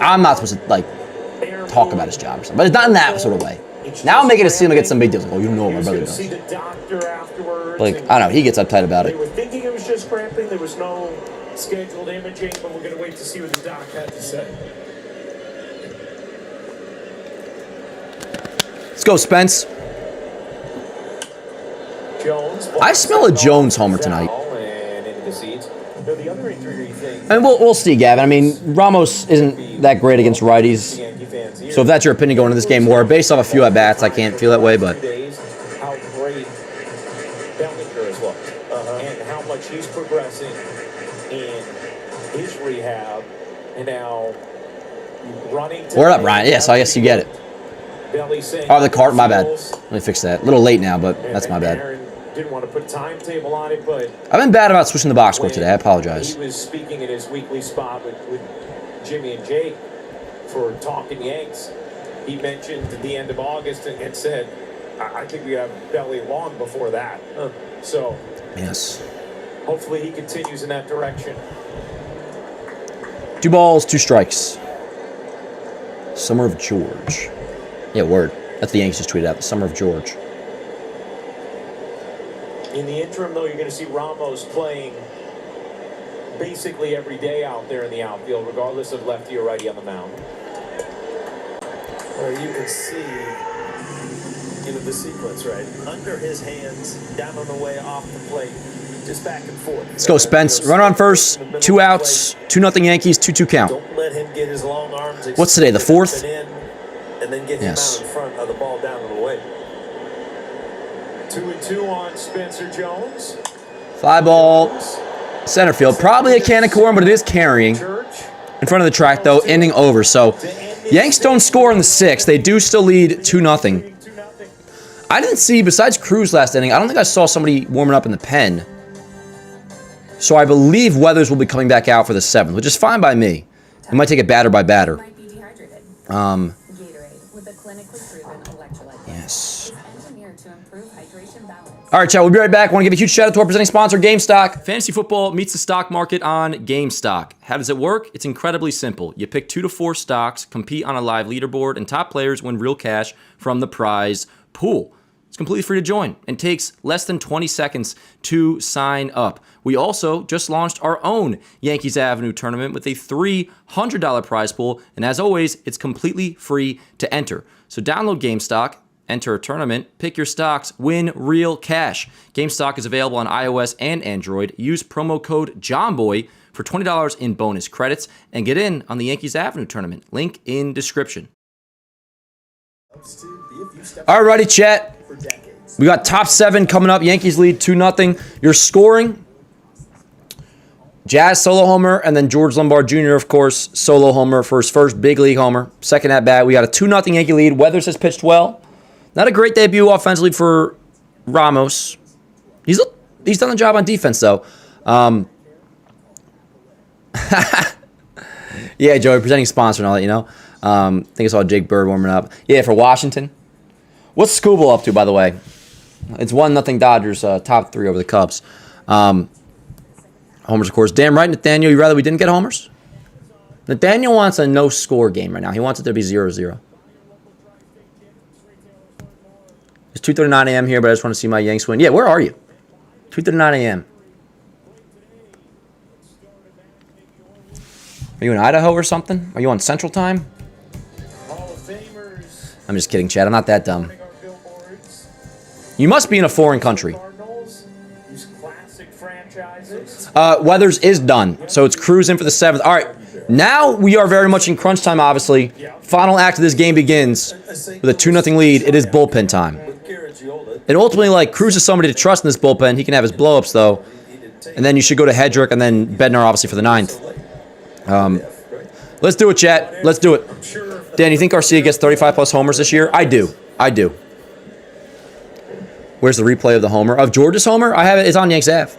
A: I'm not supposed to like talk about his job or something, but it's not in that sort of way. Now I'm making it seem like it's some big deal. Like, oh, you don't know what my brother does. Like, I don't know. He gets uptight about it.
F: They were thinking it was just cramping. There was no scheduled imaging, but we're going to wait to see what the doc had to say.
A: Let's go, Spence.
F: Jones.
A: I smell a Jones homer tonight.
F: And into the seats. No, the other injury thing.
A: And we'll see, Gavin. I mean, Ramos isn't that great against righties. So if that's your opinion going into this game, more based off a few at bats, I can't feel that way. But
F: How great Bellinger as well, and how much he's progressing in his rehab, and now running.
A: Word up, Ryan. Yeah, so I guess you get it. Oh, the cart. My bad. Let me fix that. A little late now, but that's my bad.
F: didn't want to put a timetable on it, but
A: I've been bad about switching the box score today. I apologize.
F: he was speaking in his weekly spot with Jimmy and Jake for Talking Yanks. He mentioned the end of August and said, I think we have belly long before that. So,
A: yes.
F: Hopefully he continues in that direction.
A: 2 balls, 2 strikes. Summer of George. Yeah, word. That's the Yankees just tweeted out. The Summer of George.
F: In the interim, though, you're going to see Ramos playing basically every day out there in the outfield, regardless of lefty or righty on the mound.
G: Well, you can see, the sequence, right? Under his hands, down on the way, off the plate, just back and forth.
A: Let's go, Spence. Runner on first, 2 outs, 2-0 Yankees, 2-2 count.
G: Don't let him get his long arms.
A: What's today, the 4th?
G: And then get him out in front of the ball down on the way.
F: 2-2 on Spencer Jones.
A: Fly ball, center field. Probably a can of corn, but it is carrying. In front of the track, though, inning over. So, Yanks don't score in the 6th. They do still lead 2-0. I didn't see, besides Cruz last inning, I don't think I saw somebody warming up in the pen. So I believe Weathers will be coming back out for the 7th, which is fine by me. It might take it batter by batter. Yes. All right, chat, we'll be right back. I want to give a huge shout out to our presenting sponsor, GameStock. Fantasy football meets the stock market on GameStock. How does it work? It's incredibly simple. You pick 2 to 4 stocks, compete on a live leaderboard, and top players win real cash from the prize pool. It's completely free to join and takes less than 20 seconds to sign up. We also just launched our own Yankees Avenue tournament with a $300 prize pool, and as always, it's completely free to enter. So download GameStock, enter a tournament, pick your stocks, win real cash. GameStock is available on iOS and Android. Use promo code JOHNBOY for $20 in bonus credits and get in on the Yankees Avenue tournament. Link in description. Alrighty, chat. We got top 7 coming up. Yankees lead 2-0. You're scoring. Jazz solo homer, and then George Lombard Jr., of course, solo homer for his first big league homer. Second at bat, we got a 2-0 Yankee lead. Weathers has pitched well. Not a great debut offensively for Ramos. He's done the job on defense, though. Yeah, Joey, presenting sponsor and all that, you know. I think I saw Jake Bird warming up. Yeah, for Washington. What's Scooble up to, by the way? It's 1-0 Dodgers, top 3 over the Cubs. Homers, of course. Damn right, Nathaniel. You rather we didn't get homers? Nathaniel wants a no-score game right now. He wants it to be 0-0. It's 2:39 a.m. here, but I just want to see my Yanks win. Yeah, where are you? 2:39 a.m. Are you in Idaho or something? Are you on Central Time? I'm just kidding, Chad. I'm not that dumb. You must be in a foreign country. Weathers is done, so it's Cruz in for the 7th. All right, now we are very much in crunch time, obviously. Final act of this game begins with a 2-0 lead. It is bullpen time. And ultimately, like, Cruz is somebody to trust in this bullpen. He can have his blow-ups, though. And then you should go to Hedrick and then Bednar, obviously, for the 9th. Let's do it, chat. Let's do it. Dan, you think Garcia gets 35-plus homers this year? I do. I do. Where's the replay of the homer? Of George's homer? I have it. It's on Yanks Ave.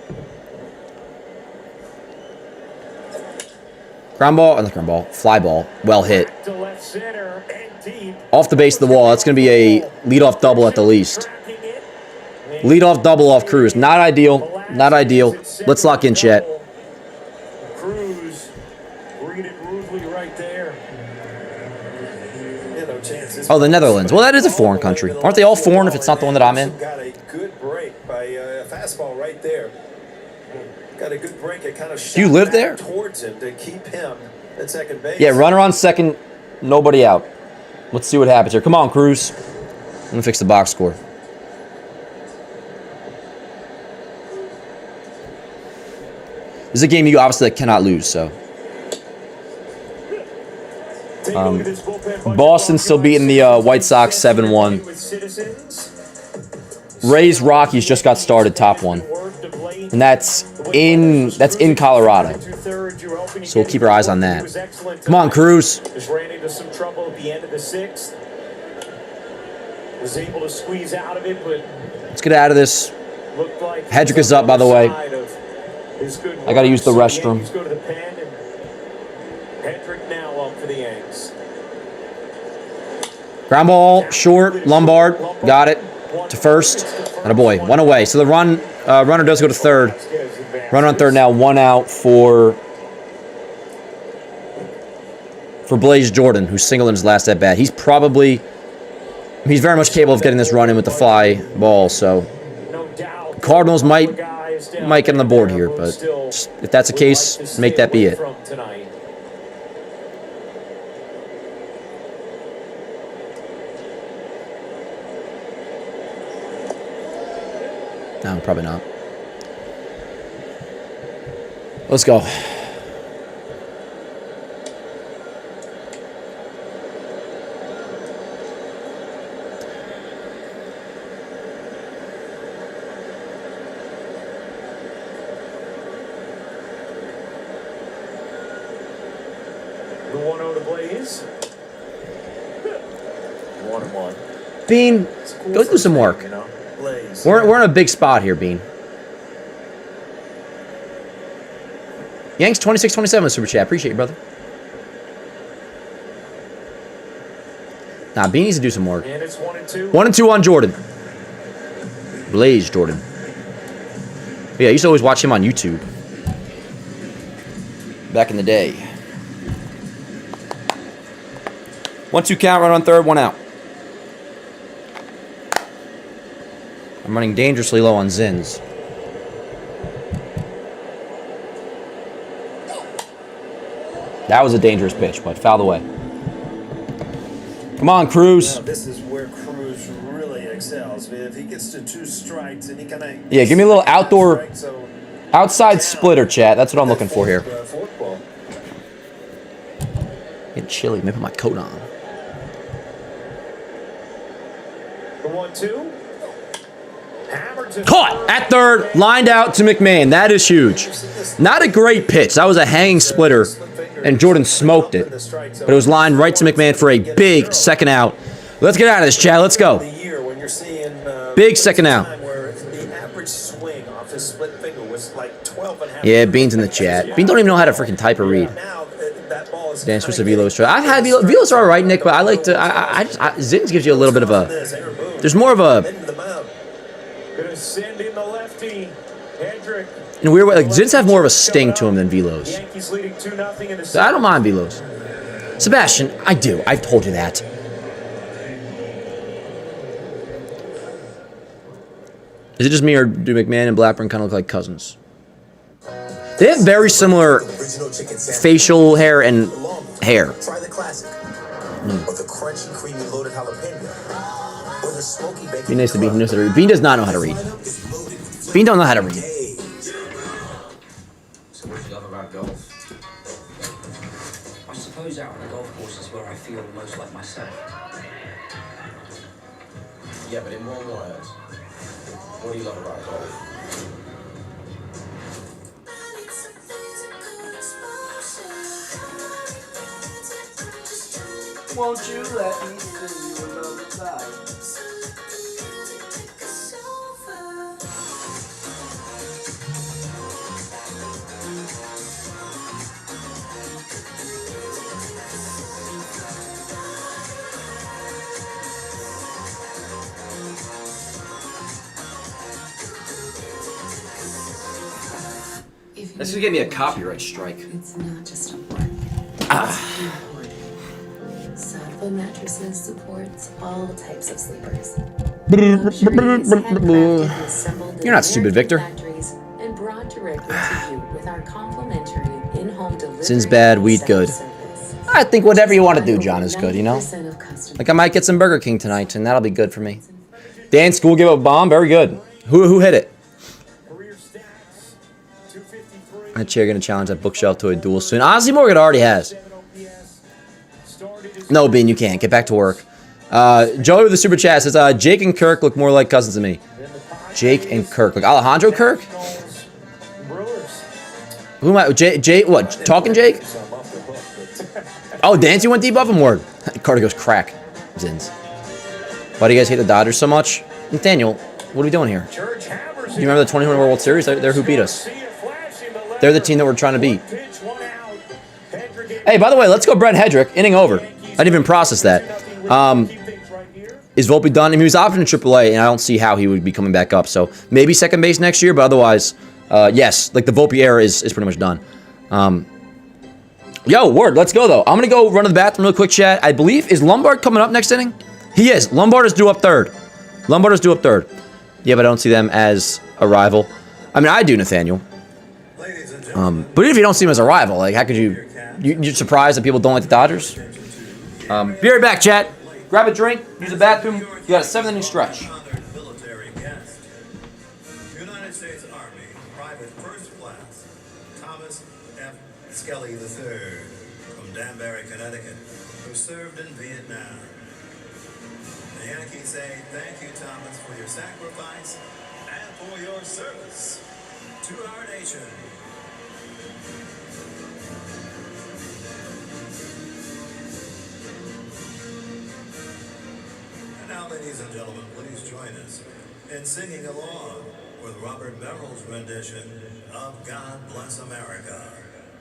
A: Ground ball. Not ground ball. Fly ball. Well hit. Off the base of the wall. That's going to be a leadoff double at the least. Leadoff double off Cruz. Not ideal. Not ideal. Let's lock in, chat.
F: Cruz greeted rudely right there.
A: Oh, the Netherlands. Well, that is a foreign country. Aren't they all foreign if it's not the one that I'm in?
G: Got a good break by a fastball right there. Got a good break. It kind of
A: Do you live there?
G: Towards him to keep him at second base.
A: Yeah, runner on second, nobody out. Let's see what happens here. Come on, Cruz. Let me fix the box score. This is a game you obviously cannot lose, so. Boston still beating the White Sox 7-1. Rays Rockies just got started top 1. And that's in Colorado. So we'll keep our eyes on that. Come on, Cruz.
F: Just ran into some trouble at the end of the 6th. Was able to squeeze out of it, but
A: let's get out of this.
F: Looked like
A: Hedrick is up, by the way. I got to use the restroom.
F: Yankees go to the pen, and Hedrick now up for the Yanks.
A: Ground ball, short, Lombard, got it to first. And a boy, one away. So the runner does go to third. Runner on third now, one out for Blaze Jordan, who's singled in his last at bat. He's very much capable of getting this run in with the fly ball. So Cardinals might get on the board here, but if that's the case, make that be it. No, probably not. Let's go.
F: The 1-0 to Blaze. 1-1.
A: Bean, go do some work. We're in a big spot here, Bean. Yanks 26-27 with Super Chat. Appreciate you, brother. Nah, Bean needs to do some work.
F: And it's 1-2.
A: 1-2 on Jordan. Blaze Jordan. But yeah, I used to always watch him on YouTube. Back in the day. 1-2 count, run on third, one out. I'm running dangerously low on Zins. That was a dangerous pitch, but fouled away. Come on, Cruz.
G: Now, this is where Cruz really excels. If he gets to 2 strikes and he kind of...
A: Yeah, give me a little outside splitter, chat. That's what I'm looking for here. Getting chilly. Let me put my coat on.
F: The 1-2.
A: Caught at third, lined out to McMahon. That is huge. Not a great pitch. That was a hanging splitter, and Jordan smoked it. But it was lined right to McMahon for a big second out. Let's get out of this, Chad. Let's go. Big second out. Yeah, Bean's in the chat. Bean don't even know how to freaking type or read. Dan, switch to Velos. I've had Velos are all right, Nick, but I like to. Zins gives you a little bit of a. There's more of a.
F: Gonna send in the lefty. Hedrick.
A: In a weird way, like Zins have more of a sting to him than Velos.
F: Yankees leading 2-0 in the
A: So I don't mind Velos. Sebastian, I do. I've told you that. Is it just me, or do McMahon and Blackburn kind of look like cousins? They have very similar facial hair and hair.
O: Try the classic. Or the crunchy, creamy, loaded jalapeno. Or the smoky bacon.
A: Be nice to Bean. He knows how to read. Bean does not know how to read. Bean don't know how to read.
P: So what do you love about golf? I suppose out on the golf course is where I feel most like myself.
O: Yeah, but in one word, what do you love about golf?
Q: Won't you let me sing you a lullaby?
A: This is gonna give me a copyright strike.
I: It's not just a word. Saddle mattresses supports all types of sleepers.
A: You're not stupid, Victor.
I: And brought directly to you with our complimentary in-home delivery.
A: Sin's bad, wheat good. I think whatever you want to do, John, is good, you know? Like I might get some Burger King tonight, and that'll be good for me. Dan School give up a bomb, very good. Who hit it? That chair gonna challenge that bookshelf to a duel soon. Honestly, Morgan already has. No, Bean, you can't. Get back to work. Joey with the super chat says, Jake and Kirk look more like cousins to me. Jake and Kirk. Like Alejandro Kirk? Who am I? Jake, what? Talking Jake? Oh, Dancy went deep off him. Word. Carter goes crack. Zins. Why do you guys hate the Dodgers so much? Nathaniel, what are we doing here? You remember the 2020 World Series? They're who beat us. They're the team that we're trying to beat. Hey, by the way, let's go Brett Hedrick. Inning over. I didn't even process that. Is Volpe done? I mean, he was optioned in AAA, and I don't see how he would be coming back up. So maybe second base next year, but otherwise, yes, like the Volpe era is pretty much done. Yo, word, let's go, though. I'm going to go run to the bathroom real quick, chat. I believe, is Lombard coming up next inning? He is. Lombard is due up third. Lombard is due up third. Yeah, but I don't see them as a rival. I mean, I do, Nathaniel. But even if you don't see them as a rival, like, how could you... You're surprised that people don't like the Dodgers? Be right back, chat. Grab a drink, use the bathroom. You got a 7-inning stretch.
O: United States Army, Private First Class, Thomas F. Skelly III, from Danbury, Connecticut, who served in Vietnam. The Yankees say thank you, Thomas, for your sacrifice and for your service to our nation. And now, ladies and gentlemen, please join us in singing along with Robert Merrill's rendition of God Bless America.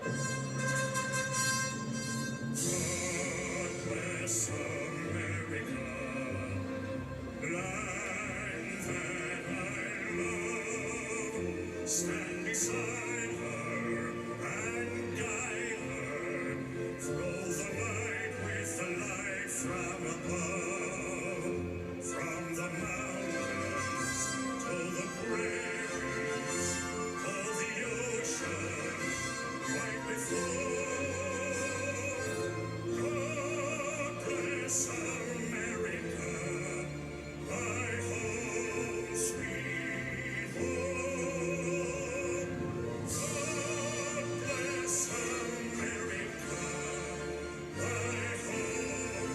O: God bless America, land that I love. Stand beside her and guide her. Throw the light with the light from above. From the mountains to the prairies, to the ocean, right before. God bless America, my home, sweet home. God bless America, my home,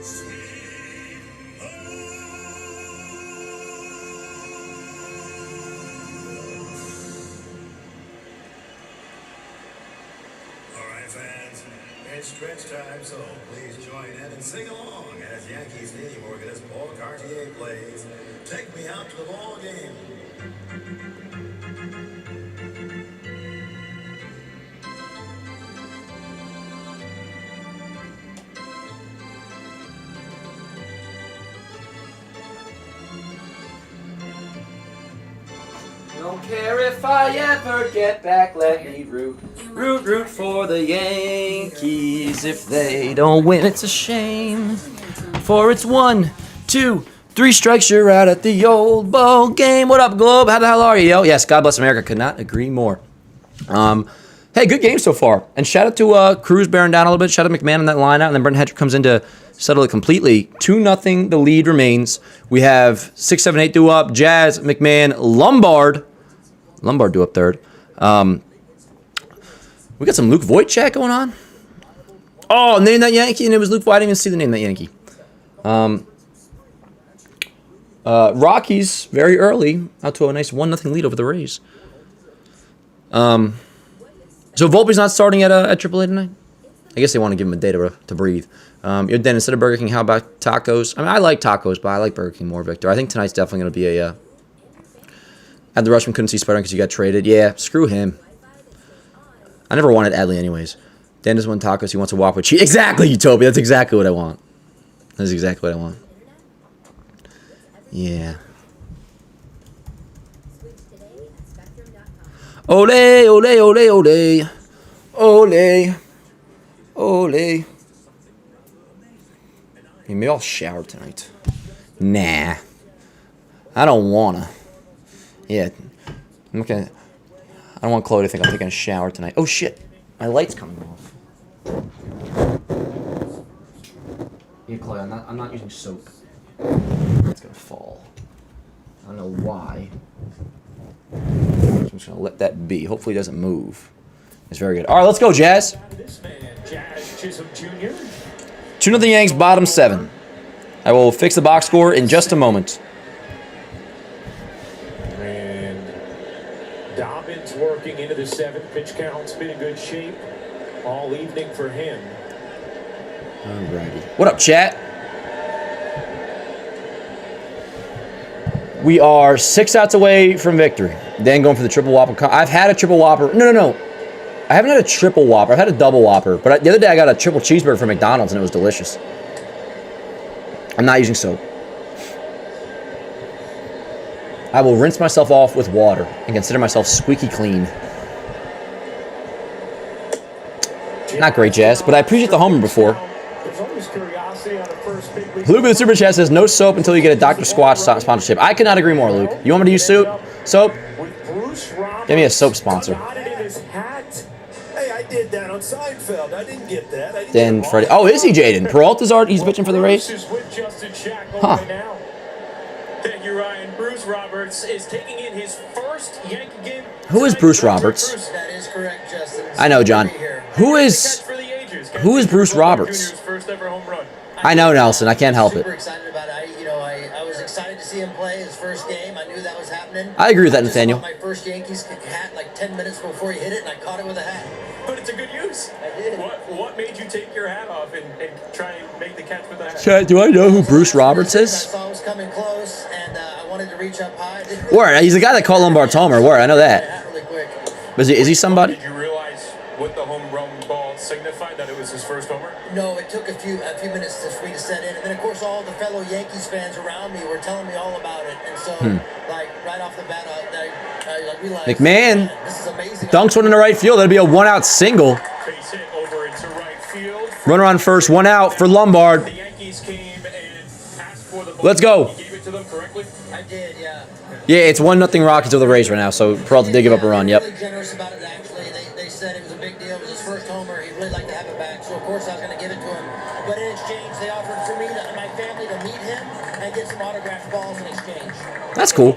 O: sweet home. All right, fans, it's stretch time, so please join in and sing along as Yankees theme organist Paul Cartier plays "Take Me Out to the Ball Game."
A: Don't care if I ever get back, let me root for the Yankees. If they don't win, it's a shame. For it's 1, 2, 3 strikes, you're out at the old ball game. What up, Globe? How the hell are you, yo? Yes, God bless America. Could not agree more. Hey, good game so far. And shout out to Cruz bearing down a little bit. Shout out to McMahon in that line out. And then Brendan Hedrick comes in to settle it completely. 2-0, the lead remains. We have 6, 7, 8 due up. Jazz, McMahon, Lombard due up third. We got some Luke Voigt chat going on. Oh, name that Yankee, and it was Luke Voigt. I didn't even see the name that Yankee. Rockies, very early, out to a nice 1-0 lead over the Rays. So Volpe's not starting at AAA tonight? I guess they want to give him a day to breathe. Then instead of Burger King, how about tacos? I mean, I like tacos, but I like Burger King more, Victor. I think tonight's definitely going to be a... Adley Rushman couldn't see Spider-Man because he got traded. Yeah, screw him. I never wanted Adley anyways. Dan doesn't want tacos. He wants a Whopper with cheese. Exactly, Utopia. That's exactly what I want. That's exactly what I want. Yeah. Ole, ole, ole, ole. Ole. Ole. Maybe I'll shower tonight. Nah. I don't wanna. Yeah. I'm not gonna... I don't want Chloe to think I'm taking a shower tonight. Oh, shit. My light's coming off. Yeah, Chloe, I'm not using soap. It's gonna fall. I don't know why. I'm just gonna let that be. Hopefully it doesn't move. It's very good. All right, let's go, Jazz. 2-0 Yanks, bottom 7. I will fix the box score in just a moment.
F: And Dobbins working into the 7th. Pitch count's been in good shape all evening for him.
A: Alrighty. What up, chat? We are 6 outs away from victory. Then going for the triple whopper. I've had a triple whopper. No. I haven't had a triple whopper. I've had a double whopper. But the other day I got a triple cheeseburger from McDonald's and it was delicious. I'm not using soap. I will rinse myself off with water and consider myself squeaky clean. Not great, Jazz, but I appreciate the homer before. Luke with the Super Chat says, no soap until you get a Dr. Squatch sponsorship. I could not agree more, Luke. You want me to use soap? Give me a soap sponsor.
G: Hey, I did that on Seinfeld. I didn't get that.
A: Then Freddie. Oh, is he Jaden? Peralta's art. He's pitching for the Rays. Huh.
F: Thank you, Ryan. Bruce Roberts is taking in his first Yankee game.
A: Who is Bruce Roberts?
K: That is correct, Justin.
A: I know, John. Who is Bruce Roberts? I know, Nelson. I can't help it.
K: Super excited about it. I was excited to see him play his first game. I knew that was happening.
A: I agree with that, Nathaniel.
K: My first Yankees hat like 10 minutes before he hit it, and I caught it with a hat.
F: But it's a good use.
K: I did.
F: What made you take your hat off and try and make the catch with the hat?
A: Chat, do I know who Bruce Roberts
K: I
A: is?
K: saw it was coming close, and I wanted to reach up high.
A: Word, he's the guy that caught Lombard's homer. Word, I know that.
K: Really quick.
A: Is he somebody?
F: Did you realize what the home run ball signified, that it was his first homer?
K: No, it took a few minutes for me to set in, and then of course all the fellow Yankees fans around me were telling me all about it, and so like right off the bat, I realized
A: McMahon
K: this is amazing.
A: dunks one into right field. That'd be a 1-out single.
F: Base hit over into right field.
A: Runner on first, 1 out for Lombard.
F: The Yankees came and asked for the ball.
A: Let's go.
F: You gave it to them correctly?
K: I did, yeah.
A: Yeah, it's 1-0 Rockies to the Rays right now. So Peralta did give up a run. Yep.
K: Really generous about it. Actually, they said it was a big deal. It was his first homer. He'd really like to have it back. So of course I was going to give it to him. But in exchange, they offered for me and my family to meet him and get some autographed balls in exchange.
A: That's cool.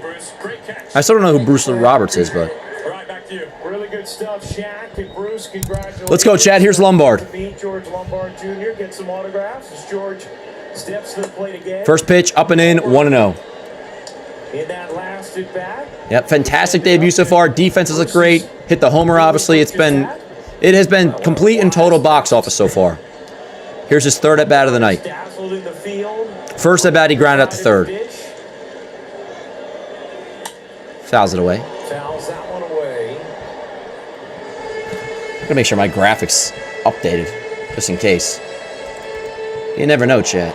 A: I still don't know who Bruce Roberts is, but.
F: Right, back to you. Really good stuff, Shaq and Bruce. Congratulations.
A: Let's go, Chad. Here's Lombard.
F: Meet George Lombard Jr. Get some autographs as George steps to the plate again.
A: First pitch, up and in, 1-0.
F: In that last at bat.
A: Yep, fantastic debut so far. Defenses look great. Hit the homer, obviously. It has been complete and total box office so far. Here's his third at bat of the night. First at bat, he grounded out to third. Fouls it away.
F: Fouls that one away.
A: I'm gonna make sure my graphics updated, just in case. You never know, chat.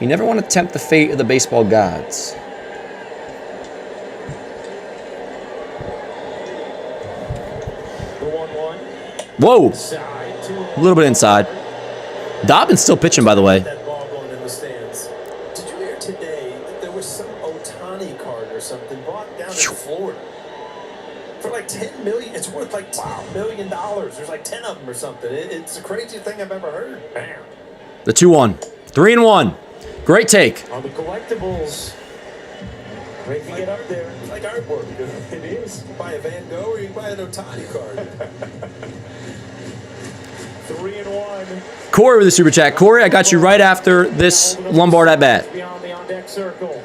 A: You never want to tempt the fate of the baseball gods. Whoa! A little bit inside. Dobbin's still pitching, by the way.
G: That ball going in the stands. Did you hear today that there was some Ohtani card or something bought down in Florida for like $10 million? It's worth like $10 million. There's like 10 of them or something. It's the craziest thing I've ever heard. Bam.
A: The 2-1. 3-1. Great take.
F: On the collectibles. Great to get up there.
G: It's like artwork. It is. You buy a Van Gogh or you buy an Ohtani card.
F: 3-1.
A: Corey with the super chat. Corey, I got you right after this Lombard at bat.
F: Beyond the on-deck circle.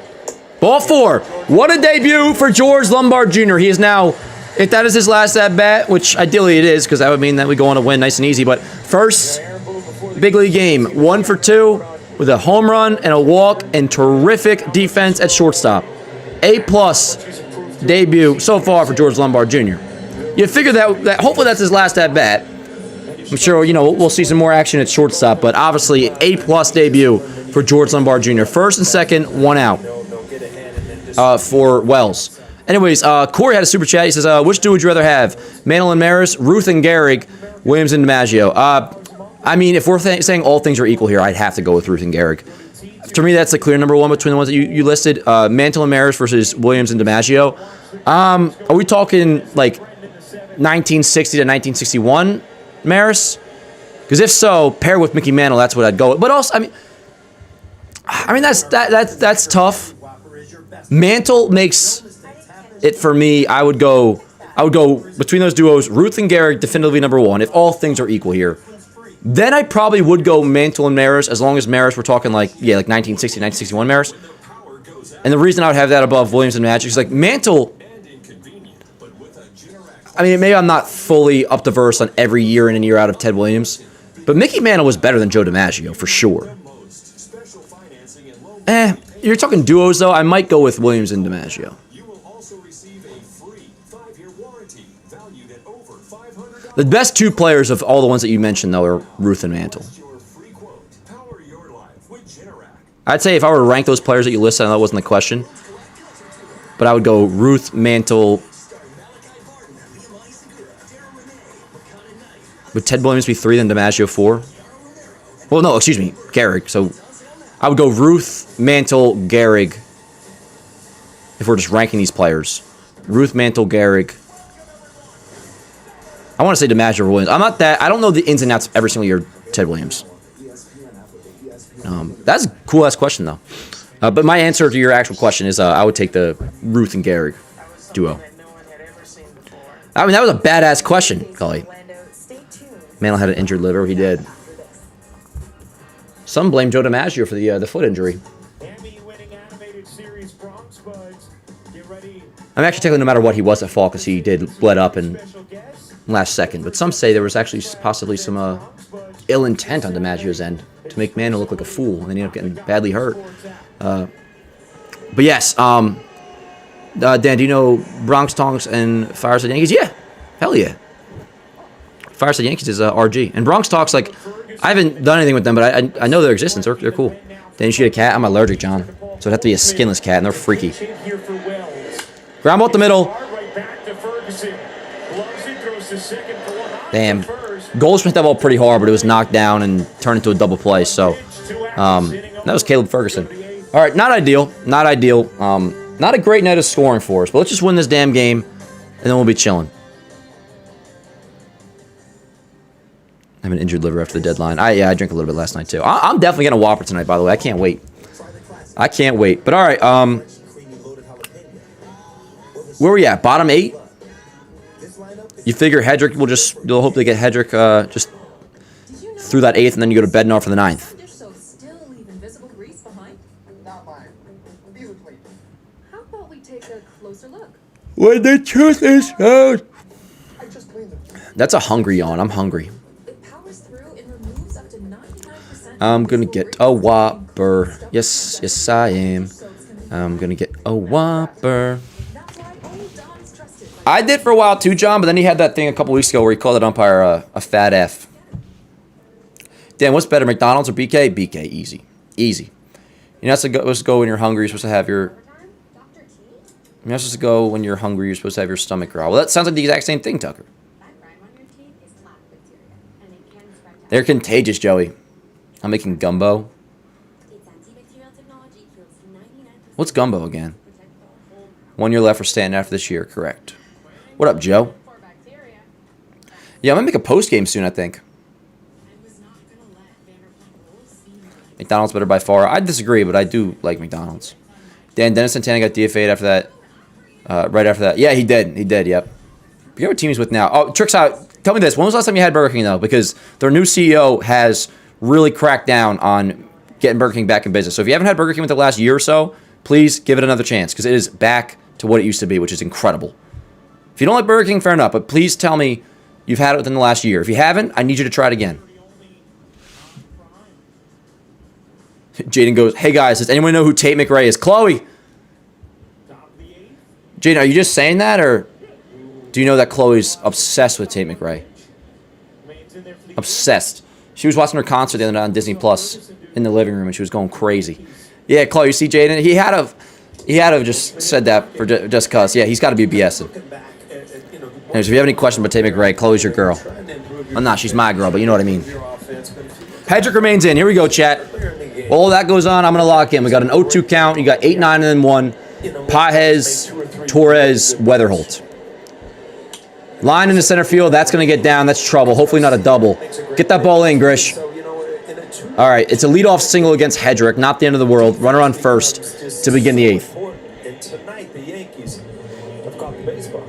A: Ball 4. What a debut for George Lombard Jr. He is now, if that is his last at bat, which ideally it is, because that would mean that we go on a win nice and easy, but first big league game. 1 for 2 with a home run and a walk and terrific defense at shortstop. A+ debut so far for George Lombard Jr. You figure that hopefully that's his last at bat. I'm sure, we'll see some more action at shortstop, but obviously A+ debut for George Lombard Jr. First and second, 1 out for Wells. Anyways, Corey had a super chat. He says, which duo would you rather have? Mantle and Maris, Ruth and Gehrig, Williams and DiMaggio. I mean, if we're saying all things are equal here, I'd have to go with Ruth and Gehrig. To me, that's the clear number one between the ones that you listed. Mantle and Maris versus Williams and DiMaggio. Are we talking like 1960 to 1961 Maris? Because if so, pair with Mickey Mantle, that's what I'd go with. But also, I mean that's tough. Mantle makes it for me. I would go between those duos. Ruth and Gehrig definitively number one. If all things are equal here. Then I probably would go Mantle and Maris, as long as Maris, we're talking like 1960, 1961 Maris. And the reason I would have that above Williams and Magic is like Mantle, I mean, maybe I'm not fully up to verse on every year in and year out of Ted Williams, but Mickey Mantle was better than Joe DiMaggio, for sure. you're talking duos, though, I might go with Williams and DiMaggio. The best two players of all the ones that you mentioned, though, are Ruth and Mantle. I'd say if I were to rank those players that you listed, I know that wasn't the question, but I would go Ruth, Mantle. Would Ted Williams be 3, then DiMaggio 4? Well, no, excuse me, Gehrig. So I would go Ruth, Mantle, Gehrig. If we're just ranking these players, Ruth, Mantle, Gehrig. I want to say DiMaggio or Williams. I don't know the ins and outs of every single year of Ted Williams. That's a cool ass question though. But my answer to your actual question is I would take the Ruth and Gehrig duo. I mean, that was a badass question, Cully. Mantle had an injured liver. He did. Some blame Joe DiMaggio for the foot injury. I'm actually technically no matter what he was at fault because he did bled up in last second. But some say there was actually possibly some ill intent on DiMaggio's end to make Mantle look like a fool, and then he ended up getting badly hurt. But yes, Dan, do you know Bronx Tonks and Fireside Yankees? Yeah, hell yeah. Fireside Yankees is RG. And Bronx Talks, like, I haven't done anything with them, but I know their existence. They're cool. Then you should get a cat. I'm allergic, John. So it'd have to be a skinless cat, and they're freaky. Ground ball up the middle. Damn. Goldschmidt hit that ball pretty hard, but it was knocked down and turned into a double play. So that was Caleb Ferguson. All right, not ideal. Not ideal. Not a great night of scoring for us, but let's just win this damn game, and then we'll be chilling. I have an injured liver after the deadline. I drank a little bit last night, too. I'm definitely getting a Whopper tonight, by the way. I can't wait. I can't wait. But, all right, where are we at? Bottom 8? You figure Hedrick will you'll hopefully get Hedrick just through that 8th, and then you go to Bednar for the 9th.
I: How about we take a closer look?
A: When the truth is out. That's a hungry yawn. I'm hungry. I'm gonna get a Whopper. Yes, I am. I'm gonna get a Whopper. I did for a while too, John, but then he had that thing a couple weeks ago where he called that umpire a fat F. Dan, what's better, McDonald's or BK? BK, easy. Easy. You're not supposed to go when you're hungry. You're supposed to have your... You're not supposed to go when you're hungry. You're supposed to have your stomach growl. Well, that sounds like the exact same thing, Tucker. They're contagious, Joey. I'm making gumbo. What's gumbo again? 1 year left for Stanton after this year, correct. What up, Joe? Yeah, I'm going to make a post-game soon, I think. McDonald's better by far. I disagree, but I do like McDonald's. Dan, Dennis Santana got DFA'd after that. Right after that. Yeah, he did. He did, yep. You know what team he's with now? Oh, Tricks out. Tell me this. When was the last time you had Burger King, though? Because their new CEO has really cracked down on getting Burger King back in business. So if you haven't had Burger King within the last year or so, please give it another chance because it is back to what it used to be, which is incredible. If you don't like Burger King, fair enough, but please tell me you've had it within the last year. If you haven't, I need you to try it again. Jaden goes, hey guys, does anyone know who Tate McRae is? Chloe! Jaden, are you just saying that, or do you know that Chloe's obsessed with Tate McRae? Obsessed. She was watching her concert the other night on Disney Plus in the living room, and she was going crazy. Yeah, Chloe, you see Jaden? He had to have just said that for just cause. Yeah, he's got to be BSing. Anyways, if you have any questions about Tate McRae, Chloe's your girl. Well, not, she's my girl, but you know what I mean. Hedrick remains in. Here we go, chat. All that goes on, I'm going to lock in. We got an 0-2 count. You got 8-9 and then 1. Pages, Torres, Weatherholt. Line in the center field. That's going to get down. That's trouble. Hopefully not a double. Get that ball in, Grish. All right, it's a leadoff single against Hedrick. Not the end of the world. Runner on first to begin the 8th.
G: And tonight, the Yankees have caught the baseball.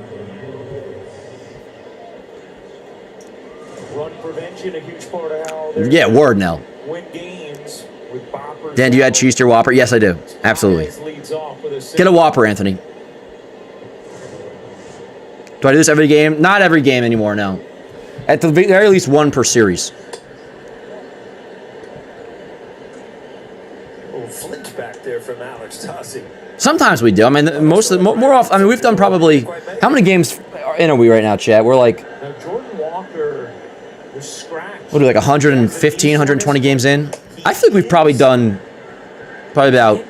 F: Run prevention, a huge part of how they're
A: Yeah, word, Nell.
F: win games with boppers.
A: Dan, do you add cheese to your Whopper? Yes, I do. Absolutely. Get a Whopper, Anthony. Do I do this every game? Not every game anymore, no. At the very least, one per series.
G: Oh, flinch back there from Alex
A: Sometimes we do. I mean, more often. I mean, we've done probably how many games in are we right now, Chad? We're like,
F: Now, Jordan Walker was scratched.
A: what are we, like 115, 120 games in? I think we've probably done about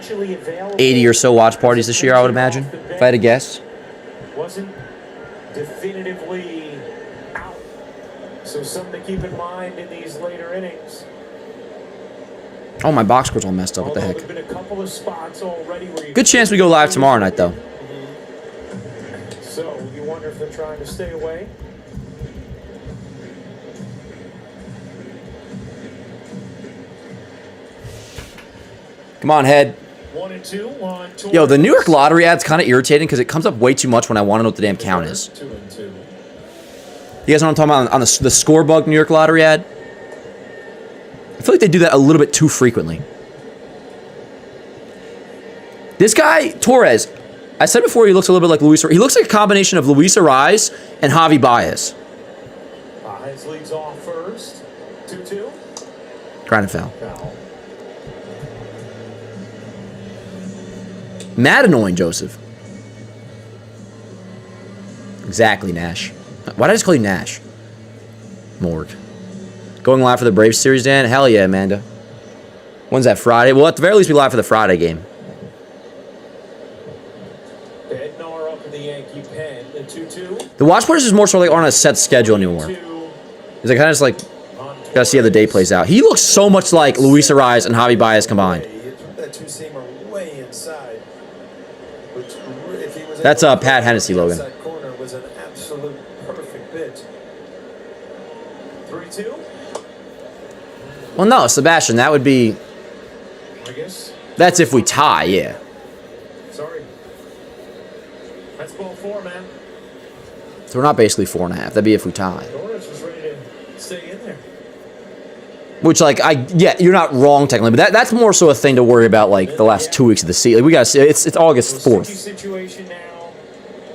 A: 80 or so watch parties this year, I would imagine, if I had to guess.
F: Wasn't definitively out. So something to keep in mind in these later innings.
A: Oh, my box score's all messed up. What the heck?
F: There's been a couple of spots already where you
A: Good chance we go live tomorrow night, though.
F: So you wonder if they're trying to stay away.
A: Come on, Head.
F: 1 and 2 on tour.
A: Yo, the New York lottery ad's kind of irritating because it comes up way too much when I want to know what the damn count is.
F: 2 and 2.
A: You guys know what I'm talking about on the score bug New York lottery ad? I feel like they do that a little bit too frequently. This guy, Torres, I said before he looks a little bit like Luis. He looks like a combination of Luis Ariz and Javi Baez.
F: Baez leads off first. 2-2.
A: Ground and foul.
F: Foul.
A: Mad annoying, Joseph. Exactly, Nash. Why did I just call you Nash? Morgue. Going live for the Braves series, Dan? Hell yeah, Amanda. When's that, Friday? Well, at the very least, be live for the Friday game.
F: Bednar up in the Yankee pen. The 2-2.
A: The watch parties is more so like on a set schedule anymore. It's like kind of just like, gotta see how the day plays out. He looks so much like Luis Ariz and Javi Baez combined.
G: That two-seamer way inside. Which, if he was
A: That's Pat Hennessy, Logan.
G: That corner was an absolute perfect pitch.
F: 3-2.
A: Well, no, Sebastian, that would be...
F: I guess.
A: That's if we tie, yeah.
F: Sorry. That's ball 4, man.
A: So we're not basically 4.5. That'd be if we tie.
F: Torres was ready to stay in there.
A: Which, like, yeah, you're not wrong technically, but that's more so a thing to worry about, like, the last 2 weeks of the season. Like, we got to see, it's August 4th.
F: Situation now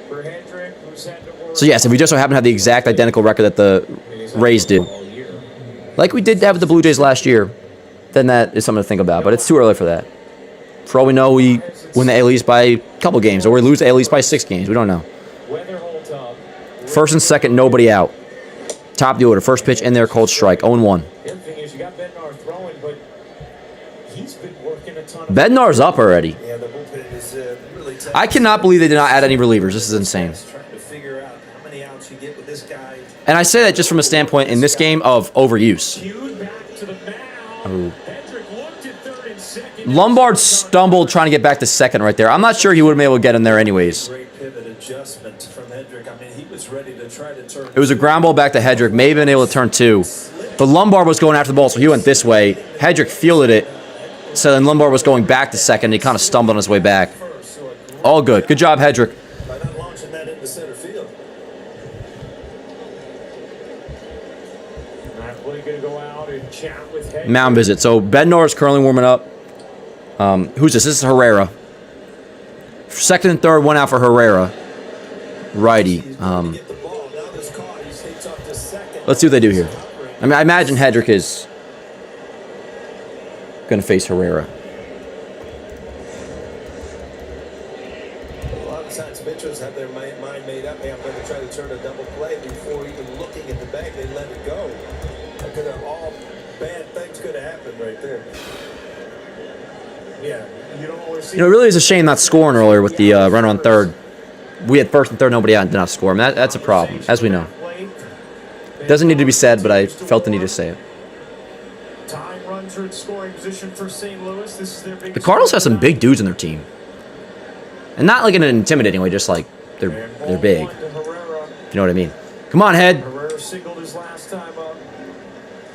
F: for Hendrick, who's had to work.
A: So, yes, if we just so happen to have the exact identical record that the Rays do, like we did have with the Blue Jays last year, then that is something to think about. But it's too early for that. For all we know, we win the AL East by a couple games, or we lose the AL East by 6 games. We don't know.
F: Weather holds up.
A: First and second, nobody out. Top of the order. First pitch in there, cold strike. 0-1.
F: The other thing is you got Bednar throwing, but he's been working a ton of...
A: Bednar's up already.
G: Yeah, the bullpen is really tough.
A: I cannot believe they did not add any relievers. This is insane.
G: Trying to figure out how many outs you get with this guy.
A: And I say that just from a standpoint in this game of overuse. Lombard stumbled trying to get back to second right there. I'm not sure he would have been able to get in there anyways.
G: Great pivot adjustment from Hendrick. I mean, he was ready to try to turn.
A: It was a ground ball back to Hedrick. May have been able to turn 2. But Lombard was going after the ball, so he went this way. Hedrick fielded it. So then Lombard was going back to second. He kind of stumbled on his way back. All good. Good job, Hedrick.
G: By not launching that into center field.
A: Mound visit. So Bednar is currently warming up. Who's this? This is Herrera. Second and third, one out for Herrera. Righty. Let's see what they do here. I mean, I imagine Hedrick is going to face Herrera.
G: A lot of times pitchers have their mind made up. Hey, I'm going to try to turn a double play before even looking at the bag. They let it go. That could have all bad things could have happened right there.
F: Yeah, you don't always see.
A: You know, it really is a shame not scoring earlier with the runner on third. We had first and third, nobody out, and did not score. I mean, that's a problem, as we know. Doesn't need to be said, but I felt the need to say it.
F: Time runs are in scoring position for St. Louis. This is their
A: The Cardinals have some big dudes in their team, and not like in an intimidating way, just like they're big. If you know what I mean. Come on, Head.
F: Herrera singled his last time up.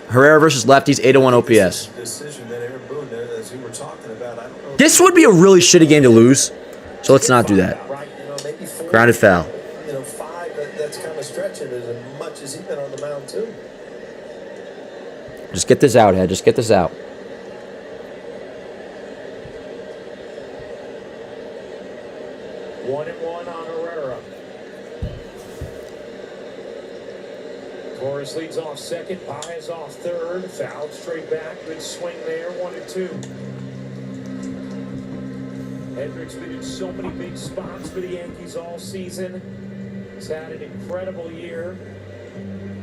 A: Herrera versus lefties, 801 OPS.
G: Decision that Aaron Boone, as you were talking about, I don't know.
A: This would be a really shitty game to lose, so let's not do that. Grounded foul.
G: You know, 5. That's kind of stretching it as much as he's been on the mound too.
A: Just get this out, Head. Just get this out.
F: One and one on Herrera. Torres leads off second. Baez off third. Fouled straight back. Good swing there. 1 and 2. Hendricks been in so many big spots for the Yankees all season. He's had an incredible year.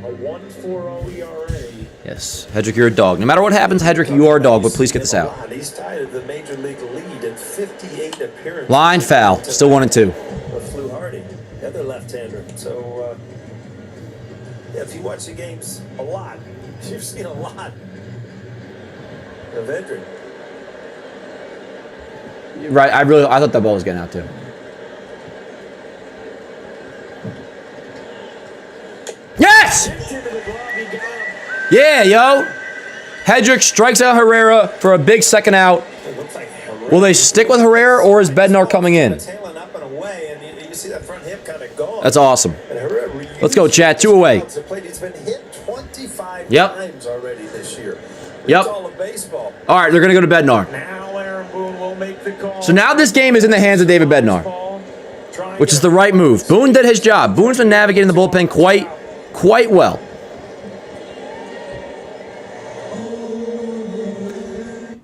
F: A 1.40 ERA.
A: Yes, Hedrick, you're a dog. No matter what happens, Hedrick, you are a dog, but please get this out.
G: He's tied at the major league lead in 58 appearances.
A: Line foul. Still 1-2.
G: Flew Hardy, the other left-hander. So, if you watch the games a lot, you've seen a lot of Hendrick.
A: Right, I thought that ball was getting out too. Yes! Yeah, yo. Hedrick strikes out Herrera for a big second out. Will they stick with Herrera, or is Bednar coming in? That's awesome. Let's go, chat. 2 away. Yep. Yep. All right, they're going to go to Bednar. So now this game is in the hands of David Bednar, which is the right move. Boone did his job. Boone's been navigating the bullpen quite well.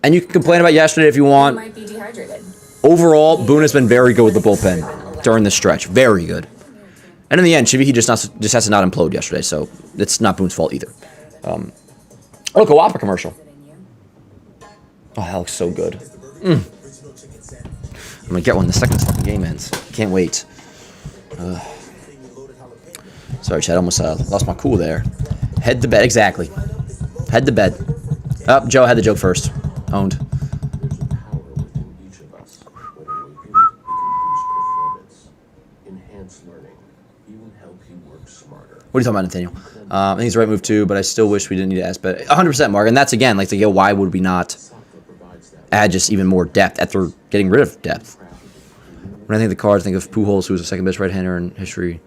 A: And you can complain about yesterday if you want. Overall, Boone has been very good with the bullpen during this stretch. Very good. And in the end, he just has to not implode yesterday, so it's not Boone's fault either. Look, a Whopper commercial. Oh, that looks so good. I'm going to get one the second this fucking game ends. Can't wait. Sorry, Chad. I almost lost my cool there. Head to bed. Exactly. Head to bed. Oh, Joe had the joke first. Owned. What are you talking about, Nathaniel? I think it's the right move too, but I still wish we didn't need to ask better. 100%, Mark. And that's again, like, why would we not add just even more depth after getting rid of depth? When I think of the Cards, I think of Pujols, who was the second best right-hander in history.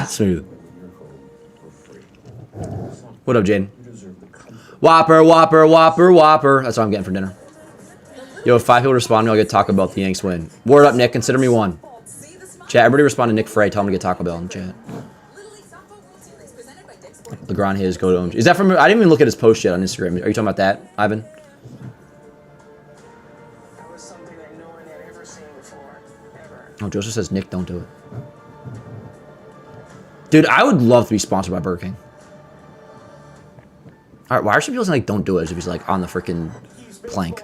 A: Smooth. What up, Jaden? Whopper, Whopper, Whopper, Whopper. That's what I'm getting for dinner. Yo, if 5 people respond to me, I'll get Taco Bell if the Yanks win. Word up, Nick. Consider me one. Chat, everybody respond to Nick Frey. Tell him to get Taco Bell in the chat. LeGron his go to him. Is that from? I didn't even look at his post yet on Instagram. Are you talking about that, Ivan? Oh, Joseph says Nick, don't do it. Dude, I would love to be sponsored by Burger King. All right, why are some people saying like don't do it as if he's like on the freaking plank?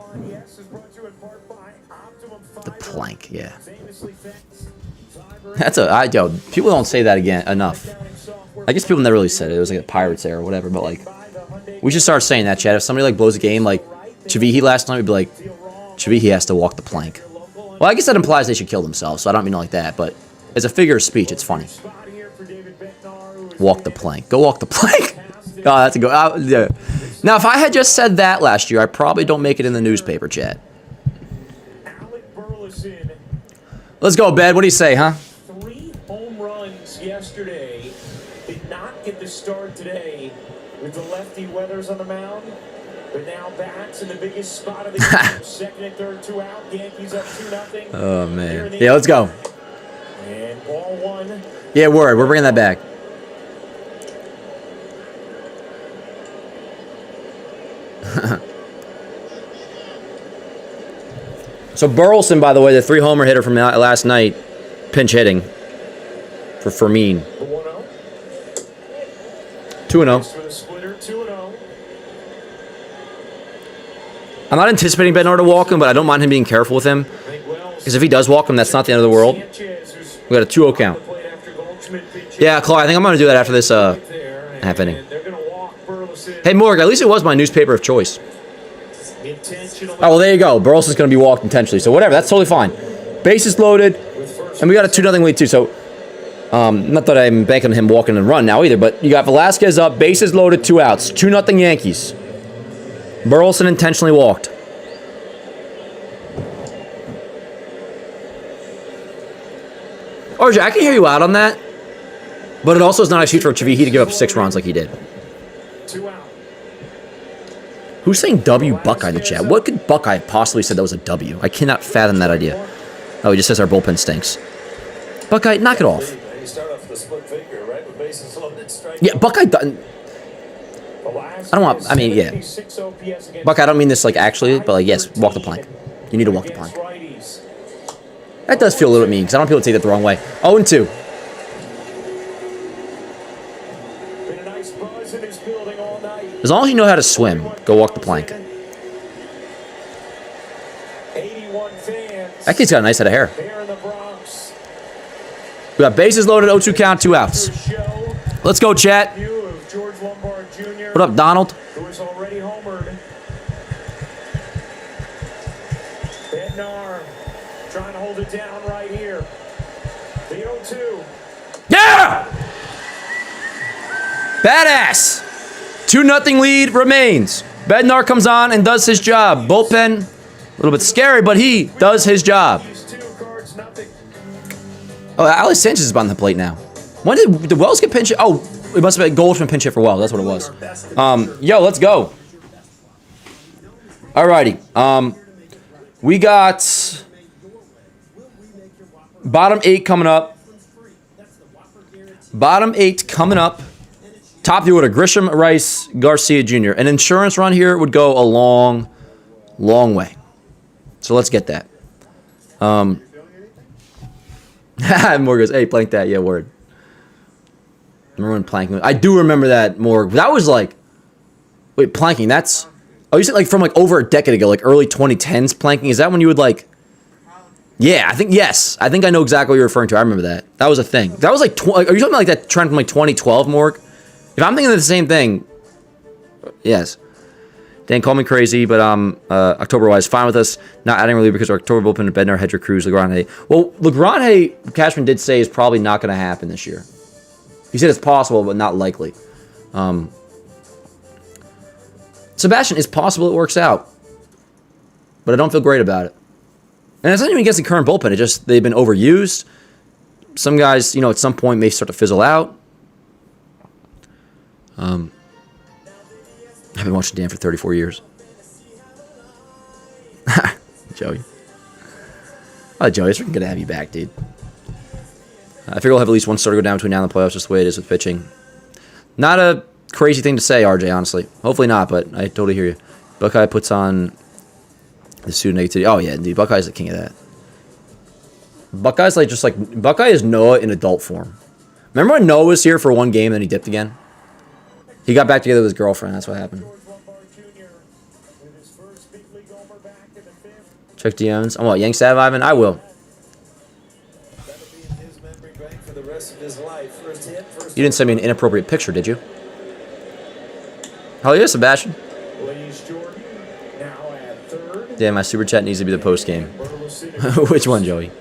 A: The plank, yeah. That's yo, people don't say that again enough. I guess people never really said it. It was like a Pirates era or whatever, but like, we should start saying that, Chad. If somebody like blows a game, like Chavihi last night, we'd be like, Chavihi has to walk the plank. Well, I guess that implies they should kill themselves, so I don't mean it like that, but as a figure of speech, it's funny. Walk the plank. Go walk the plank. Oh, that's a go. Yeah. Now, if I had just said that last year, I probably don't make it in the newspaper, Chad. Let's go, Bed. What do you say, huh?
F: 3 home runs yesterday. Did not get the start today with the lefty Weathers on the mound. But now bats in the biggest spot of the game. Second and third, 2 out. Yankees up 2-0.
A: Oh, man. Yeah, let's go.
F: And ball 1.
A: Yeah, word. We're bringing that back. So Burleson, by the way, the 3-homer hitter from last night, pinch hitting for Fermin. 2-0. I'm not anticipating Bednar to walk him, but I don't mind him being careful with him. Because if he does walk him, that's not the end of the world. We got a 2-0 count. Yeah, Claude, I think I'm going to do that after this half inning. Hey, Morgan, at least it was my newspaper of choice. Oh, well, there you go. Burleson's going to be walked intentionally. So whatever, that's totally fine. Bases loaded, and we got a 2-0 lead too. So, not that I'm banking on him walking and run now either, but you got Velasquez up, bases loaded, 2 outs. 2-0 Yankees. Burleson intentionally walked. RJ, I can hear you out on that, but it also is not a shoot for Chavihi to give up 6 runs like he did.
F: 2 out.
A: Who's saying W Buckeye in the chat? What could Buckeye have possibly said that was a W? I cannot fathom that idea. Oh, he just says our bullpen stinks. Buckeye, knock it off.
G: You start off the split figure, right? With bases loaded, strike.
A: Yeah, Buckeye doesn't. I don't want. I mean, yeah. Buckeye, I don't mean this like actually, but like yes, walk the plank. You need to walk the plank. That does feel a little bit mean because I don't want people to take that the wrong way. 0-2.
F: Been a nice buzz in this building all night.
A: As long as you know how to swim, go walk the plank.
F: 81 fans
A: That kid's got a nice head of hair.
F: here in the Bronx.
A: We got bases loaded, 0-2 count, 2 outs. Let's go, chat.
F: View of George Lombard Jr.,
A: What up, Donald?
F: who is already homered. Bednar trying to hold it down right here. The 0-2.
A: Yeah! Badass. 2-0 lead remains. Bednar comes on and does his job. Bullpen, a little bit scary, but he does his job. Oh, Alex Sanchez is on the plate now. When did Wells get pinch hit? Oh, it must have been Goldschmidt pinch hit for Wells. That's what it was. Yo, let's go. Alrighty. We got bottom 8 coming up. Bottom 8 coming up. Top of the order, Grisham, Rice, Garcia Jr. An insurance run here would go a long, long way. So let's get that. Morg goes, hey, plank that. Yeah, word. Remember when planking? I do remember that, Morg. That was like, wait, planking, that's, oh, you said like from like over a decade ago, like early 2010s planking. Is that when you would like, yeah, I think, yes. I think I know exactly what you're referring to. I remember that. That was a thing. That was like, are you talking about like that trend from like 2012, Morg? If I'm thinking of the same thing, yes. Dan, call me crazy, but October-wise, fine with us. Not adding really because our October bullpen to Bednar, Hedger, Cruz, Legrand. Well, Legrand, Cashman did say is probably not going to happen this year. He said it's possible, but not likely. Sebastian, it's possible it works out, but I don't feel great about it. And it's not even against the current bullpen. It's just they've been overused. Some guys, at some point may start to fizzle out. I've been watching Dan for 34 years. Joey. Oh, Joey, it's freaking good to have you back, dude. I figure we'll have at least one starter go down between now and the playoffs, just the way it is with pitching. Not a crazy thing to say, RJ, honestly. Hopefully not, but I totally hear you. Buckeye puts on the suit of negativity. Oh, yeah, dude. Buckeye's the king of that. Buckeye's Buckeye is Noah in adult form. Remember when Noah was here for one game and then he dipped again? He got back together with his girlfriend. That's what happened. Check DMs. Oh, what? Yankees Avenue, Ivan? I will. You didn't send me an inappropriate picture, did you? Hell yeah, Sebastian. Damn, my super chat needs to be the post game. Which one, Joey?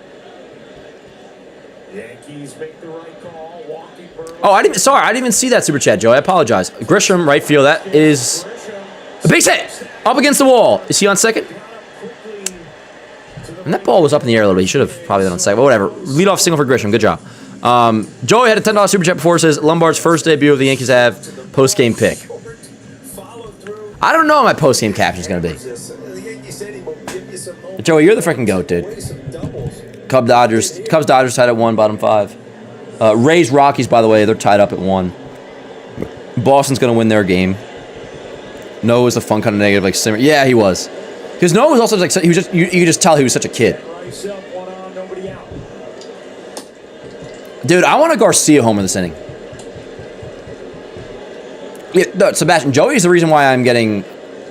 A: Oh, I didn't even see that super chat, Joey. I apologize. Grisham, right field. That is a base hit. Up against the wall. Is he on second? And that ball was up in the air a little bit. He should have probably been on second. But whatever. Leadoff single for Grisham. Good job. Joey had a $10 super chat before. Says Lombard's first debut of the Yankees have post-game pick. I don't know what my post-game caption is going to be. But Joey, you're the freaking GOAT, dude. Cubs Dodgers tied at 1, bottom 5. Rays Rockies, by the way, they're tied up at 1. Boston's going to win their game. Noah was a fun kind of negative, like simmer. Yeah, he was. Because Noah was also like he was just you could just tell he was such a kid. Dude, I want a Garcia homer this inning. Yeah, no, Sebastian, Joey's the reason why I'm getting.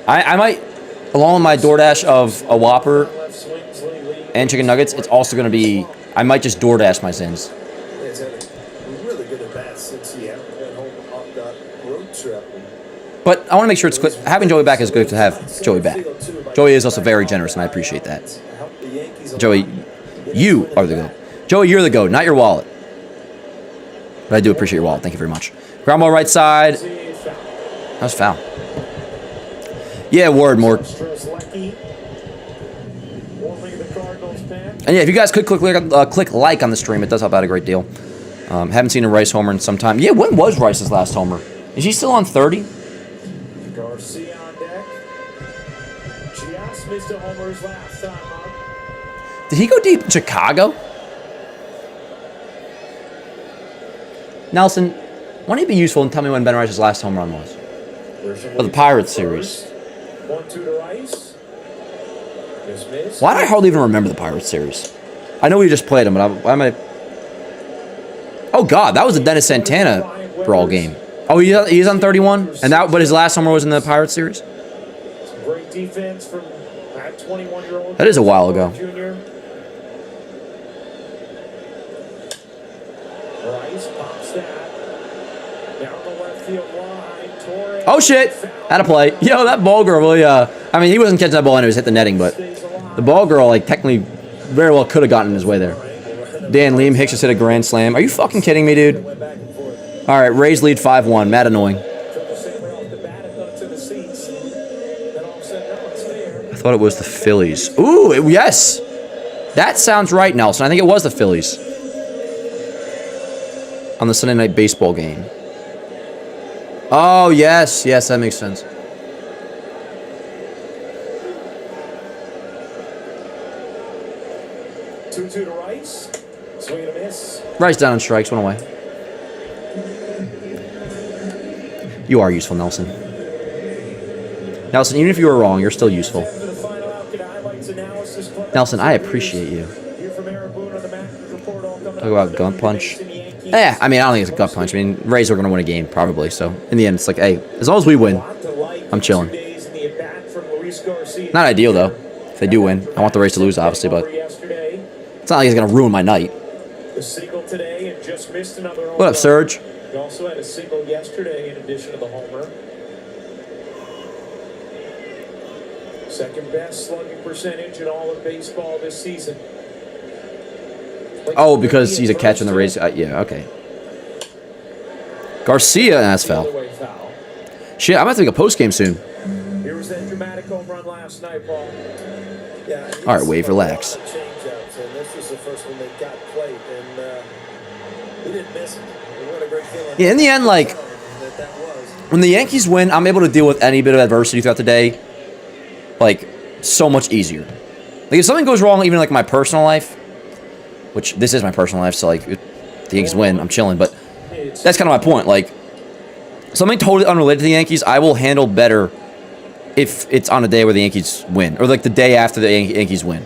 A: I might, along with my DoorDash of a Whopper and chicken nuggets, it's also going to be. I might just DoorDash my sins. But I want to make sure it's quick. Having Joey back is good to have Joey back. Joey is also very generous, and I appreciate that. Joey, you are the GOAT. Joey, you're the GOAT, not your wallet. But I do appreciate your wallet. Thank you very much. Ground ball right side. That was foul. Yeah, word, more. And yeah, if you guys could click like on the stream, it does help out a great deal. Haven't seen a Rice homer in some time. Yeah, when was Rice's last homer? Is he still on 30?
F: Garcia on deck. Just missed a homer his last time up.
A: Did he go deep in Chicago? Nelson, why don't you be useful and tell me when Ben Rice's last home run was? For the Pirates series.
F: 1-2 to Rice.
A: Why do I hardly even remember the Pirates series? I know we just played him, but why am I... Oh, God, that was a Dennis Santana brawl game. Oh, he's on 31? But his last homer was in the Pirates series?
F: Great defense from that 21-year-old.
A: That is a while ago.
F: Junior. Rice pops that down the left field line. Torres.
A: Oh, shit. Had a play. Yo, that ball girl really, I mean, he wasn't catching that ball anyways, hit the netting, but the ball girl, like, technically very well could have gotten in his way there. Dan, Liam Hicks just hit a grand slam. Are you fucking kidding me, dude? All right, Rays lead 5-1. Mad annoying. I thought it was the Phillies. Ooh, yes. That sounds right, Nelson. I think it was the Phillies. On the Sunday night baseball game. Oh, yes. Yes, that makes sense.
F: Two to Rice. Swing and a miss.
A: Rice down on strikes, one away. You are useful, Nelson. Nelson, even if you were wrong, you're still useful. Nelson, I appreciate you. Talk about gut punch. I mean, I don't think it's a gut punch. I mean, Rays are going to win a game, probably. So, in the end, it's like, hey, as long as we win, I'm chilling. Not ideal, though, if they do win. I want the Rays to lose, obviously, but it's not like it's going to ruin my night. What up, Serge?
F: He also had a single yesterday in addition to the homer. Second best slugging percentage in all of baseball this season.
A: Oh, because he's a catcher in the Rays. Yeah, okay. Garcia, that's foul. Shit, I'm about to make a post game soon.
F: Here was that dramatic home run last night, Paul.
G: Yeah,
A: all right, Wave, relax.
G: And this was the first one they got played, and he didn't miss it. What a great feeling.
A: Yeah, in the end, like, when the Yankees win, I'm able to deal with any bit of adversity throughout the day, like, so much easier. Like, if something goes wrong, even like my personal life, which this is my personal life, so like, if the Yankees win, I'm chilling, but that's kind of my point. Like, something totally unrelated to the Yankees, I will handle better if it's on a day where the Yankees win, or like the day after the Yankees win.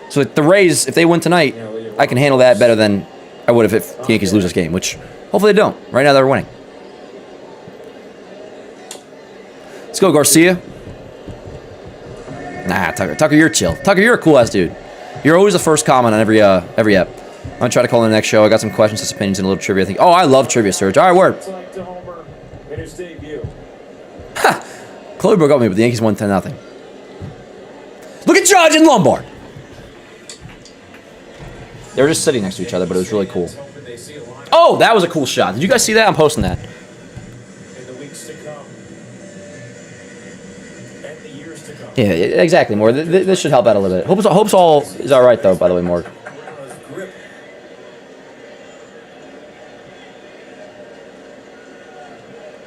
A: So like, the Rays, if they win tonight, I can handle that better than I would if the Yankees lose this game, which hopefully they don't. Right now they're winning. Let's go, Garcia. Nah, Tucker. Tucker, you're chill. Tucker, you're a cool-ass dude. You're always the first comment on every app. I'm going to try to call in the next show. I got some questions, some opinions, and a little trivia, I think. Oh, I love trivia, Serge. All right, word. Ha! Chloe broke up with me, but the Yankees won 10-0. Look at Judge and Lombard. They were just sitting next to each other, but it was really cool. Oh, that was a cool shot. Did you guys see that? I'm posting that. Yeah, exactly, Morg. This should help out a little bit. Hope's all is all right, though, by the way, Morg.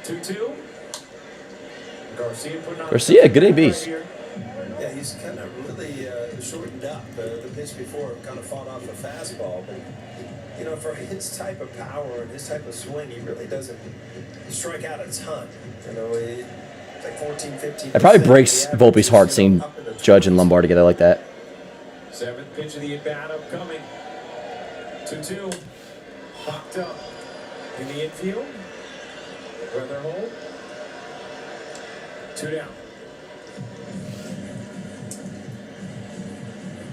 F: 2-2.
A: Garcia, good ABs.
G: Yeah, he's kind of really shortened up. The pitch before kind of fought off the fastball, but you know, for his type of power and his type of swing, he really doesn't strike out a ton. You know, it's like 14, 15.
A: It probably breaks Volpe's heart seeing Judge and Lombard together like that.
F: Seventh pitch of the at-bat upcoming. 2-2. Popped up in the infield. Weather hold. 2 down.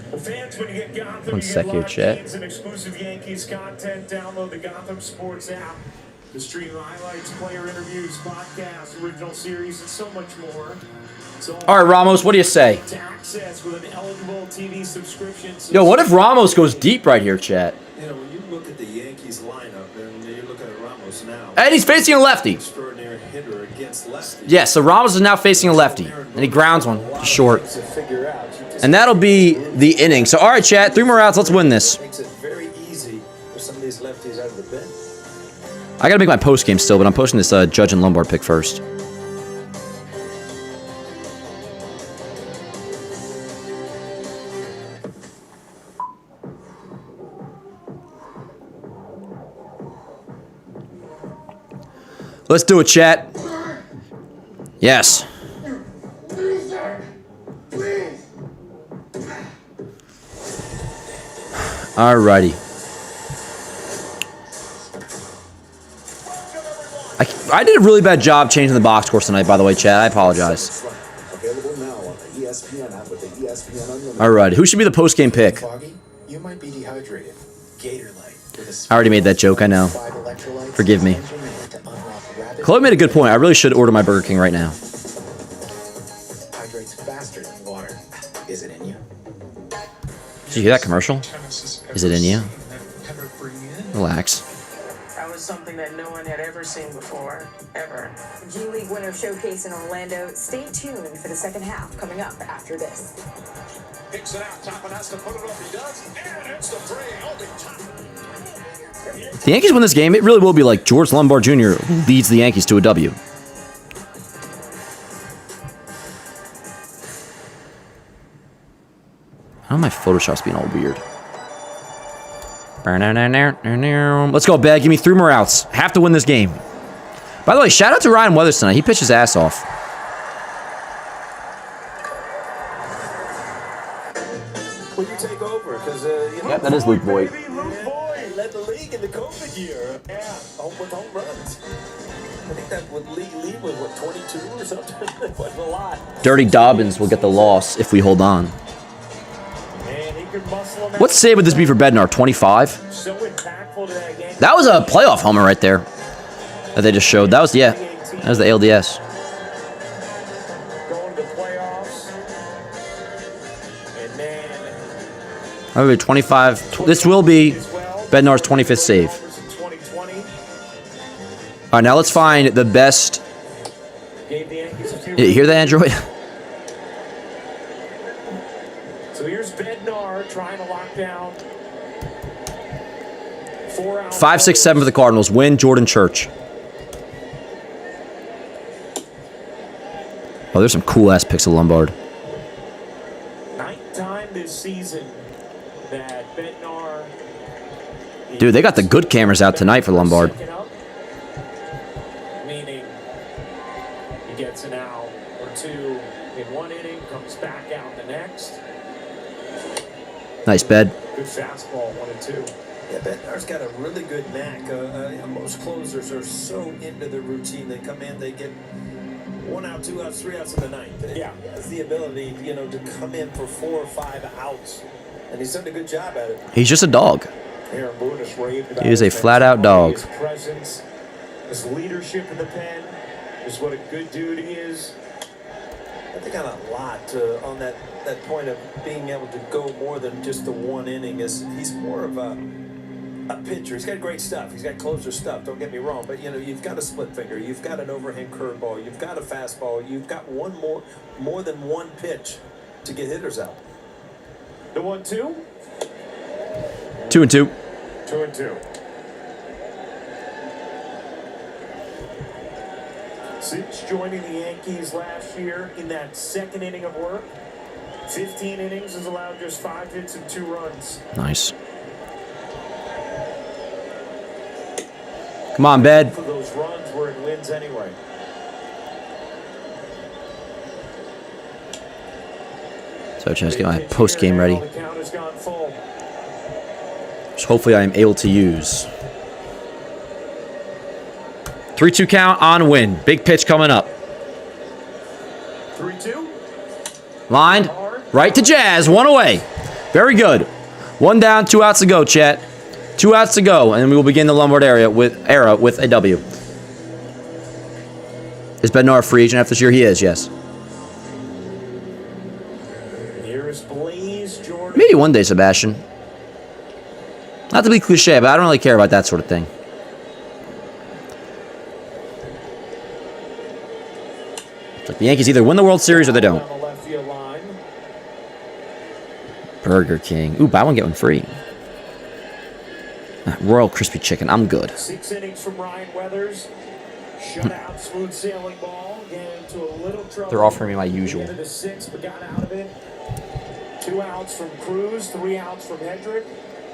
F: Well, fans, when you get Gotham,
A: One
F: you
A: sec
F: get
A: here,
F: live
A: chat.
F: games and exclusive Yankees content. Download the Gotham Sports app to stream highlights, player interviews, podcasts, original series, and so much more.
A: All right, Ramos, what do you say?
F: To access with an eligible TV subscription.
A: Yo, what if Ramos goes deep right here, chat?
G: You know, when you look at the Yankees lineup and you're looking at Ramos now.
A: And he's facing a lefty.
G: Extraordinary hitter against lefty.
A: Yeah, so Ramos is now facing a lefty, and he grounds one to short. And that'll be the inning. So, all right, chat, 3 more outs. Let's win this.
G: Makes it very easy for some of these lefties out of the pen.
A: I got to make my post game still, but I'm posting this Judge and Lombard pick first. Let's do it, chat. Yes. Alrighty. I did a really bad job changing the box scores tonight, by the way, Chad. I apologize. Alrighty. Who should be the post-game pick?
R: You might be dehydrated.
A: I already made that joke, I know. Forgive me. Chloe made a good point. I really should order my Burger King right now.
R: Hydrates faster than water. Is it in you?
A: Did you hear that commercial? Is it in you? Relax.
J: That was something that no one had ever seen before, ever.
I: G League winner showcase in Orlando. Stay tuned for the second half coming up after this.
F: Picks it out, Toppin has to put it up, he does, and it's the three, holding Toppin.
A: If the Yankees win this game, it really will be like George Lombard Jr. leads the Yankees to a W. How my Photoshop's being all weird. Let's go, Bag. Give me 3 more outs. Have to win this game. By the way, shout out to Ryan Weathers tonight. He pitched his ass off.
G: Will you take over? Because
A: Yep, that is Luke Voigt.
G: Led the league in the COVID year. Yeah, with home runs. I think that would lead was what, 22 or something. It wasn't a lot.
A: Dirty Dobbins will get the loss if we hold on. What save would this be for Bednar? 25? That was a playoff homer right there that they just showed. That was, yeah, that was the ALDS.
F: Going to the playoffs. And then...
A: That would be 25. This will be Bednar's 25th save. All right, now let's find the best. You hear that, Android?
F: So here's Bednar trying to lock down 4 out.
A: 5, 6, 7 for the Cardinals. Win Jordan Church. Oh, there's some cool ass picks of Lombard.
F: 9th time this season that Bednar.
A: Dude, they got the good cameras out tonight for Lombard.
F: Meaning he gets an out or 2 in 1 inning, comes back out the next.
A: Nice bed.
F: Good fastball, 1 and 2.
G: Yeah, Bednar's got a really good knack. Most closers are so into their routine. They come in, they get 1 out, 2 outs, 3 outs in the 9th.
F: Yeah,
G: he has the ability, to come in for 4 or 5 outs, and he's done a good job at it.
A: He's just a dog.
F: Aaron Boone has raved about
A: He is a
F: his
A: flat-out dog.
F: His presence, his leadership in the pen, is what a good dude he is.
G: I think on a lot on that point of being able to go more than just the 1 inning. He's more of a pitcher. He's got great stuff. He's got closer stuff. Don't get me wrong, but you've got a split finger. You've got an overhand curveball. You've got a fastball. You've got more than one pitch to get hitters out.
F: The 1-2.
A: 2 and 2.
F: 2 and 2. Since joining the Yankees last year in that 2nd inning of work, 15 innings has allowed just 5 hits and 2 runs.
A: Nice. Come on, Bed.
F: For those runs where it wins anyway.
A: So, chance to get my post game ready.
F: The count has gone full.
A: Which hopefully I am able to use. 3-2 count on win. Big pitch coming up.
F: 3-2.
A: Lined. Right to Jazz. 1 away. Very good. 1 down, 2 outs to go, chat. 2 outs to go, and we will begin the Lombard era with a W. Is Bednar a free agent after this year? He is, yes.
F: Here's Blaze Jordan.
A: Maybe one day, Sebastian. Not to be cliche, but I don't really care about that sort of thing. It's like the Yankees either win the World Series or they don't. Burger King. Ooh, buy one, get one free. Royal Crispy Chicken. I'm good.
F: 6 innings from Ryan Weathers. Shutout, smooth sailing ball. Get into a little trouble.
A: They're offering me my usual.
F: Into the 6th, but got out of it. 2 outs from Cruz, 3 outs from Hedrick.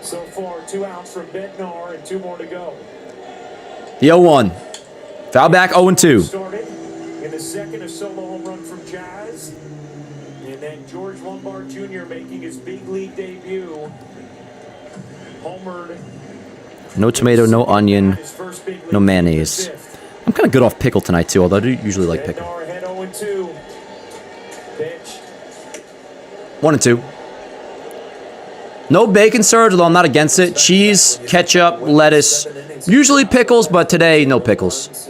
F: So far, 2 outs from Bednar, and 2 more to go.
A: The 0-1. Foul back 0-2.
F: Started in the 2nd, a solo home run from Jazz. And then George Lombard Jr. making his big league debut
A: No tomato, no onion, no mayonnaise. I'm kind of good off pickle tonight, too, although I do usually like pickle. 1 and 2. No bacon surge, although I'm not against it. Cheese, ketchup, lettuce. Usually pickles, but today, no pickles.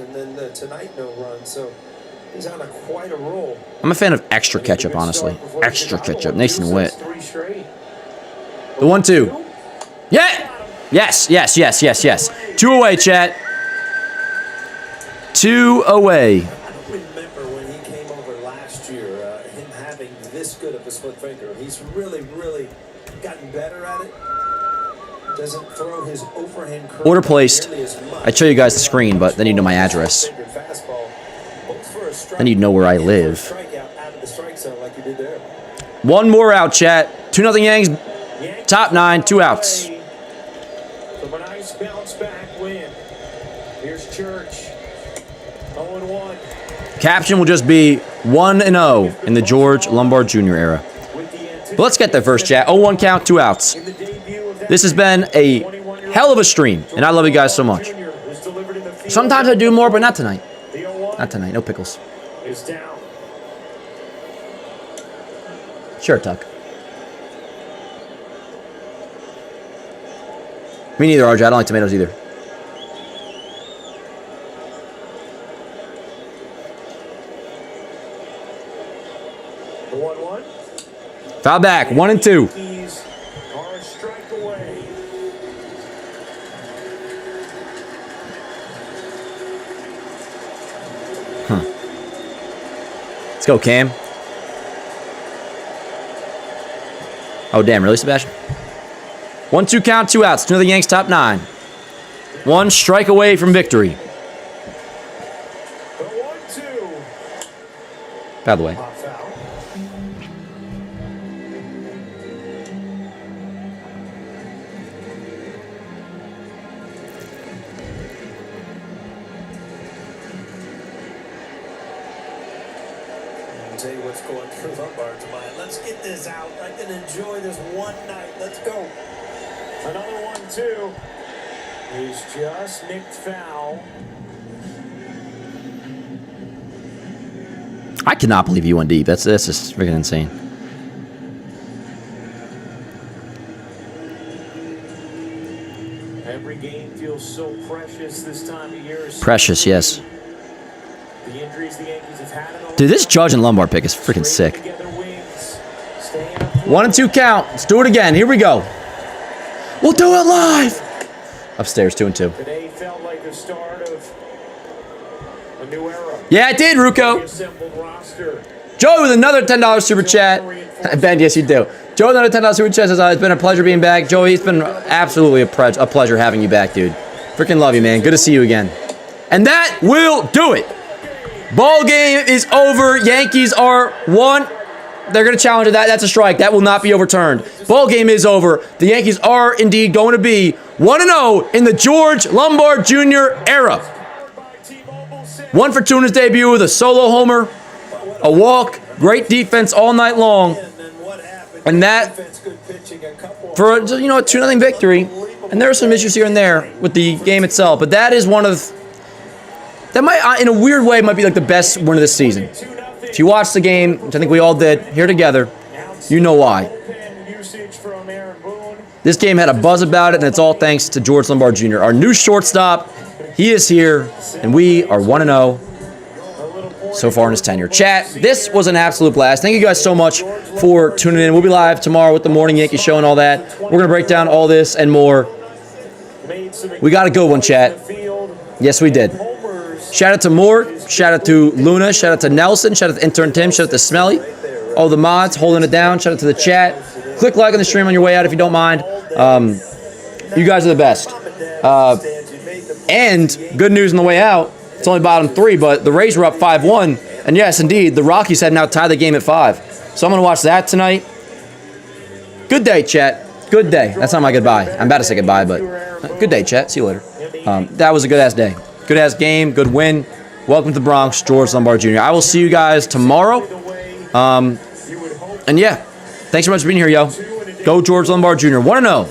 A: I'm a fan of extra ketchup, honestly. Extra ketchup, nice and wet. The 1-2. Yeah! Yes, yes, yes, yes, yes. 2 away, chat. 2 away.
G: I don't remember when he came over last year, him having this good of a split finger. He's really, really gotten better at it. Doesn't throw his overhand curve.
A: Order placed. I'd show you guys the screen, but then you know my address. Then you'd know where I live. 1 more out, chat. 2-0 Yanks. Top 9, 2 outs.
F: From a nice bounce back win. Here's Church. 0-1.
A: Caption will just be 1-0 in the George Lombard Jr. era. But let's get there first, chat. 0-1 count, 2 outs. This has been a hell of a stream, and I love you guys so much. Sometimes I do more, but not tonight. Not tonight. No pickles. Sure, Tuck. Me neither, RJ. I don't like tomatoes either.
F: The 1-1.
A: Foul back. 1 and 2.
F: Yankees are a strike away.
A: Let's go, Cam. Oh, damn. Really, Sebastian? 1-2 count, 2 outs. 2-0 Yanks, top 9. 1 strike away from victory.
F: The 1-2.
A: By the way.
F: Foul.
G: I'll tell you what's going through Lombard's mind. Let's get this out. I can enjoy this one night. Let's go.
F: Another 1-2 is just nicked foul.
A: I cannot believe you went deep. That's just freaking insane.
F: Every game feels so precious this time of year.
A: Precious, yes.
F: The injuries the Yankees have had in
A: Dude, this Judge and Lombard pick is freaking sick. 1 and 2 count. Let's do it again. Here we go. We'll do it live. Upstairs, 2 and 2.
F: Today felt like the start of a new era.
A: Yeah, it did, Ruko.
F: Reassembled roster.
A: Joey with another $10 super chat. Ben, yes, you do. Joey with another $10 super chat says, it's been a pleasure being back. Joey, it's been absolutely a pleasure having you back, dude. Freaking love you, man. Good to see you again. And that will do it. Ball game is over. Yankees are 1. They're going to challenge that. That's a strike. That will not be overturned. Ball game is over. The Yankees are indeed going to be 1-0 in the George Lombard Jr. era. 1 for 2 in his debut with a solo homer, a walk, great defense all night long, and that for a 2-0 victory. And there are some issues here and there with the game itself, but that is one of that might, in a weird way, might be like the best win of the season. If you watched the game, which I think we all did here together, you know why. This game had a buzz about it, and it's all thanks to George Lombard Jr., our new shortstop. He is here, and we are 1-0 so far in his tenure. Chat, this was an absolute blast. Thank you guys so much for tuning in. We'll be live tomorrow with the Morning Yankee Show and all that. We're going to break down all this and more. We got a good one, chat. Yes, we did. Shout out to Moore, shout out to Luna, shout out to Nelson, shout out to Intern Tim, shout out to Smelly, all the mods holding it down, shout out to the chat. Click like on the stream on your way out if you don't mind. You guys are the best. And good news on the way out, it's only bottom 3, but the Rays were up 5-1. And yes, indeed, the Rockies had now tied the game at 5. So I'm going to watch that tonight. Good day, chat. Good day. That's not my goodbye. I'm about to say goodbye, but good day, chat. See you later. That was a good-ass day. Good-ass game, good win. Welcome to the Bronx, George Lombard Jr. I will see you guys tomorrow. And yeah, thanks so much for being here, yo. Go George Lombard Jr. 1-0.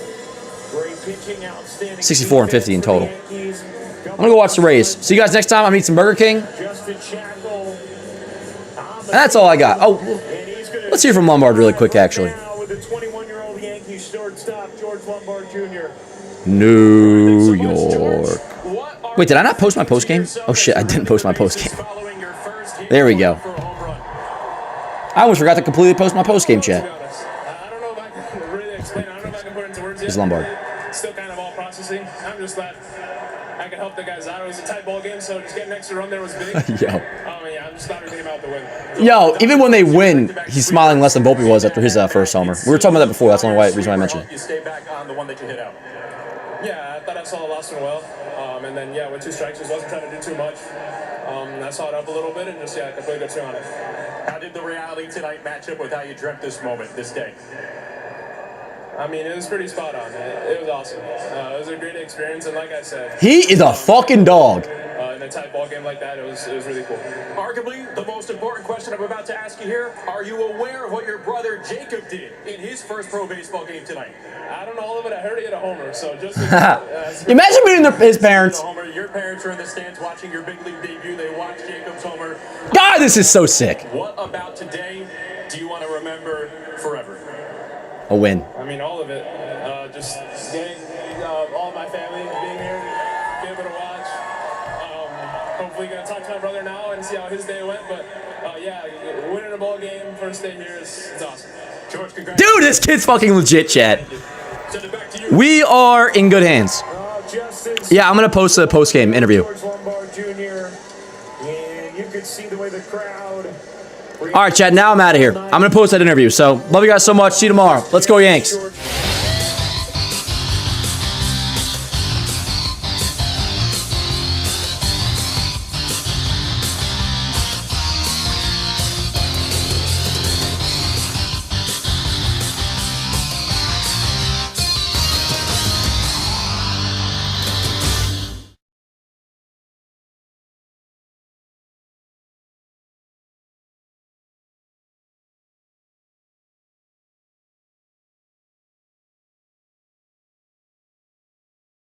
A: 64 and 50 in total. I'm gonna go watch the Rays. See you guys next time. I'm eating some Burger King. And that's all I got. Oh, let's hear from Lombard really quick, actually. New York. Wait, did I not post my post game? Oh shit, I didn't post my post game. There we go. I almost forgot to completely post my post game chat. Here's Lombard.
M: Still kind of all processing. I'm just glad I could help the guys out. It was a tight ball game, so just getting an extra run there was big.
A: Yo.
M: Yeah, I'm just glad everything about the win.
A: Yo, even when they win, he's smiling less than Volpe was after his first homer. We were talking about that before. That's the only reason why I mentioned it.
M: You stay back on the one that you hit out. Yeah, I thought I saw the last one well. And then, yeah, with 2 strikes, just wasn't trying to do too much. I saw it up a little bit and just, yeah, completely good swing on it.
F: How did the reality tonight match up with how you dreamt this moment, this day?
M: I mean, it was pretty spot on. It was awesome. It was a great experience, and like I said,
A: He is a fucking dog.
M: In a tight ball game like that, it was really cool.
F: Arguably, the most important question I'm about to ask you here, are you aware of what your brother Jacob did in his first pro baseball game tonight?
M: I don't know all of it. I heard he had a homer, so just...
A: Imagine being his parents.
F: Your parents are in the stands watching your big league debut. They watched Jacob's homer.
A: God, this is so sick.
F: What about today do you want to remember forever?
A: A win.
M: I mean, all of it. Just getting all of my family being here, be able to watch. Hopefully going to talk to my brother now and see how his day went. But, yeah, winning a ball game, first day here is awesome.
F: George, congrats.
A: Dude, this kid's fucking legit, chat. We are in good hands. Yeah, I'm going to post a post-game interview. All right, chat, now I'm out of here. I'm going to post that interview. So, love you guys so much. See you tomorrow. Let's go, Yanks.